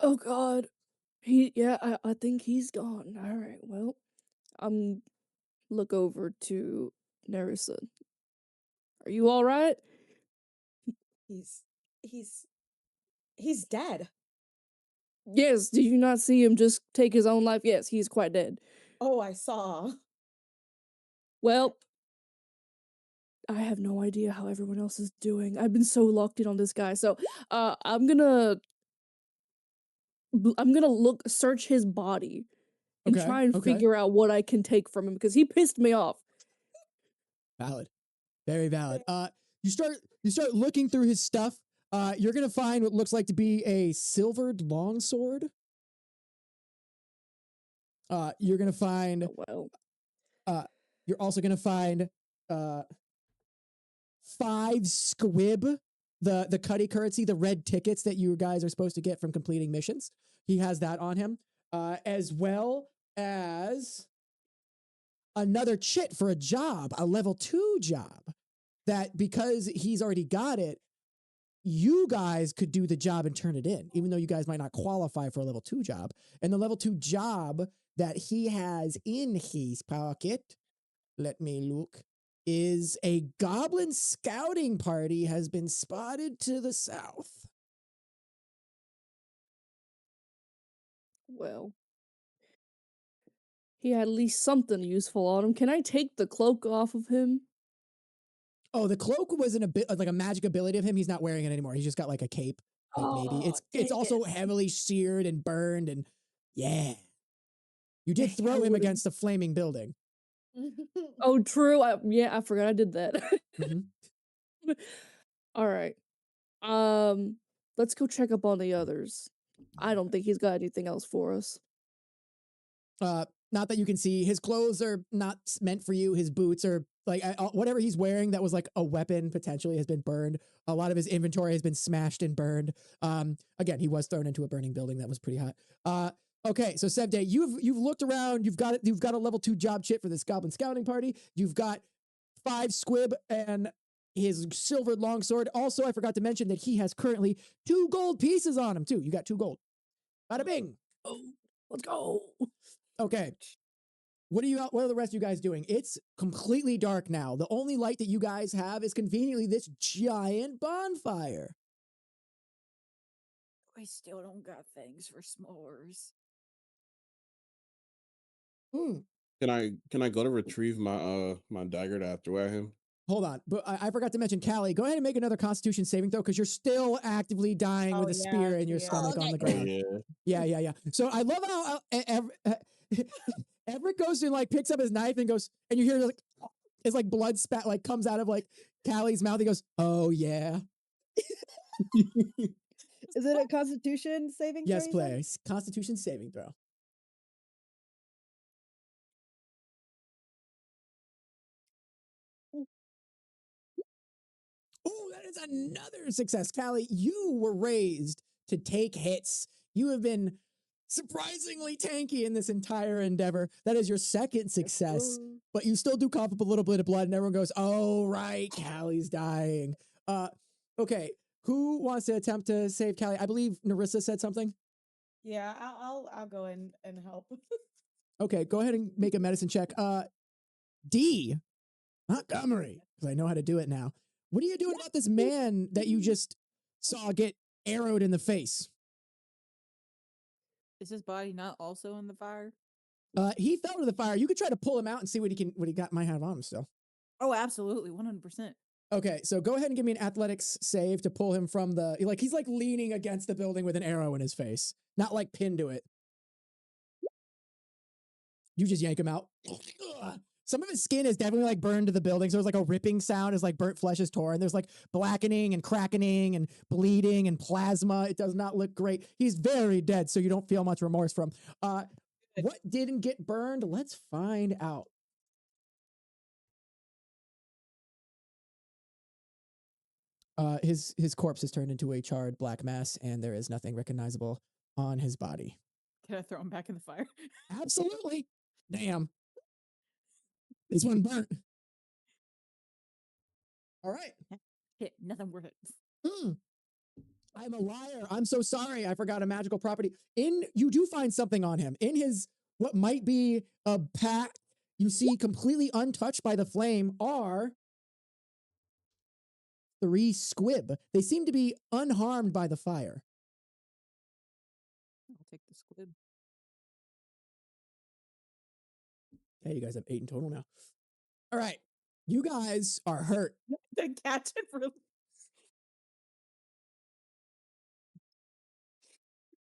Oh God. I think he's gone. All right. Well, I'm look over to Nerissa. Are you all right? He's dead. Yes. Did you not see him just take his own life? Yes, he's quite dead. Oh, I saw. Well, I have no idea how everyone else is doing. I've been so locked in on this guy. So, I'm gonna search his body and Okay, try and okay. figure out what I can take from him because he pissed me off. Valid. Very valid. You start looking through his stuff. You're gonna find what looks like to be a silvered longsword. You're gonna find. Oh, well. You're also gonna find 5 squib, the Cuddy currency, the red tickets that you guys are supposed to get from completing missions. He has that on him, as well as another chit for a job, a level 2 job. That because he's already got it, you guys could do the job and turn it in, even though you guys might not qualify for a level 2 job. And the level 2 job that he has in his pocket, let me look, is a goblin scouting party has been spotted to the south. Well, he had at least something useful on him. Can I take the cloak off of him? Oh, the cloak wasn't a bit like a magic ability of him. He's not wearing it anymore. He's just got like a cape. Like maybe it's dang also heavily seared and burned and yeah. You did Dang, throw I him would've- against the flaming building. Oh, true. I forgot I did that. Mhm. All right. Let's go check up on the others. I don't think he's got anything else for us. Not that you can see. His clothes are not meant for you. His boots are like whatever he's wearing that was like a weapon potentially has been burned. A lot of his inventory has been smashed and burned. Again, he was thrown into a burning building that was pretty hot. Okay, so Sevday, you've looked around. You've got a level 2 job chit for this goblin scouting party. You've got 5 squib and his silvered longsword. Also, I forgot to mention that he has currently 2 gold pieces on him too. You got 2 gold. Bada bing. Oh, let's go. Okay. What are the rest of you guys doing? It's completely dark now. The only light that you guys have is conveniently this giant bonfire. I still don't got things for s'mores. Can I go to retrieve my dagger that I threw at him? Hold on, but I forgot to mention, Callie, go ahead and make another Constitution saving throw because you're still actively dying with a spear in your stomach on the ground. Yeah. So I love how Evrek goes and like picks up his knife and goes, and you hear like it's like blood spat like comes out of like Callie's mouth. He goes, "Oh yeah." Is it a Constitution saving throw? Yes, you said? please. Constitution saving throw. Oh, that is another success. Callie, you were raised to take hits. You have been surprisingly tanky in this entire endeavor. That is your second success, but you still do cough up a little bit of blood, and everyone goes, "Oh, right, Callie's dying." Okay, who wants to attempt to save Callie? I believe Nerissa said something. Yeah, I'll go in and help. Okay, go ahead and make a medicine check. Dee Montgomery, because I know how to do it now. What are you doing about this man that you just saw get arrowed in the face? Is his body not also in the fire? He fell to the fire. You could try to pull him out and see what he might have on him still. Oh, absolutely, 100%. Okay, so go ahead and give me an athletics save to pull him from the he's like leaning against the building with an arrow in his face, not like pinned to it. You just yank him out. Some of his skin is definitely like burned to the building. So there's like a ripping sound as like burnt flesh is torn. There's like blackening and crackening and bleeding and plasma. It does not look great. He's very dead, so you don't feel much remorse from. What didn't get burned? Let's find out. His corpse is turned into a charred black mass, and there is nothing recognizable on his body. Can I throw him back in the fire? Absolutely. Damn. This one burnt. All right. Hit, nothing worth it. I'm a liar. I'm so sorry. I forgot a magical property. You do find something on him. In his, what might be a pack, you see completely untouched by the flame are 3 squib. They seem to be unharmed by the fire. I'll take the squib. Okay, you guys have 8 in total now. All right. You guys are hurt. The catch and release.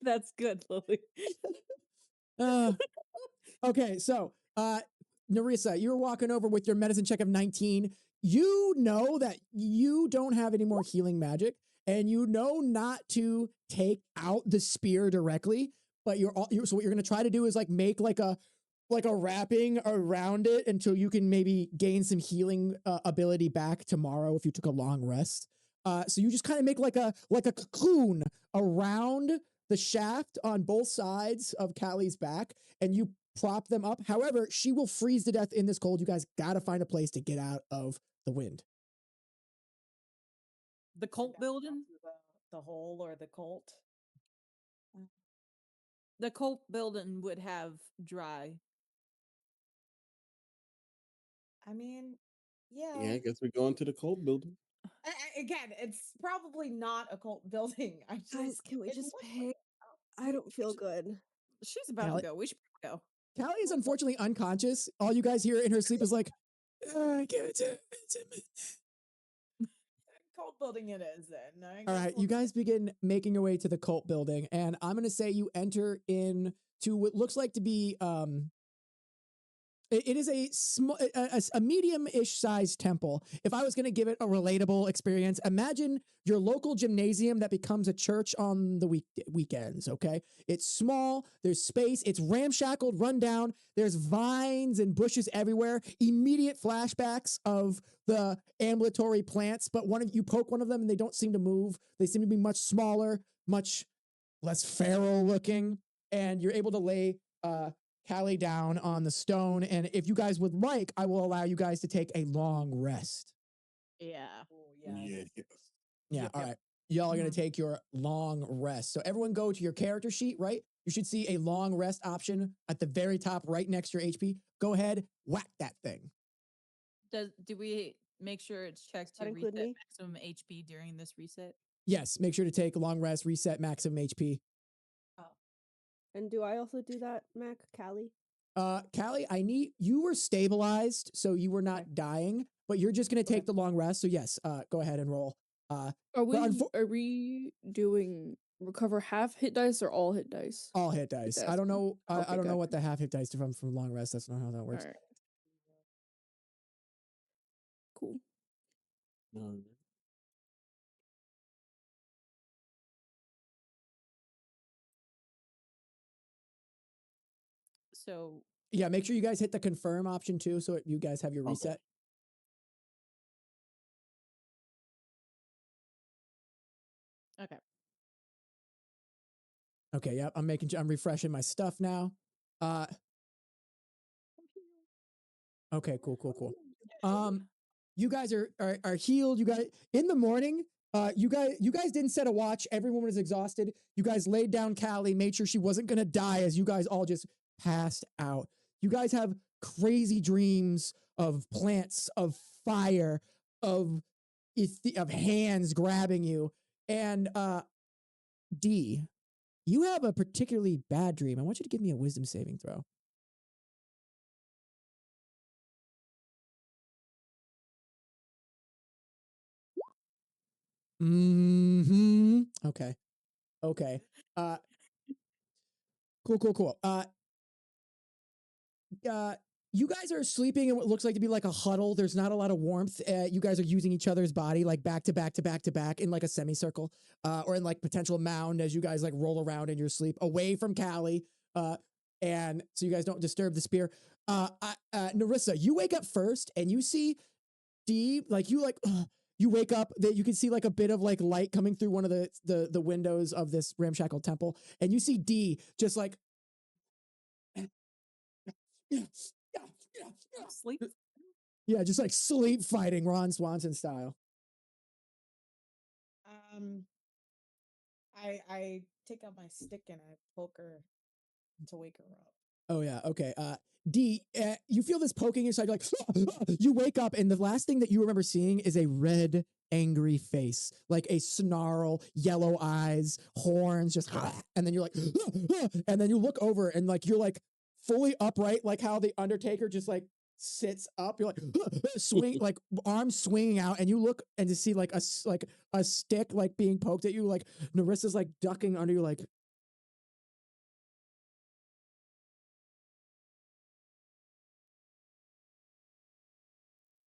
That's good, Lily. Okay, so Nerissa, you're walking over with your medicine check of 19. You know that you don't have any more healing magic, and you know not to take out the spear directly. But so what you're gonna try to do is like make like a wrapping around it until you can maybe gain some healing ability back tomorrow if you took a long rest. So you just kind of make like a cocoon around the shaft on both sides of Callie's back, and you prop them up. However, she will freeze to death in this cold. You guys gotta find a place to get out of the wind. The cult building? The hole or the cult? The cult building would have dry. I mean, yeah. Yeah, I guess we go into the cold building. Again, it's probably not a cult building. Guys, can we just pay? I don't feel good. She's about Callie- to go. We should go. Callie is unfortunately unconscious. All you guys hear in her sleep is like, give it to me. Cult building it is then. All right, you guys begin making your way to the cult building, and I'm going to say you enter into what looks like to be it is a small, a medium-ish sized temple. If I was going to give it a relatable experience, imagine your local gymnasium that becomes a church on the weekends. Okay, it's small. There's space. It's ramshackled, run down. There's vines and bushes everywhere. Immediate flashbacks of the ambulatory plants. But you poke one of them and they don't seem to move. They seem to be much smaller, much less feral looking, and you're able to lay Callie down on the stone. And if you guys would like, I will allow you guys to take a long rest. Yeah. Oh, Yeah. Yeah. All right. Y'all are going to take your long rest. So everyone go to your character sheet, right? You should see a long rest option at the very top, right next to your HP. Go ahead, whack that thing. Do we make sure it's checked to include reset me? maximum HP during this reset? Yes. Make sure to take a long rest, reset maximum HP. And do I also do that, Mac? Callie? Callie, you were stabilized, so you were not dying, but you're just going to take the long rest. So yes, go ahead and roll. Are we doing recover half hit dice or all hit dice? All hit dice. I don't know. Okay, I don't know what the half hit dice from long rest. That's not how that works. All right. Cool. No. So Yeah, make sure you guys hit the confirm option too, so you guys have your reset. okay. Okay, yep. I'm refreshing my stuff now. Okay, cool. You guys are healed. You guys in the morning. You guys didn't set a watch. Everyone was exhausted. You guys laid down Callie, made sure she wasn't gonna die as you guys all just passed out. You guys have crazy dreams of plants, of fire, of hands grabbing you. And Dee, you have a particularly bad dream. I want you to give me a wisdom saving throw. Okay. Cool. You guys are sleeping in what looks like to be like a huddle. There's not a lot of warmth. You guys are using each other's body like back to back in like a semicircle, or in like potential mound as you guys like roll around in your sleep away from Callie. And so you guys don't disturb the spear. Nerissa, you wake up first and you see Dee, you wake up that you can see like a bit of like light coming through one of the windows of this ramshackle temple, and you see Dee just like Sleep. Yeah, just like sleep fighting Ron Swanson style. I take out my stick and I poke her to wake her up. Oh yeah, okay. Dee, you feel this poking inside. You're like, you wake up, and the last thing that you remember seeing is a red, angry face, like a snarl, yellow eyes, horns, just, and then you're like, and then you look over, and like you're like fully upright, like how the Undertaker just like sits up. You're like swing, like arms swinging out, and you look and to see like a stick like being poked at you, like Nerissa's like ducking under you, like.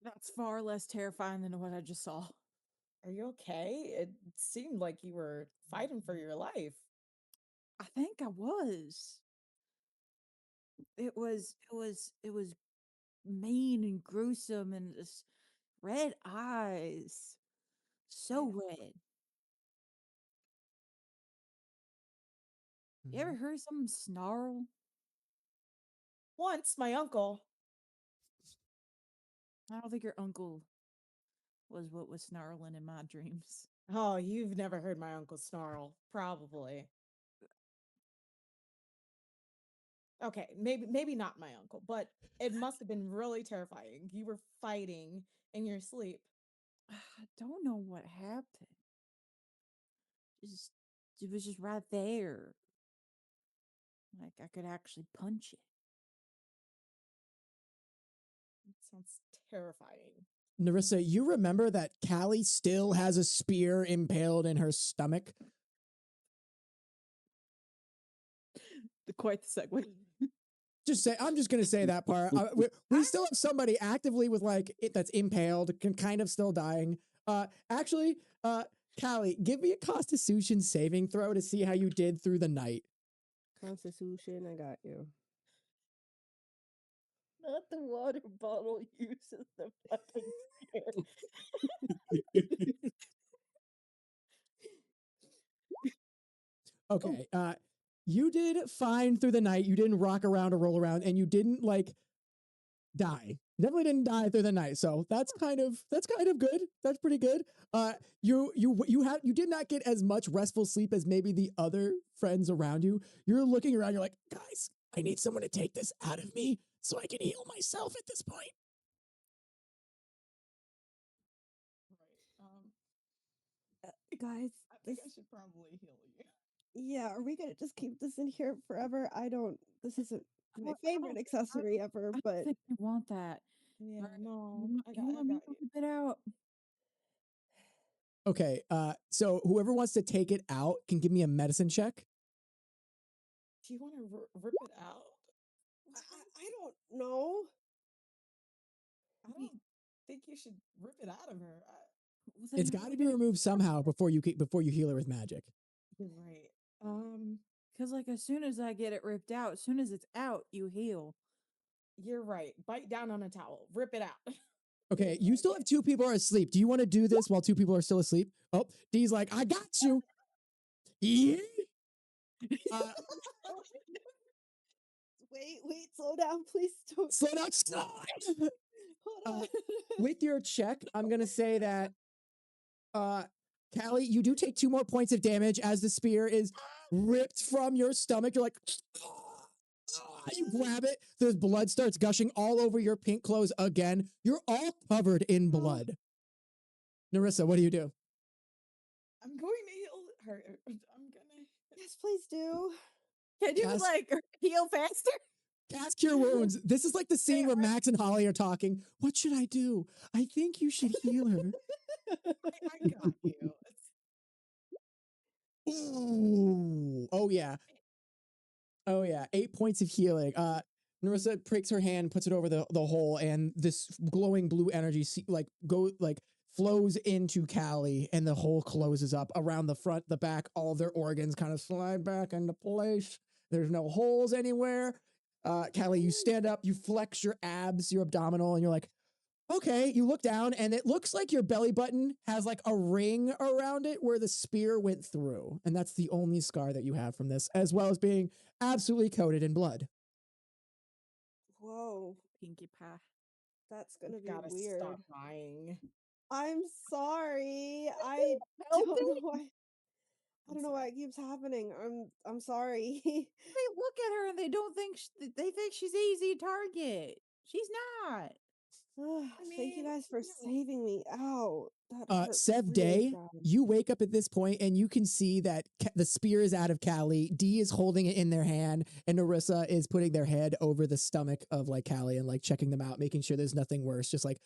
That's far less terrifying than what I just saw. Are you okay? It seemed like you were fighting for your life. I think I was. It was mean and gruesome and just red eyes. So red. You ever heard someone snarl? Once, my uncle. I don't think your uncle was what was snarling in my dreams. Oh, you've never heard my uncle snarl, probably. Okay, maybe not my uncle, but it must have been really terrifying. You were fighting in your sleep. I don't know what happened. It was just right there. Like I could actually punch it. That sounds terrifying. Nerissa, you remember that Callie still has a spear impaled in her stomach? Quite the segue. I'm just gonna say that part. We still have somebody actively with like it that's impaled, kind of still dying. Actually, Callie, give me a Constitution saving throw to see how you did through the night. Constitution, I got you. Not the water bottle uses the fucking spear. Okay. You did fine through the night. You didn't rock around or roll around, and you didn't like die. You definitely didn't die through the night. So that's kind of good. That's pretty good. You did not get as much restful sleep as maybe the other friends around you. You're looking around. You're like, guys, I need someone to take this out of me so I can heal myself at this point. Right. Guys, I think I should probably heal you. yeah, are we gonna just keep this in here forever? This isn't my favorite accessory ever, I but don't think I want that. Yeah, Alright, no. I you got want me you. to rip it out? Okay. So whoever wants to take it out can give me a medicine check. Do you want to rip it out? I don't know. I don't think you should rip it out of her. Well, then It's how got are to we be gonna- removed somehow before you heal her with magic. You're right. Because like as soon as I get it ripped out, as soon as it's out, you heal. You're right. Bite down on a towel. Rip it out. Okay, you still have two people are asleep. Do you want to do this while two people are still asleep? Oh, Dee's like, I got you. Yeah. Wait, slow down, please. Don't. Slow down. Stop. Hold on. With your check, I'm gonna say that Callie, you do take 2 more points of damage as the spear is ripped from your stomach. You're like, you grab it. The blood starts gushing all over your pink clothes again. You're all covered in blood. Nerissa, what do you do? I'm going to heal her. I'm gonna. Yes, please do. Can you Cast- like heal faster? Cast Cure Wounds. This is like the scene where Max and Holly are talking. What should I do? I think you should heal her. I got you. Ooh. Oh yeah. 8 points of healing. Nerissa pricks her hand, puts it over the hole, and this glowing blue energy flows into Callie, and the hole closes up around the front, the back. All of their organs kind of slide back into place. There's no holes anywhere. Callie, you stand up, you flex your abs, your abdominal, and you're like, okay. You look down, and it looks like your belly button has like a ring around it where the spear went through. And that's the only scar that you have from this, as well as being absolutely coated in blood. Whoa, Pinkie Pie. that's gonna be Gotta weird. stop lying. I'm sorry. I don't know why. I don't know why it keeps happening. I'm sorry. They look at her and they don't think they think she's easy target. She's not. Thank you mean, guys for you know. saving me. Ow, that hurt Sev really Day, bad. you wake up at this point and you can see that the spear is out of Callie. Dee is holding it in their hand, and Nerissa is putting their head over the stomach of like Callie and like checking them out, making sure there's nothing worse. Just like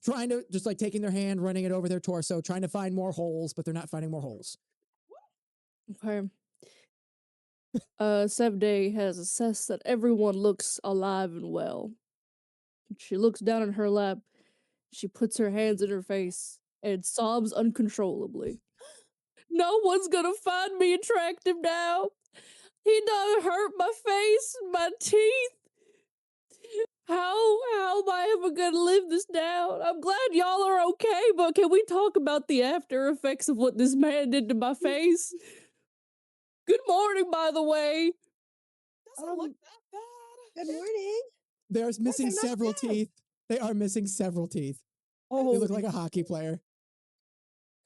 trying to taking their hand, running it over their torso, trying to find more holes, but they're not finding more holes. Okay. Sev Day has assessed that everyone looks alive and well. She looks down in her lap. She puts her hands in her face and sobs uncontrollably. No one's gonna find me attractive now. He done hurt my face, my teeth. How am I ever gonna live this down? I'm glad y'all are okay, but can we talk about the after effects of what this man did to my face? Good morning, by the way. Doesn't look that bad. Good morning. They're missing not several bad. teeth. They are missing several teeth. Oh, They look like a hockey player.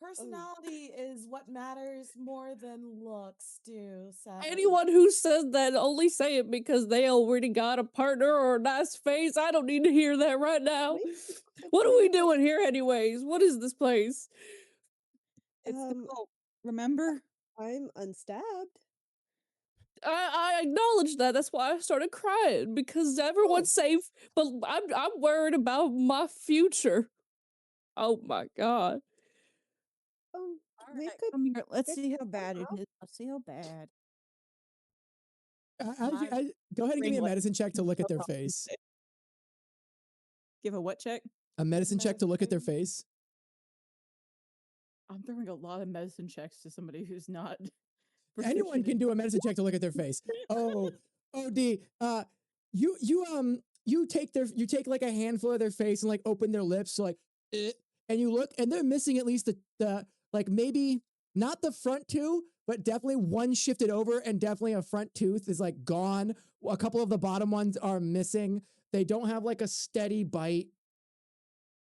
Personality is what matters more than looks, do. Anyone who says that only say it because they already got a partner or a nice face. I don't need to hear that right now. What are we doing here anyways? What is this place? it's the cult. Remember? I'm unstabbed. I acknowledge that. That's why I started crying because everyone's safe, but I'm worried about my future. Oh my god. We Alright, could come here. Let's fix see how them bad it up. is. Let's see how bad. Go ahead and give Bring me a like medicine check to look at their face. Give a what check? A medicine check to look at their face. I'm throwing a lot of medicine checks to somebody who's not. Anyone can do a medicine check to look at their face. Oh, Dee, you take like a handful of their face and like open their lips, so like, and you look, and they're missing at least the like maybe not the front two, but definitely one shifted over, and definitely a front tooth is like gone. A couple of the bottom ones are missing. They don't have like a steady bite.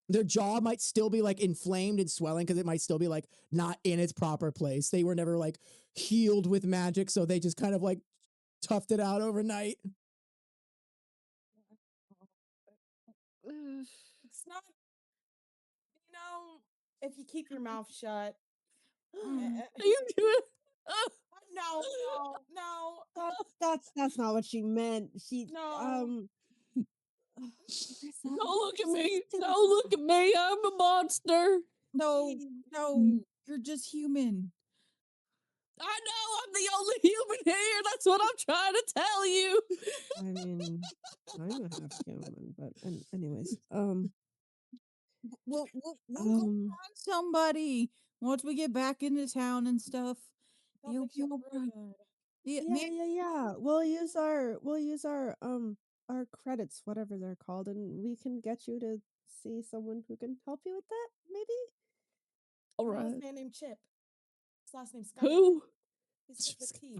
Their jaw might still be like inflamed and swelling because it might still be like not in its proper place. They were never like healed with magic, so they just kind of like toughed it out overnight. It's not, if you keep your mouth shut. You do it. No. That's not what she meant. She No. Don't look at me. Don't look at me. I'm a monster. No, you're just human. I know I'm the only human here. That's what I'm trying to tell you. I mean, I'm a half human, but anyways, We'll go find somebody once we get back into town and stuff. They'll fix you up real good. yeah. We'll use our credits, whatever they're called, and we can get you to see someone who can help you with that. Maybe. All I know this right. man named Chip. His last name's Scott. Who? He's Chip with T.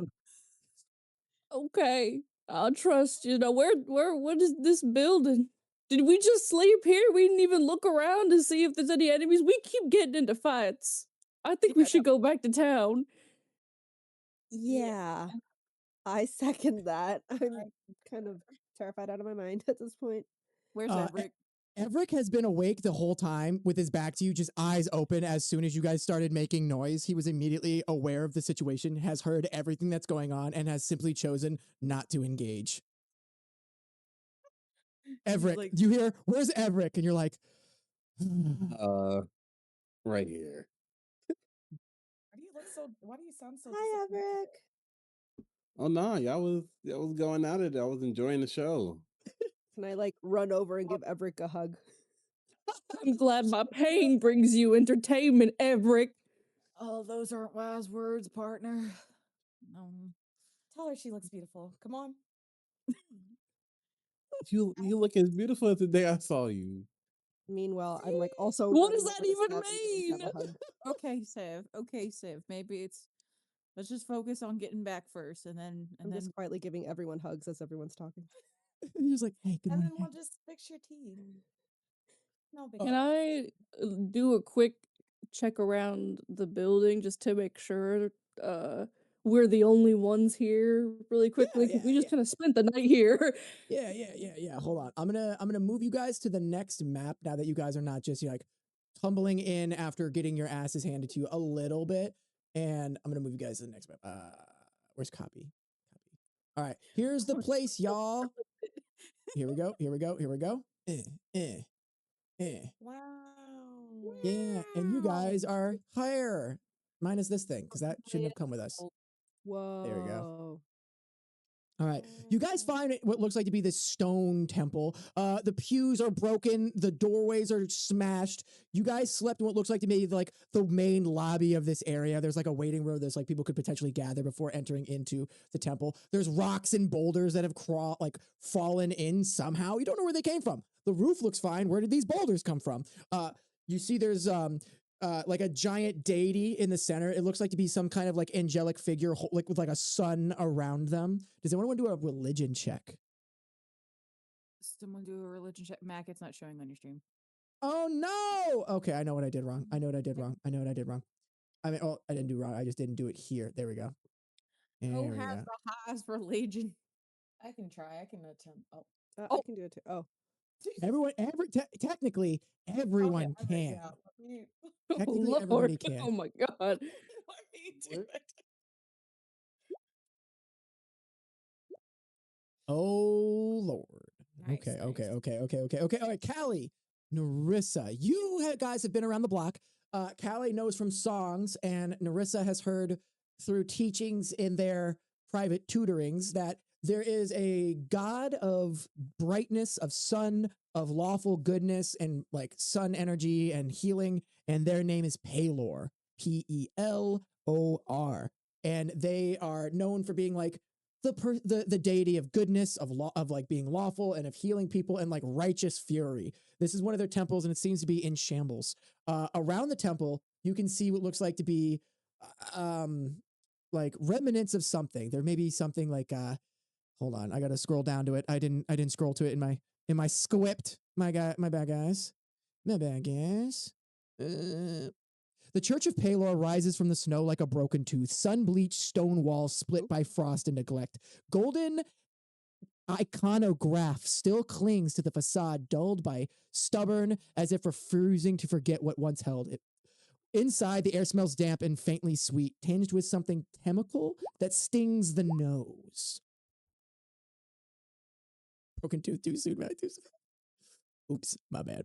Okay, I'll trust you. Now, what is this building? Did we just sleep here? We didn't even look around to see if there's any enemies. We keep getting into fights. I think we should go back to town. Yeah, I second that. I'm kind of terrified out of my mind at this point. Where's Evrek? Evrek has been awake the whole time with his back to you, just eyes open. As soon as you guys started making noise, he was immediately aware of the situation, has heard everything that's going on, and has simply chosen not to engage. Evrek, like- you hear, where's Evrek? And you're like, Right here. Why do you sound so Hi, Evrek. Oh no, y'all was going at it. I was enjoying the show. Can I like run over and give Evrek a hug? I'm glad my pain brings you entertainment, Evrek. Oh, those aren't wise words, partner. No. Tell her she looks beautiful. Come on. You look as beautiful as the day I saw you. Meanwhile, I'm like also. What running does that over to even Sev and giving Sev a hug. Okay, Sev. Maybe let's just focus on getting back first, and then I'm just quietly giving everyone hugs as everyone's talking. he's just like, hey, good And morning. then we'll just fix your teeth. No big Can I do a quick check around the building just to make sure we're the only ones here really quickly? 'Cause we just kind of spent the night here. Yeah. Hold on. I'm gonna move you guys to the next map now that you guys are not just like tumbling in after getting your asses handed to you a little bit. And I'm gonna move you guys to the next map. Where's copy? All right, here's the place, y'all. Here we go. Wow. Yeah, and you guys are higher. Minus this thing, because that shouldn't have come with us. Whoa. There we go. All right, you guys find what looks like to be this stone temple. The pews are broken, the doorways are smashed. You guys slept in what looks like to be like the main lobby of this area. There's like a waiting room. There's like people could potentially gather before entering into the temple. There's rocks and boulders that have fallen in somehow. You don't know where they came from. The roof looks fine. Where did these boulders come from? You see there's like a giant deity in the center. It looks like to be some kind of like angelic figure, like with like a sun around them. Does anyone want to do a religion check? Someone do a religion check. Mac, it's not showing on your stream. Oh no! Okay, I know what I did wrong. I mean, oh, I didn't do wrong. I just didn't do it here. There we go. Who has the highest religion? I can try. I can attempt. I can do it too. Oh. Technically, everyone can. Yeah. Technically, Lord. everybody can. Oh my god. Let me do it. Oh Lord. Nice, Okay. nice. All right, Callie, Nerissa, guys have been around the block. Callie knows from songs, and Nerissa has heard through teachings in their private tutorings that there is a god of brightness, of sun, of lawful goodness, and like sun energy and healing, and their name is Pelor, Pelor, and they are known for being like the deity of goodness, of law, of like being lawful and of healing people, and like righteous fury. This is one of their temples, and it seems to be in shambles. Around the temple, you can see what looks like to be like remnants of something. There may be something like hold on, I gotta scroll down to it. I didn't scroll to it in my script. My bad guys. The Church of Pelor rises from the snow like a broken tooth, sun-bleached stone walls split by frost and neglect. Golden iconograph still clings to the facade, dulled by stubborn, as if refusing to forget what once held it. Inside, the air smells damp and faintly sweet, tinged with something chemical that stings the nose. Broken tooth too soon, man. Oops, my bad.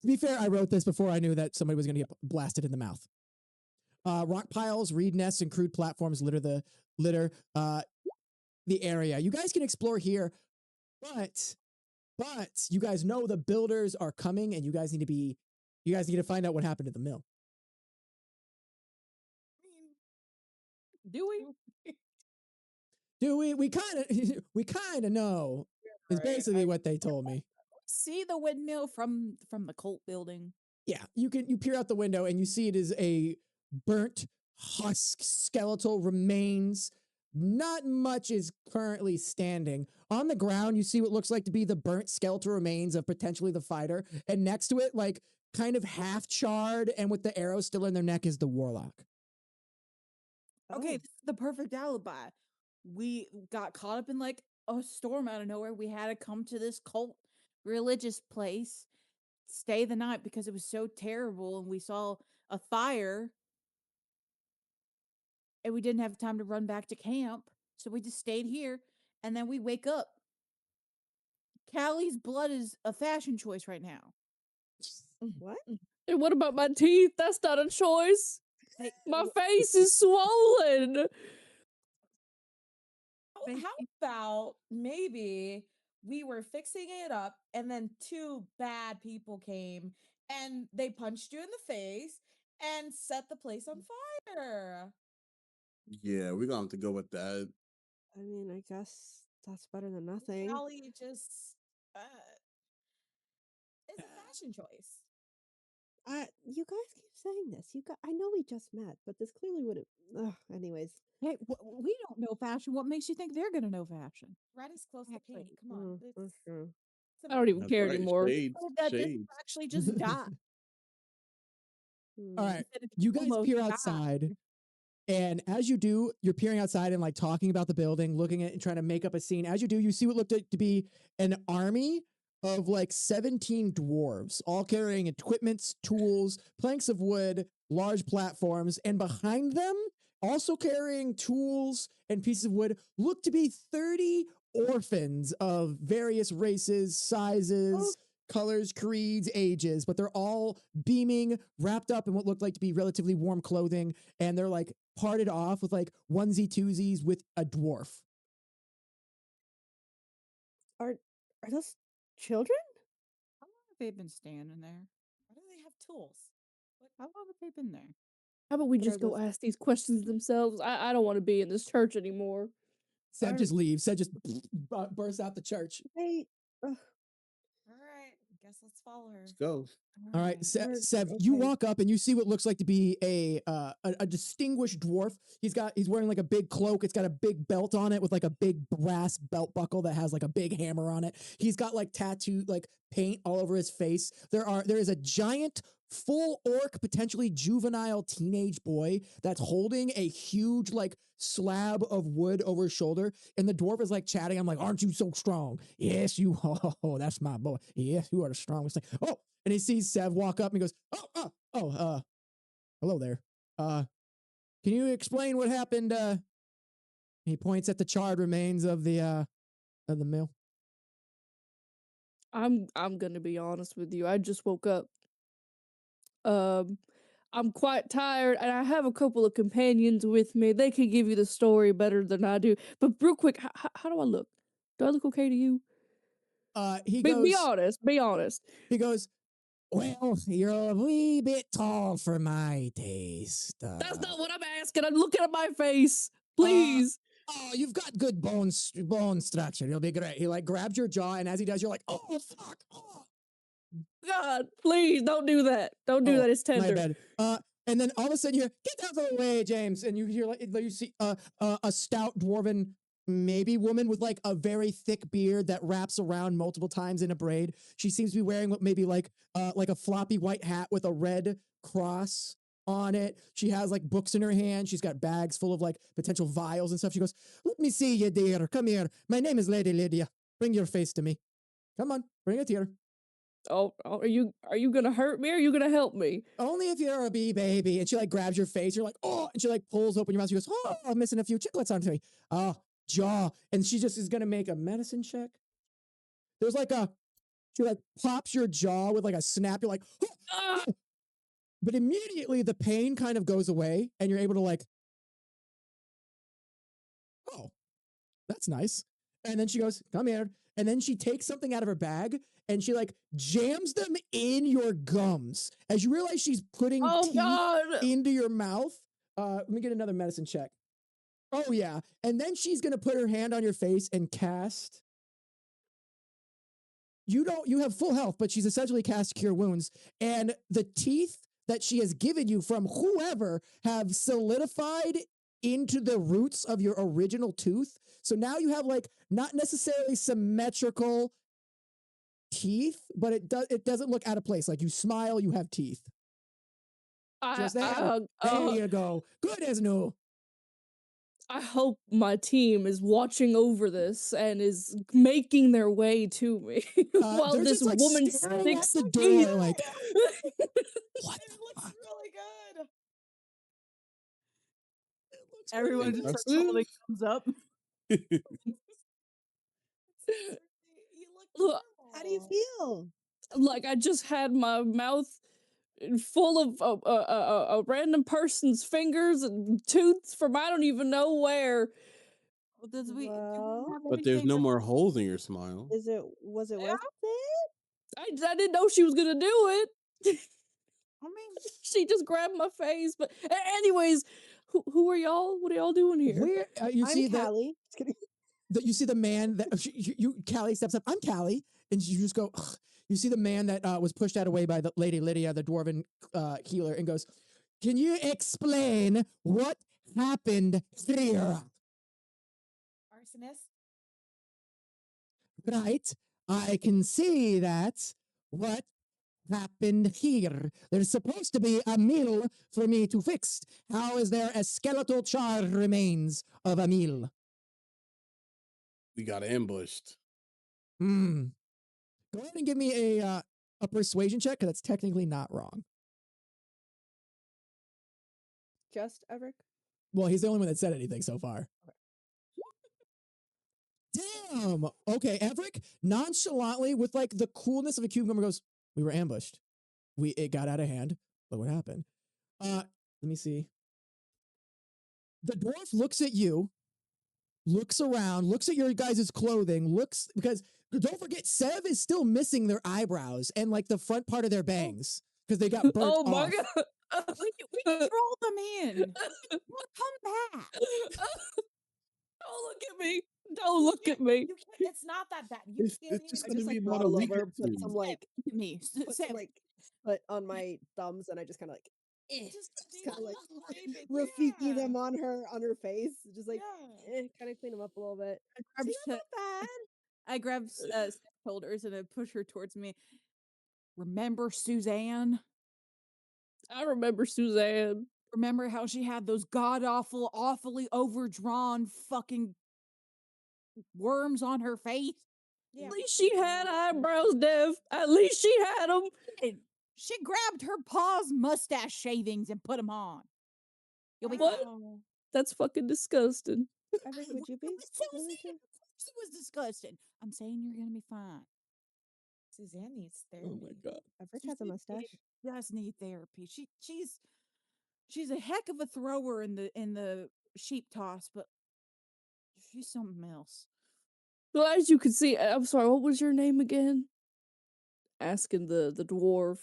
To be fair, I wrote this before I knew that somebody was going to get blasted in the mouth. Rock piles, reed nests, and crude platforms litter the area. You guys can explore here, but you guys know the builders are coming, and you guys need to find out what happened to the mill. Do we? Do we? We kind of know. Is basically what they told me. See the windmill from the cult building. Yeah, you peer out the window and you see it is a burnt husk, skeletal remains. Not much is currently standing. On the ground, you see what looks like to be the burnt skeletal remains of potentially the fighter, and next to it, like kind of half charred and with the arrow still in their neck, is the warlock. Okay, this is the perfect alibi. We got caught up in like a storm out of nowhere. We had to come to this cult religious place, stay the night because it was so terrible, and we saw a fire and we didn't have time to run back to camp, so we just stayed here, and then we wake up. Callie's blood is a fashion choice right now. What? And what about my teeth? That's not a choice. Hey, My face is swollen. How about maybe we were fixing it up and then two bad people came and they punched you in the face and set the place on fire? Yeah, we're gonna have to go with that. I mean, I guess that's better than nothing. Callie just is a fashion choice. You guys keep saying this. I know we just met, but this clearly wouldn't. Anyways. Hey, we don't know fashion. What makes you think they're gonna know fashion? Red is close to pink. Come on. That's true. It's I don't even That's care right. anymore. Shades. that didn't Shades. actually just die. All right, Instead of you guys almost peer died. outside, and as you do, you're peering outside and like talking about the building, looking at it and trying to make up a scene. As you do, you see what looked like to be an army of like 17 dwarves, all carrying equipments, tools, planks of wood, large platforms, and behind them, also carrying tools and pieces of wood, look to be 30 orphans of various races, sizes, colors, creeds, ages, but they're all beaming, wrapped up in what looked like to be relatively warm clothing, and they're like parted off with like onesie twosies with a dwarf. Are those children? How long have they been standing there? Why do they have tools? How long have they been there? How about we What just are go those- ask these questions themselves? I don't want to be in this church anymore. Seb just leaves. Seb just bursts out the church. They. All right, I guess let's follow her. Let's go. All right, We're- Seb, you okay. walk up and you see what looks like to be a distinguished dwarf. He's wearing like a big cloak. It's got a big belt on it with like a big brass belt buckle that has like a big hammer on it. He's got like tattooed like paint all over his face. There is a giant full orc, potentially juvenile teenage boy that's holding a huge like slab of wood over his shoulder, and the dwarf is like chatting. I'm like, aren't you so strong? Yes, you. Oh, that's my boy. Yes, you are the strongest thing. Oh, and he sees Sev walk up and he goes, hello there. Can you explain what happened He points at the charred remains of the mill. I'm gonna be honest with you. I just woke up. I'm quite tired, and I have a couple of companions with me. They can give you the story better than I do. But real quick, how do I look? Do I look okay to you? He Be goes. honest. Be honest. He goes. Well, you're a wee bit tall for my taste. That's not what I'm asking. I'm looking at my face. Please. Oh, you've got good bone structure. You'll be great. He like grabs your jaw, and as he does, you're like, oh fuck. Oh. God, please don't do that. Don't do that. It's tender. My bad. And then all of a sudden you hear, get out of the way, James. And you hear like you see a stout dwarven maybe woman with like a very thick beard that wraps around multiple times in a braid. She seems to be wearing what maybe like a floppy white hat with a red cross on it. She has like books in her hand. She's got bags full of like potential vials and stuff. She goes, let me see you, dear. Come here. My name is Lady Lydia. Bring your face to me. Come on, bring it here. Oh, are you gonna hurt me or are you gonna help me? Only if you're a bee baby. And she like grabs your face. You're like, oh, and she like pulls open your mouth. She goes, oh, I'm missing a few chiclets onto me. Oh, jaw. And she just is gonna make a medicine check. There's like she like pops your jaw with like a snap. You're like, oh. But immediately the pain kind of goes away and you're able to like, oh, that's nice. And then she goes, come here. And then she takes something out of her bag and she like jams them in your gums. As you realize she's putting teeth into your mouth. Let me get another medicine check. Oh yeah. And then she's going to put her hand on your face and cast. You have full health, but she's essentially cast Cure Wounds. And the teeth that she has given you from whoever have solidified into the roots of your original tooth. So now you have like not necessarily symmetrical teeth, but it doesn't look out of place. Like you smile, you have teeth. Just there. There you go. Good as new. I hope my team is watching over this and is making their way to me while this just, like, woman staring sticks at the door like, What? It looks really good. Everyone really just good. starts holding thumbs up. You look Look, How do you feel? like I just had my mouth full of random person's fingers and tooths from I don't even know where. Well, But there's no more holes in your smile. was it worth it? I didn't know she was gonna do it. I mean, she just grabbed my face. But anyways, who are y'all? What are y'all doing here? Where you I'm see Callie. Just kidding. you see the man that Callie steps up. I'm Callie, and you just go. Ugh. You see the man that was pushed out of the way by the Lady Lydia, the dwarven healer, and goes, "Can you explain what happened here?" Arsonist. Right, I can see that. What happened here? There's supposed to be a meal for me to fix. How is there a skeletal charred remains of a meal? We got ambushed. Go ahead and give me a persuasion check, because that's technically not wrong. Just Evrek? Well, he's the only one that said anything so far. Damn. Okay, Evrek nonchalantly, with like the coolness of a cucumber, goes, "We were ambushed. It got out of hand. Look what happened." Let me see. The dwarf looks at you, looks around, looks at your guys' clothing, because don't forget, Sev is still missing their eyebrows and like the front part of their bangs because they got burnt Oh my off. god. we can throw them in. Well, come back. Don't look at me. Don't look at me. You can't, it's not that bad. You It's can't just even gonna be like about a roll week over, or put two. some like Look at me. put some like foot on my thumbs, and I just kind of like just kind of like scrape it. Rafiki them on her face, just like Yeah. kind of clean them up a little bit. I See, grabbed that's not bad. I grabbed Steph's shoulders and I push her towards me. Remember Suzanne? I remember Suzanne. Remember how she had those god awful, awfully overdrawn fucking worms on her face? Yeah. At least she had eyebrows, Dev. At least she had them. And she grabbed her pa's mustache shavings and put them on. You'll be What? fine. That's fucking disgusting. Evrek, would you be So willing to? It was disgusting. I'm saying you're gonna be fine. Suzanne needs therapy. Oh my god. Evrek has a mustache. Does need therapy. She's a heck of a thrower in the sheep toss, but she's something else. Well, as you can see, I'm sorry, what was your name again? Asking the dwarf.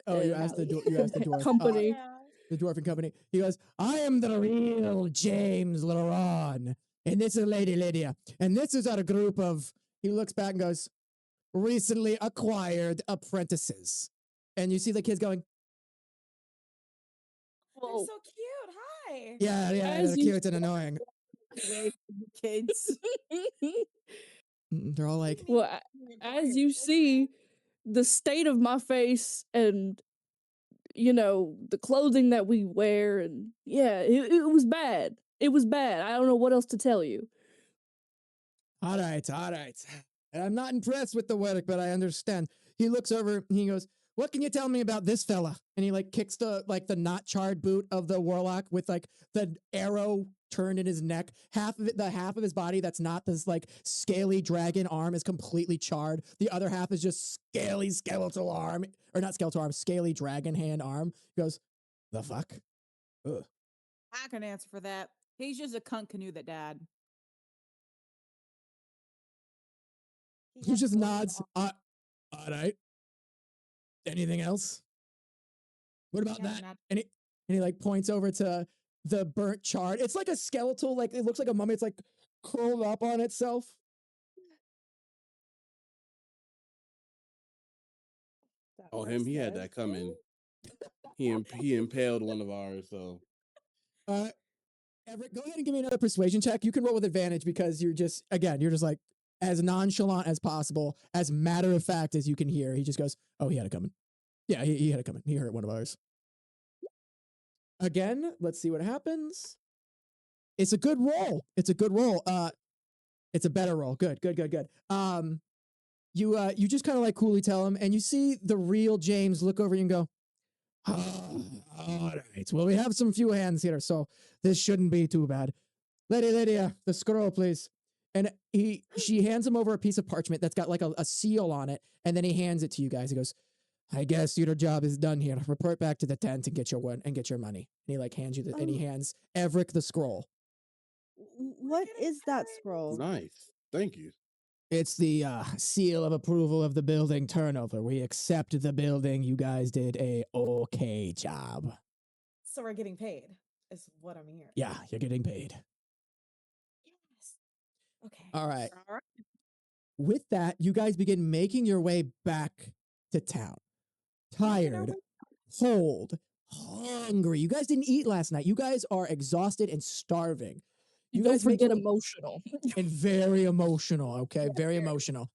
Oh, you and asked the dwarf. company. Yeah. The dwarfing company. He goes, I am the real James Laron. And this is Lady Lydia. And this is our group of, he looks back and goes, recently acquired apprentices. And you see the kids going, They're Well, so cute. Hi. yeah, As they're you- cute and annoying. Kids. They're all like, well, as you see, the state of my face and the clothing that we wear, and yeah, it was bad. It was bad. I don't know what else to tell you. all right. And I'm not impressed with the work, but I understand. He looks over and he goes, what can you tell me about this fella? And he like kicks the not charred boot of the warlock with like the arrow turned in his neck. Half of his body that's not this like scaly dragon arm is completely charred. The other half is just scaly skeletal arm, or not skeletal arm, scaly dragon hand arm. He goes, the fuck? Ugh. I can answer for that. He's just a cunt canoe that died. He just nods. All right. Anything else? What about Yeah, that? And he like points over to the burnt charred. It's like a skeletal, like it looks like a mummy. It's like curled up on itself. That Oh, part's him. He had dead. that coming. He impaled one of ours. So Evrek, go ahead and give me another persuasion check. You can roll with advantage because you're just like as nonchalant as possible, as matter of fact as you can hear. He just goes, "Oh, he had it coming. Yeah, he had it coming. He hurt one of ours." Again, let's see what happens. It's a good roll. It's a good roll. It's a better roll. Good. You just kind of like coolly tell him, and you see the real James look over you and go, "Oh, all right. Well, we have some few hands here, so this shouldn't be too bad. Lady Lydia, the scroll, please." And she hands him over a piece of parchment that's got like a seal on it, and then he hands it to you guys. He goes, "I guess your job is done here. Report back to the tent and get your money." And he like hands you and he hands Evrek the scroll. What is that scroll? nice. Thank you. It's the seal of approval of the building turnover. We accept the building. You guys did a okay job. So we're getting paid, is what I'm hearing. Yeah, you're getting paid. Yes. Okay. All right. All right. With that, you guys begin making your way back to town. Tired, cold, hungry. You guys didn't eat last night. You guys are exhausted and starving. You guys don't make forget your- emotional. and very emotional. Okay, very emotional.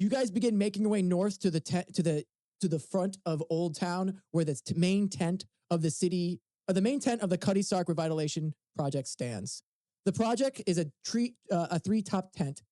You guys begin making your way north to the front of Old Town, where the main tent of the city, or the main tent of the Cuddy Sark Revitalization Project stands. The project is a three-top tent.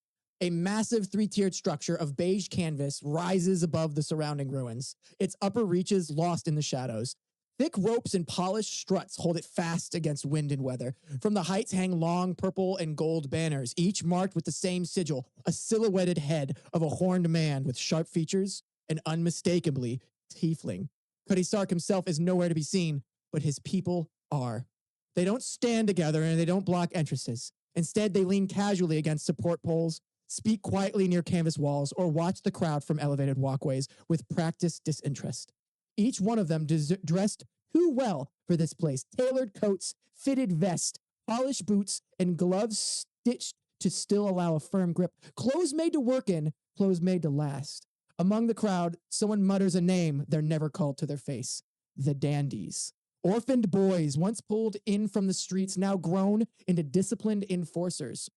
A massive three-tiered structure of beige canvas rises above the surrounding ruins. Its upper reaches lost in the shadows. Thick ropes and polished struts hold it fast against wind and weather. From the heights hang long purple and gold banners, each marked with the same sigil, a silhouetted head of a horned man with sharp features and unmistakably tiefling. Cuddy Sark himself is nowhere to be seen, but his people are. They don't stand together and they don't block entrances. Instead, they lean casually against support poles, speak quietly near canvas walls, or watch the crowd from elevated walkways with practiced disinterest. Each one of them dressed too well for this place. Tailored coats, fitted vest, polished boots, and gloves stitched to still allow a firm grip. Clothes made to work in, clothes made to last. Among the crowd, someone mutters a name they're never called to their face. The Dandies. Orphaned boys, once pulled in from the streets, now grown into disciplined enforcers.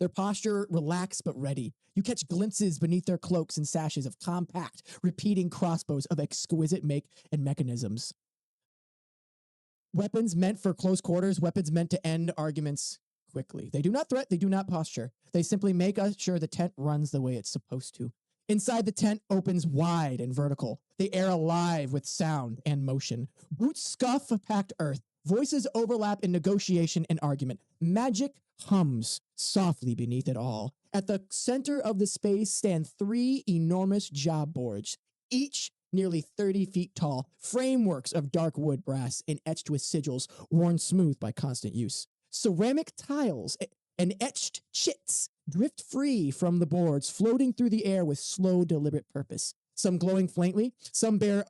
Their posture relaxed but ready. You catch glimpses beneath their cloaks and sashes of compact, repeating crossbows of exquisite make and mechanisms. Weapons meant for close quarters, weapons meant to end arguments quickly. They do not threat, they do not posture. They simply make sure the tent runs the way it's supposed to. Inside the tent opens wide and vertical, the air alive with sound and motion. Boots scuff packed earth. Voices overlap in negotiation and argument. Magic hums softly beneath it all. At the center of the space stand 3 enormous job boards, each nearly 30 feet tall, frameworks of dark wood brass and etched with sigils worn smooth by constant use. Ceramic tiles and etched chits drift free from the boards, floating through the air with slow, deliberate purpose. Some glowing faintly, some bear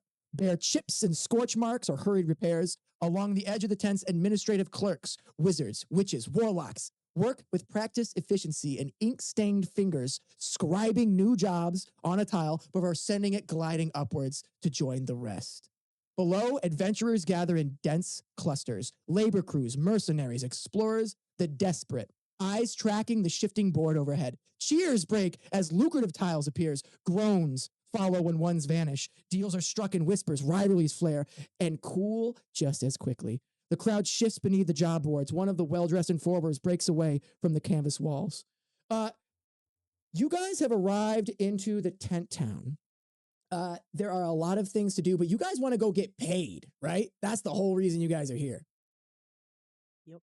chips and scorch marks or hurried repairs. Along the edge of the tents, administrative clerks, wizards, witches, warlocks work with practiced efficiency and ink-stained fingers, scribing new jobs on a tile before sending it gliding upwards to join the rest. Below, adventurers gather in dense clusters, labor crews, mercenaries, explorers, the desperate, eyes tracking the shifting board overhead. Cheers break as lucrative tiles appears, groans follow when ones vanish. Deals are struck in whispers, rivalries flare, and cool just as quickly. The crowd shifts beneath the job boards. One of the well-dressed informers breaks away from the canvas walls. You guys have arrived into the tent town. There are a lot of things to do, but you guys want to go get paid, right? That's the whole reason you guys are here. Yep.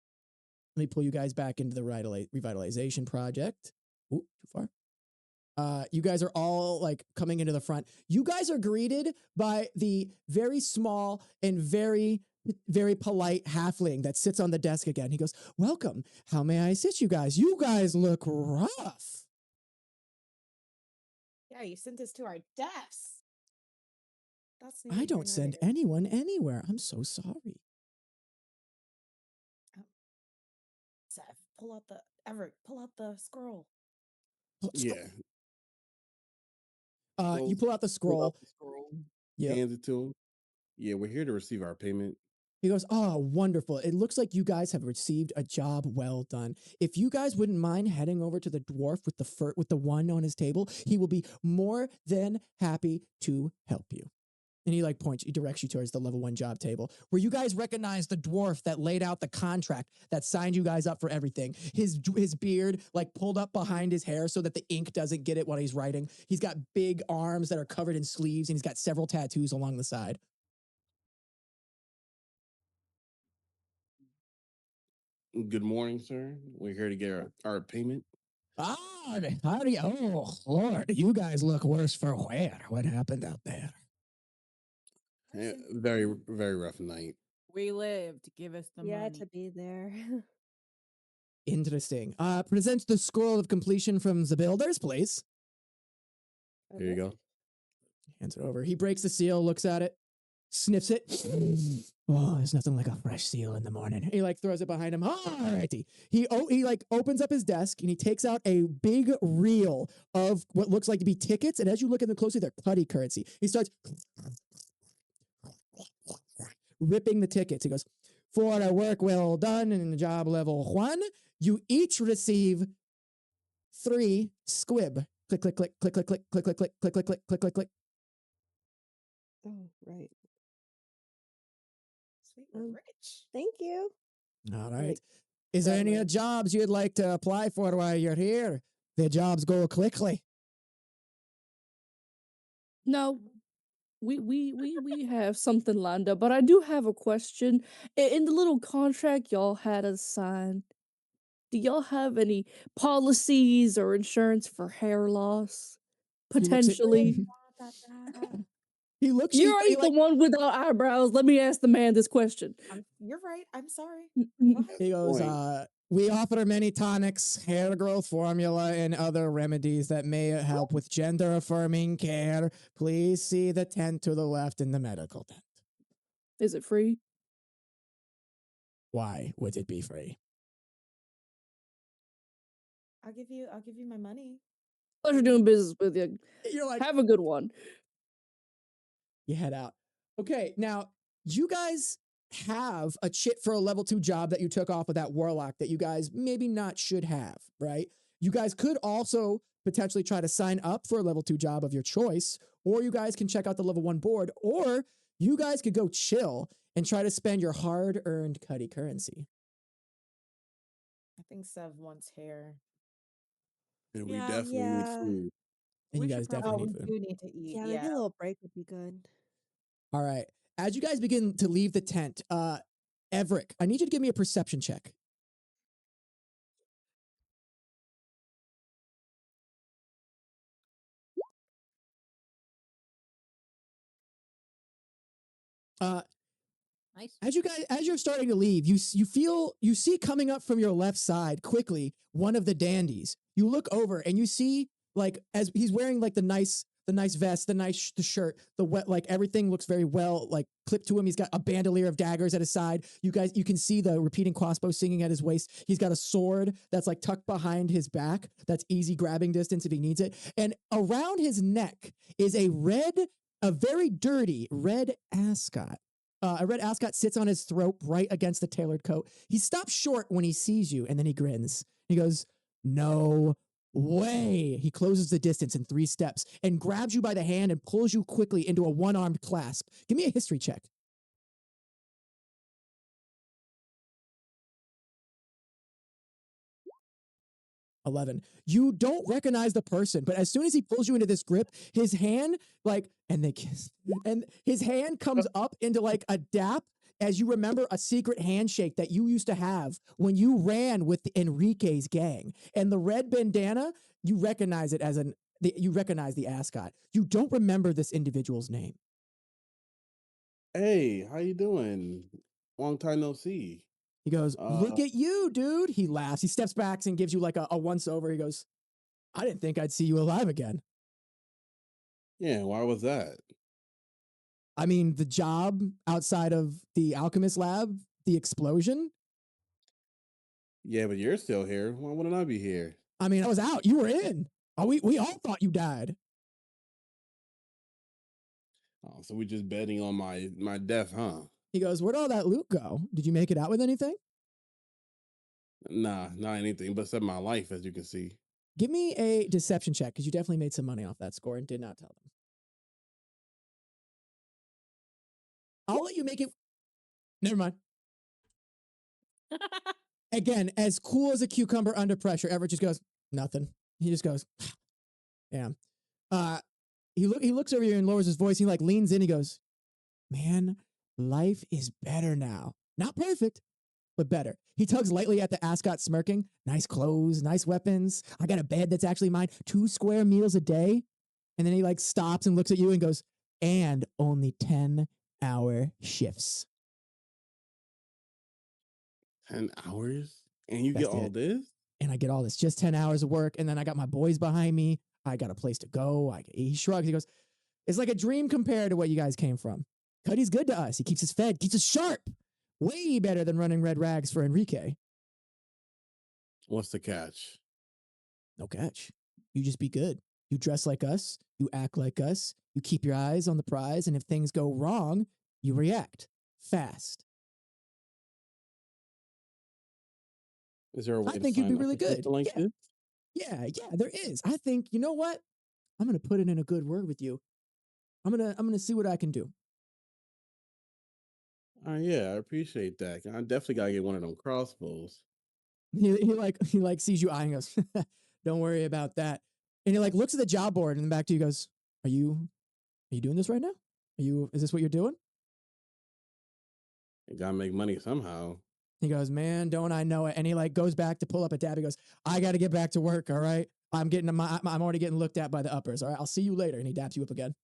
Let me pull you guys back into the revitalization project. Ooh, too far. You guys are all like coming into the front. You guys are greeted by the very small and very, very polite halfling that sits on the desk again. He goes, "Welcome. How may I assist you guys? You guys look rough." Yeah, you sent us to our deaths. That's I don't send anyone anywhere. I'm so sorry. Seth, pull out the scroll. Yeah. You pull out the scroll. Yeah. Hands it to him. Yeah, we're here to receive our payment. He goes, "Oh, wonderful. It looks like you guys have received a job well done. If you guys wouldn't mind heading over to the dwarf with the one on his table, he will be more than happy to help you." And he directs you towards the level 1 job table where you guys recognize the dwarf that laid out the contract that signed you guys up for everything. His beard like pulled up behind his hair so that the ink doesn't get it while he's writing. He's got big arms that are covered in sleeves and he's got several tattoos along the side. Good morning, sir. We're here to get our payment. Oh, Lord, you guys look worse for wear. What happened out there? Yeah, very, very rough night. We lived. Give us the Yeah, money. to be there. Interesting. Present the scroll of completion from the builders, please. Here you go. Hands it over. He breaks the seal, looks at it, sniffs it. Oh, there's nothing like a fresh seal in the morning. He like throws it behind him. Alrighty. He like opens up his desk and he takes out a big reel of what looks like to be tickets. And as you look at them closely, they're putty currency. He starts ripping the tickets. He goes, "For a work well done in the job level 1, you each receive 3 squib. Click, click, click, click, click, click, click, click, click, click, click, click, click, click, click." Oh, right. Sweet, we're rich. Thank you. All right. Is there any jobs you'd like to apply for while you're here? The jobs go quickly. No, we have something lined up, but I do have a question. In the little contract y'all had us sign, do y'all have any policies or insurance for hair loss? Potentially. He looks. You're right, the one without eyebrows. Let me ask the man this question. You're right. I'm sorry. He goes, "We offer many tonics, hair growth formula, and other remedies that may help with gender affirming care. Please see the tent to the left in the medical tent." Is it free? Why would it be free? I'll give you my money. Pleasure doing business with you. You're like, have a good one. You head out. Okay, now you guys have a chit for a level 2 job that you took off with that warlock that you guys maybe not should have, right? You guys could also potentially try to sign up for a level 2 job of your choice, or you guys can check out the level 1 board, or you guys could go chill and try to spend your hard-earned cutty currency. I think Sev wants hair. And we definitely need food. And you guys definitely need food. We do need to eat. Yeah, maybe a little break would be good. All right. As you guys begin to leave the tent, Evrek, I need you to give me a perception check. Nice. As you're starting to leave, you see coming up from your left side quickly one of the dandies. You look over and you see like as he's wearing like the nice vest, the shirt, the wet, like everything looks very well like clipped to him. He's got a bandolier of daggers at his side. You can see the repeating crossbow singing at his waist. He's got a sword that's like tucked behind his back. That's easy grabbing distance if he needs it. And around his neck is a very dirty red ascot. A red ascot sits on his throat right against the tailored coat. He stops short when he sees you and then he grins. He goes, "No way." He closes the distance in 3 steps and grabs you by the hand and pulls you quickly into a one-armed clasp. Give me a history check. 11. You don't recognize the person, but as soon as he pulls you into this grip, his hand and they kiss, and his hand comes up into like a dap as you remember a secret handshake that you used to have when you ran with Enrique's gang. And the red bandana, you recognize it as you recognize the ascot. You don't remember this individual's name. Hey, how you doing? Long time no see. He goes, "Look at you, dude." He laughs. He steps back and gives you like a once over. He goes, "I didn't think I'd see you alive again." Yeah, why was that? I mean, the job outside of the alchemist lab, the explosion. Yeah, but you're still here. Why wouldn't I be here? I mean, I was out. You were in. Oh, we all thought you died. Oh, so we just betting on my death, huh? He goes, "Where'd all that loot go? Did you make it out with anything?" Nah, not anything but except my life, as you can see. Give me a deception check because you definitely made some money off that score and did not tell them. I'll let you make it. Never mind. Again, as cool as a cucumber under pressure, Everett just goes, "Nothing." He just goes, "Yeah." He looks over you and lowers his voice. He like leans in. He goes, "Man, life is better now. Not perfect, but better." He tugs lightly at the ascot, smirking. "Nice clothes, nice weapons. I got a bed that's actually mine. 2 square meals a day." And then he like stops and looks at you and goes, "And only 10-hour shifts." 10 hours? And you That's get all it. this? And I get all this, just 10 hours of work. And then I got my boys behind me. I got a place to go. He shrugs. He goes, "It's like a dream compared to what you guys came from. Cuddy's good to us. He keeps us fed, keeps us sharp. Way better than running red rags for Enrique." What's the catch? "No catch. You just be good. You dress like us. You act like us. You keep your eyes on the prize. And if things go wrong, you react fast." Is there a way I to think you'd be sign up really for something good. like Yeah. this? Yeah, there is. I think, you know what? I'm going to put it in a good word with you. I'm going to see what I can do. Yeah, I appreciate that. I definitely gotta get one of them crossbows. He sees you eyeing us. "Don't worry about that." And he like looks at the job board and then back to you goes, Are you doing this right now? Is this what you're doing?" You gotta make money somehow. He goes, "Man, don't I know it?" And he like goes back to pull up a tab. He goes, "I got to get back to work. All right. I'm already getting looked at by the uppers. All right. I'll see you later." And he daps you up again.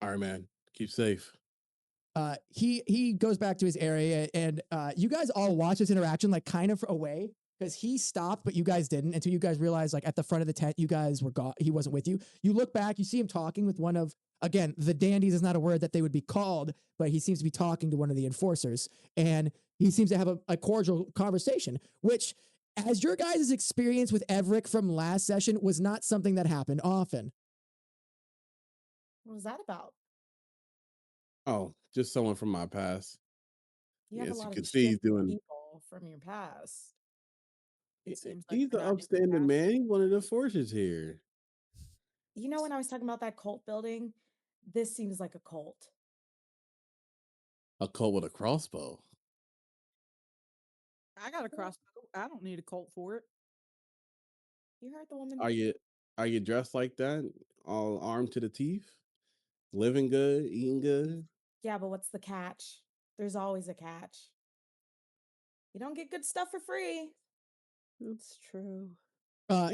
All right, man. Keep safe. He goes back to his area and you guys all watch this interaction like kind of away because he stopped, but you guys didn't until you guys realized like at the front of the tent, you guys were gone. He wasn't with you. You look back, you see him talking with one of, again, the dandies is not a word that they would be called, but he seems to be talking to one of the enforcers and he seems to have a cordial conversation, which as your guys' experience with Evrek from last session was not something that happened often. What was that about? Oh, just someone from my past. You have a Yes, you lot can of see he's shit doing. people from your past. It seems like He's you're the not even upstanding that. man. He's one of the forces here. You know, when I was talking about that cult building, this seems like a cult. A cult with a crossbow. I got a crossbow. I don't need a Colt for it. You heard the woman. Are you dressed like that? All armed to the teeth? Living good, eating good? Yeah, but what's the catch? There's always a catch. You don't get good stuff for free. That's true.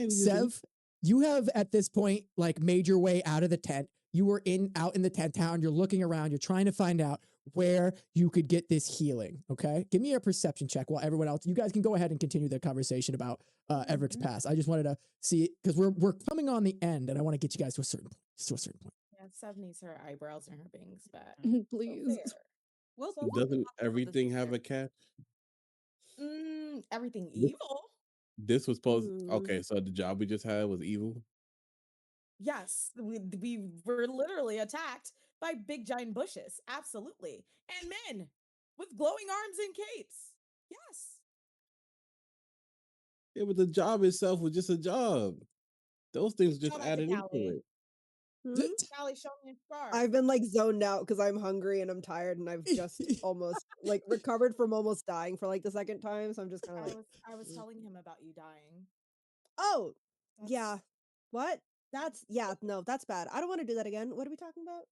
Sev, you have at this point like made your way out of the tent. you were out in the town, you're looking around, you're trying to find out where you could get this healing. Okay, give me a perception check while everyone else. You guys can go ahead and continue the conversation about Evrek's past. I just wanted to see because we're coming on the end, and I want to get you guys to a certain point. Yeah, Sev needs her eyebrows and her bangs back. Please. So fair. Well, So Doesn't everything have a catch? everything This- evil? This was supposed. Ooh. Okay, so the job we just had was evil. Yes, we were literally attacked by big giant bushes. Absolutely. And men with glowing arms and capes. Yes. Yeah, but the job itself was just a job. Those things just Shout out to added into Callie. it. Hmm? Callie, show me a scar. I've been like zoned out because I'm hungry and I'm tired and I've just almost like recovered from almost dying for like the second time. So I'm just kind of like, I was telling him about you dying. oh, That's- yeah. What? No, that's bad. I don't want to do that again. What are we talking about?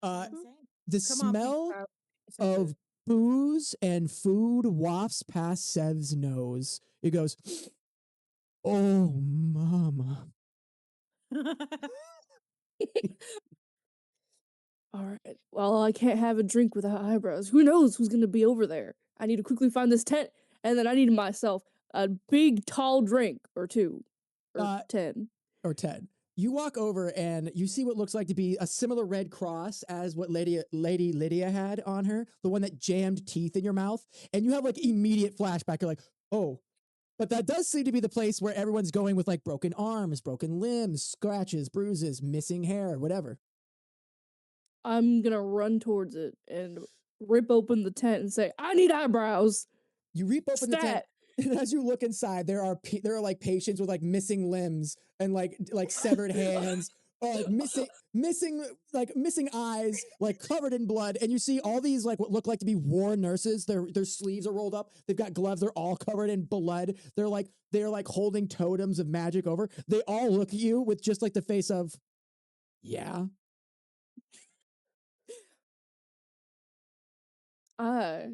that's Uh, what I'm saying. the Come on, smell Peach of booze and food wafts past Sev's nose. It goes, oh, mama. All right. Well, I can't have a drink without eyebrows. Who knows who's gonna be over there? I need to quickly find this tent, and then I need myself a big tall drink or 2 or 10. Or 10. You walk over and you see what looks like to be a similar red cross as what Lady Lydia had on her, the one that jammed teeth in your mouth. And you have like immediate flashback. You're like, oh, but that does seem to be the place where everyone's going with like broken arms, broken limbs, scratches, bruises, missing hair, whatever. I'm gonna run towards it and rip open the tent and say, "I need eyebrows." You rip open the tent, Stat. and as you look inside, there are like patients with like missing limbs and like severed hands, or like missing eyes, like covered in blood. And you see all these like what look like to be war nurses. Their sleeves are rolled up. They've got gloves. They're all covered in blood. They're like holding totems of magic over. They all look at you with just like the face of, yeah. I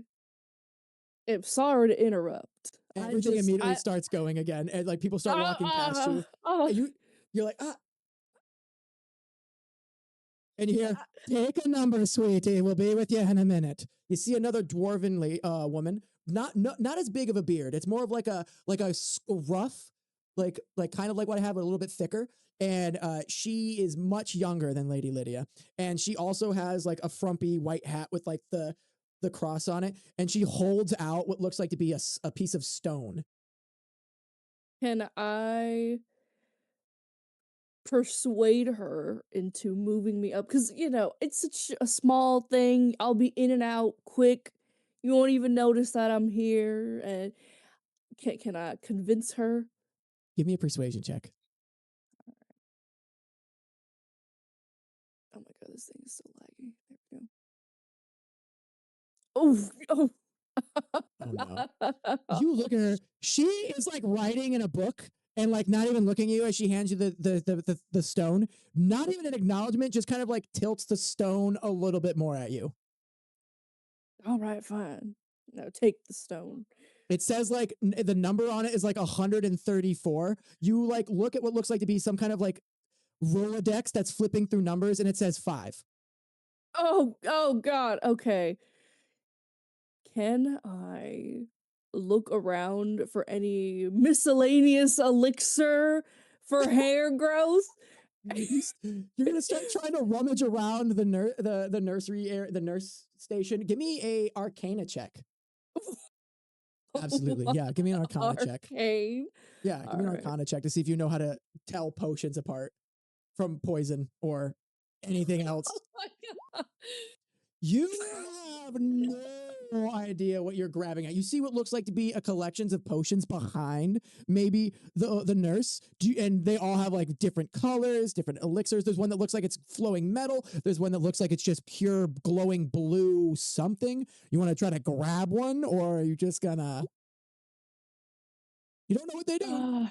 am sorry to interrupt. Everything immediately starts going again, and like people start walking past you. And you're like, ah. And you hear, take a number, sweetie. We'll be with you in a minute. You see another dwarven woman, not as big of a beard. It's more of like a rough, like kind of like what I have, but a little bit thicker. And she is much younger than Lady Lydia, and she also has like a frumpy white hat with like the cross on it, and she holds out what looks like to be a piece of stone. Can I persuade her into moving me up? Because, it's such a small thing. I'll be in and out quick. You won't even notice that I'm here. And can I convince her? Give me a persuasion check. Oh my god, this thing is so laggy. There we go. Oh. Oh no. You look at her. She is like writing in a book and like not even looking at you as she hands you the stone. Not even an acknowledgement, just kind of like tilts the stone a little bit more at you. All right, fine. No, take the stone. It says like the number on it is like 134. You like look at what looks like to be some kind of like Rolodex that's flipping through numbers, and it says 5. Oh god, okay. Can I look around for any miscellaneous elixir for hair growth? You're gonna start trying to rummage around the nursery area, the nurse station. Give me a Arcana check. Absolutely, yeah. Give me an Arcana check. Arcane. Yeah, give me an Arcana check to see if you know how to tell potions apart from poison or anything else. Oh my god. You have no idea what you're grabbing at. You see what looks like to be a collections of potions behind maybe the nurse. And they all have like different colors, different elixirs. There's one that looks like it's flowing metal. There's one that looks like it's just pure glowing blue something. You want to try to grab one, or are you just gonna... You don't know what they do.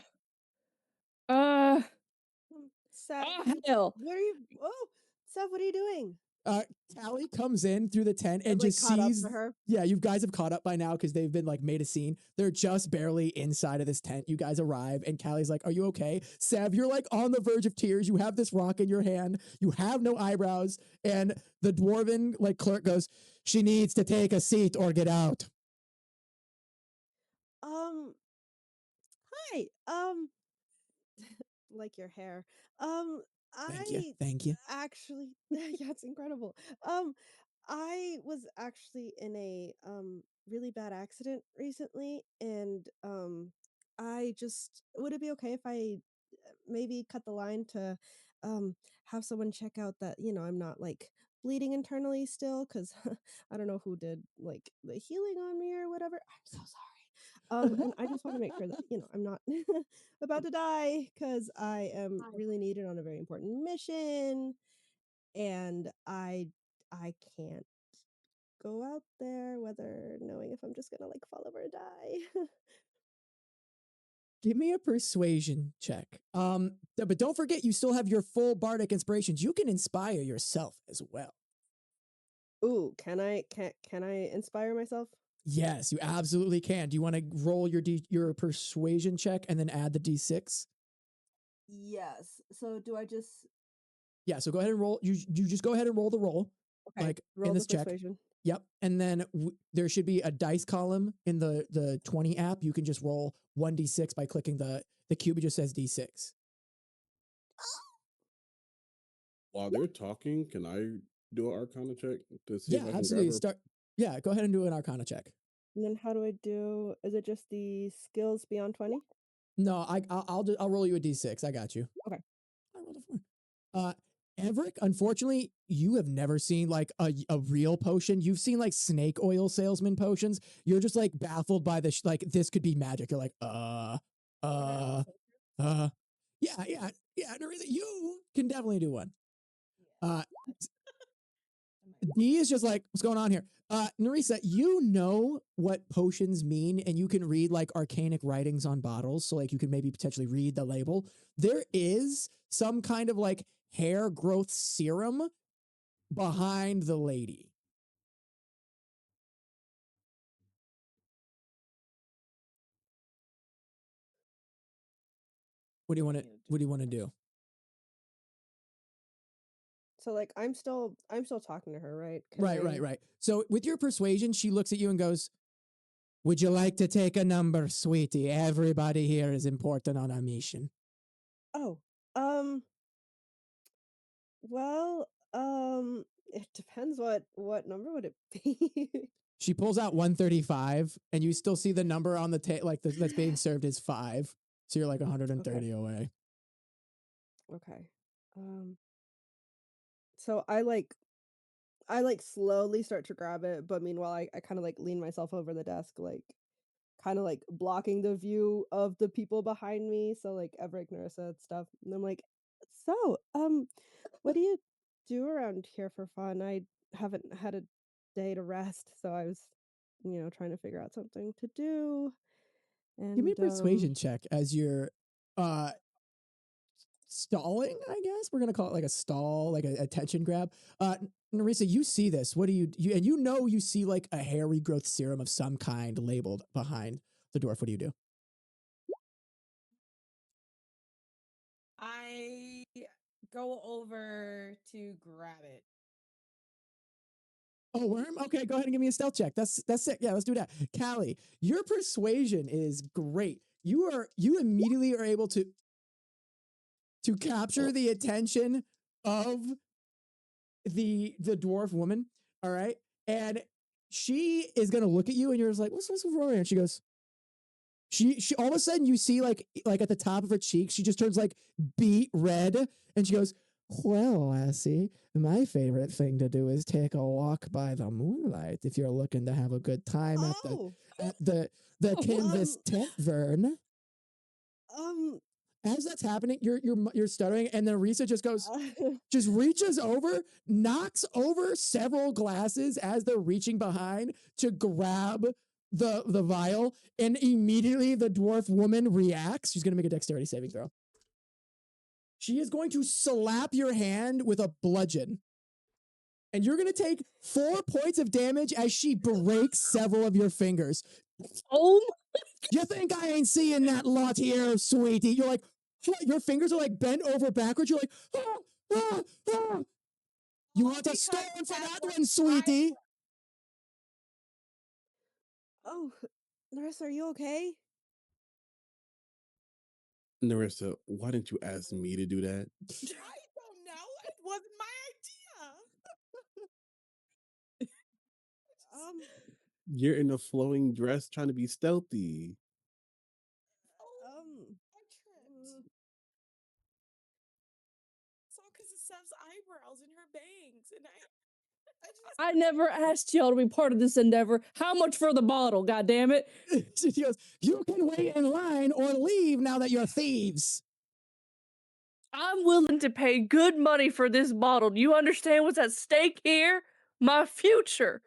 Seth, hell. what are you? Oh, Seth, what are you doing? Callie comes in through the tent and I've, like, just caught up sees. to her. Yeah, you guys have caught up by now because they've been like made a scene. They're just barely inside of this tent. You guys arrive, and Callie's like, "Are you okay, Sev? You're like on the verge of tears. You have this rock in your hand. You have no eyebrows." And the dwarven like clerk goes, "She needs to take a seat or get out." Hi. Like your hair. Thank you. I Thank you. actually, yeah, it's incredible. I was actually in a really bad accident recently, and I just would it be okay if I maybe cut the line to um have someone check out that I'm not like bleeding internally still, because I don't know who did like the healing on me or whatever. I'm so sorry. And I just want to make sure that I'm not about to die, because I am really needed on a very important mission, and I can't go out there whether knowing if I'm just gonna like fall over or die. Give me a persuasion check. But don't forget, you still have your full bardic inspirations. You can inspire yourself as well. Ooh, can I inspire myself? Yes, you absolutely can. Do you want to roll your persuasion check and then add the d6? Yes. So do I just Yeah, so go ahead and roll. You just go ahead and roll the roll, like roll in the this check. persuasion? Yep, and then there should be a dice column in the 20 app. You can just roll 1d6 by clicking the cube. It just says d6. While they're talking, can I do an Arcana check to see Yeah, if I can grab absolutely. her? Yeah, go ahead and do an Arcana check. And then how do I do? Is it just the skills beyond 20? No, I'll roll you a d6. I got you. Okay. I rolled a 4. Evrek, unfortunately, you have never seen like a real potion. You've seen like snake oil salesman potions. You're just like baffled by this. Like this could be magic. You're like, yeah. Nerissa, you can definitely do one. Dee is just like, what's going on here? Nerissa, you know what potions mean, and you can read like arcanic writings on bottles. So like you can maybe potentially read the label. There is some kind of like hair growth serum behind the lady. What do you want to do? So like I'm still talking to her, right? Right. So with your persuasion, she looks at you and goes, "Would you like to take a number, sweetie? Everybody here is important on our mission." Oh, well, it depends what number would it be? She pulls out 135, and you still see the number on the that's being served is 5. So you're like 130 away. Okay. So I like slowly start to grab it, but meanwhile I kind of like lean myself over the desk, like kind of like blocking the view of the people behind me. So like Evrek, Nerissa, and stuff. And I'm like, so, what do you do around here for fun? I haven't had a day to rest, so I was, trying to figure out something to do. And Give me a persuasion check as you're stalling, I guess. We're going to call it like a stall, like a attention grab. Nerissa, you see this. What do you and you see like a hair regrowth serum of some kind labeled behind the dwarf. What do you do? I go over to grab it. Oh, worm? Okay, go ahead and give me a stealth check. That's it. Yeah, let's do that. Callie, your persuasion is great. You immediately are able to capture the attention of the dwarf woman. All right. And she is gonna look at you and you're just like, what's wrong? And she goes, she all of a sudden you see like at the top of her cheek, she just turns like beet red and she goes, "Well, lassie, my favorite thing to do is take a walk by the moonlight if you're looking to have a good time at the canvas tavern." As that's happening, you're stuttering, and then Nerissa just goes, just reaches over, knocks over several glasses as they're reaching behind to grab the vial, and immediately the dwarf woman reacts. She's gonna make a dexterity saving throw. She is going to slap your hand with a bludgeon. and you're gonna take 4 points of damage as she breaks several of your fingers. Oh, You think I ain't seeing that lot here, sweetie? You're like, your fingers are like bent over backwards. You're like, ah, ah, ah. You want to stone for that one, sweetie? Oh, Nerissa, are you okay? Nerissa, why didn't you ask me to do that? I don't know. It wasn't my idea. You're in a flowing dress trying to be stealthy. I tripped. It's all because of Sev's eyebrows and her bangs, and I never asked y'all to be part of this endeavor. How much for the bottle, goddammit? She goes, you can wait in line or leave now that you're thieves. I'm willing to pay good money for this bottle. Do you understand what's at stake here? My future.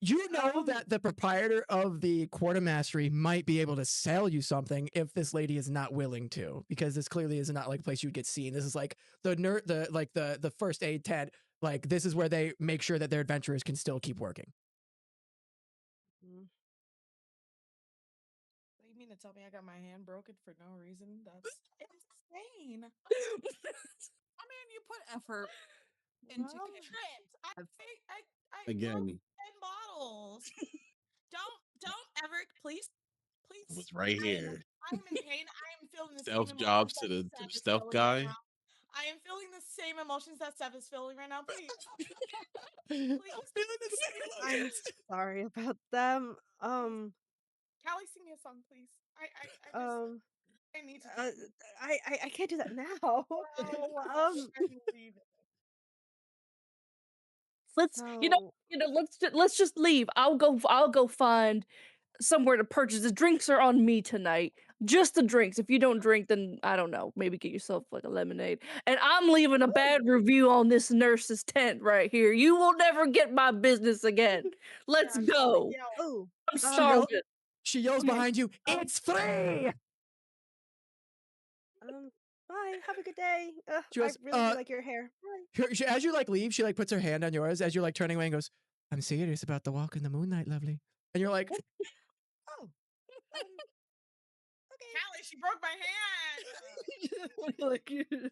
You know that the proprietor of the quartermastery might be able to sell you something if this lady is not willing to, because this clearly is not like a place you'd get seen. This is like the first aid tent. Like this is where they make sure that their adventurers can still keep working. What do you mean to tell me I got my hand broken for no reason? That's insane. I mean, you put effort into I Again, 10 bottles. Don't ever, please. I was right here. I am in pain. I am feeling the Stealth same jobs emotions to that the Seth is stealth feeling guy. right now. I am feeling the same emotions that Seth is feeling right now. Please. I'm feeling the same I'm emotions. sorry about them. Callie, sing me a song, please. I need to. I can't do that now. I believe it. Let's let's just leave. I'll go find somewhere to purchase. The drinks are on me tonight. Just the drinks. If you don't drink, then I don't know. Maybe get yourself like a lemonade. And I'm leaving a bad review on this nurse's tent right here. You will never get my business again. Let's go. Oh, I'm starving. She yells behind you, it's free! bye. Have a good day. She I goes, really do like your hair. Bye. As you like leave, she like puts her hand on yours as you're like turning away and goes, I'm serious about the walk in the moonlight, lovely. And you're like, Oh. Callie, she broke my hand.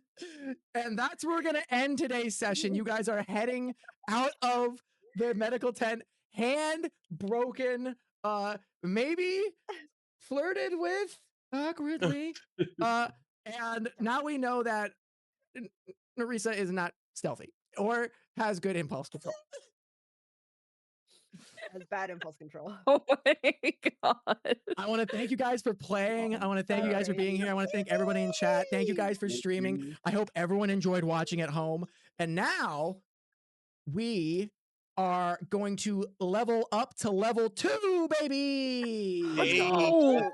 and that's where we're gonna end today's session. You guys are heading out of the medical tent, hand broken, maybe flirted with awkwardly. And now we know that Nerissa is not stealthy or has good impulse control. Has bad impulse control. Oh my god. I want to thank you guys for playing. I want to thank you guys for being here. I want to thank everybody in chat. Thank you guys for streaming. I hope everyone enjoyed watching at home. And now we are going to level up to level 2, baby. Let's go.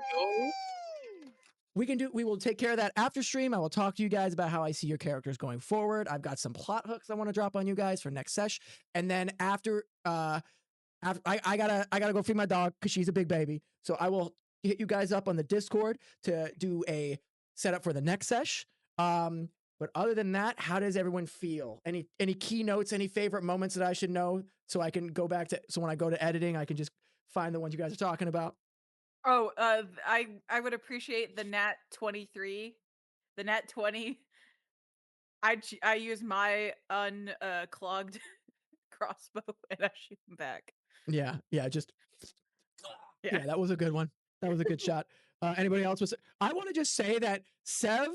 We will take care of that after stream. I will talk to you guys about how I see your characters going forward. I've got some plot hooks I want to drop on you guys for next sesh. And then after I gotta go feed my dog because she's a big baby. So I will hit you guys up on the Discord to do a setup for the next sesh. But other than that, how does everyone feel? Any keynotes, any favorite moments that I should know so I can go back to, so when I go to editing, I can just find the ones you guys are talking about? Oh, I would appreciate the nat 23, the nat 20. I use my unclogged crossbow and I shoot him back. Yeah, just Yeah. that was a good one. That was a good shot. Anybody else was? I want to just say that Sev,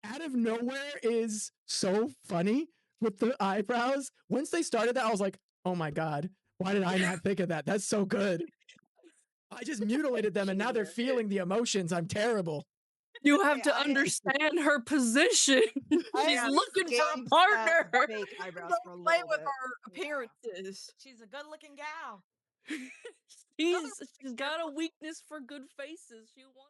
out of nowhere, is so funny with the eyebrows. Once they started that, I was like, oh my god, why did I not think of that? That's so good. I just mutilated them, and now they're feeling the emotions. I'm terrible. You have to understand her position. She's looking for a partner. Fake eyebrows for a Play little with bit. our appearances. She's a good-looking gal. She's got a weakness for good faces. She wants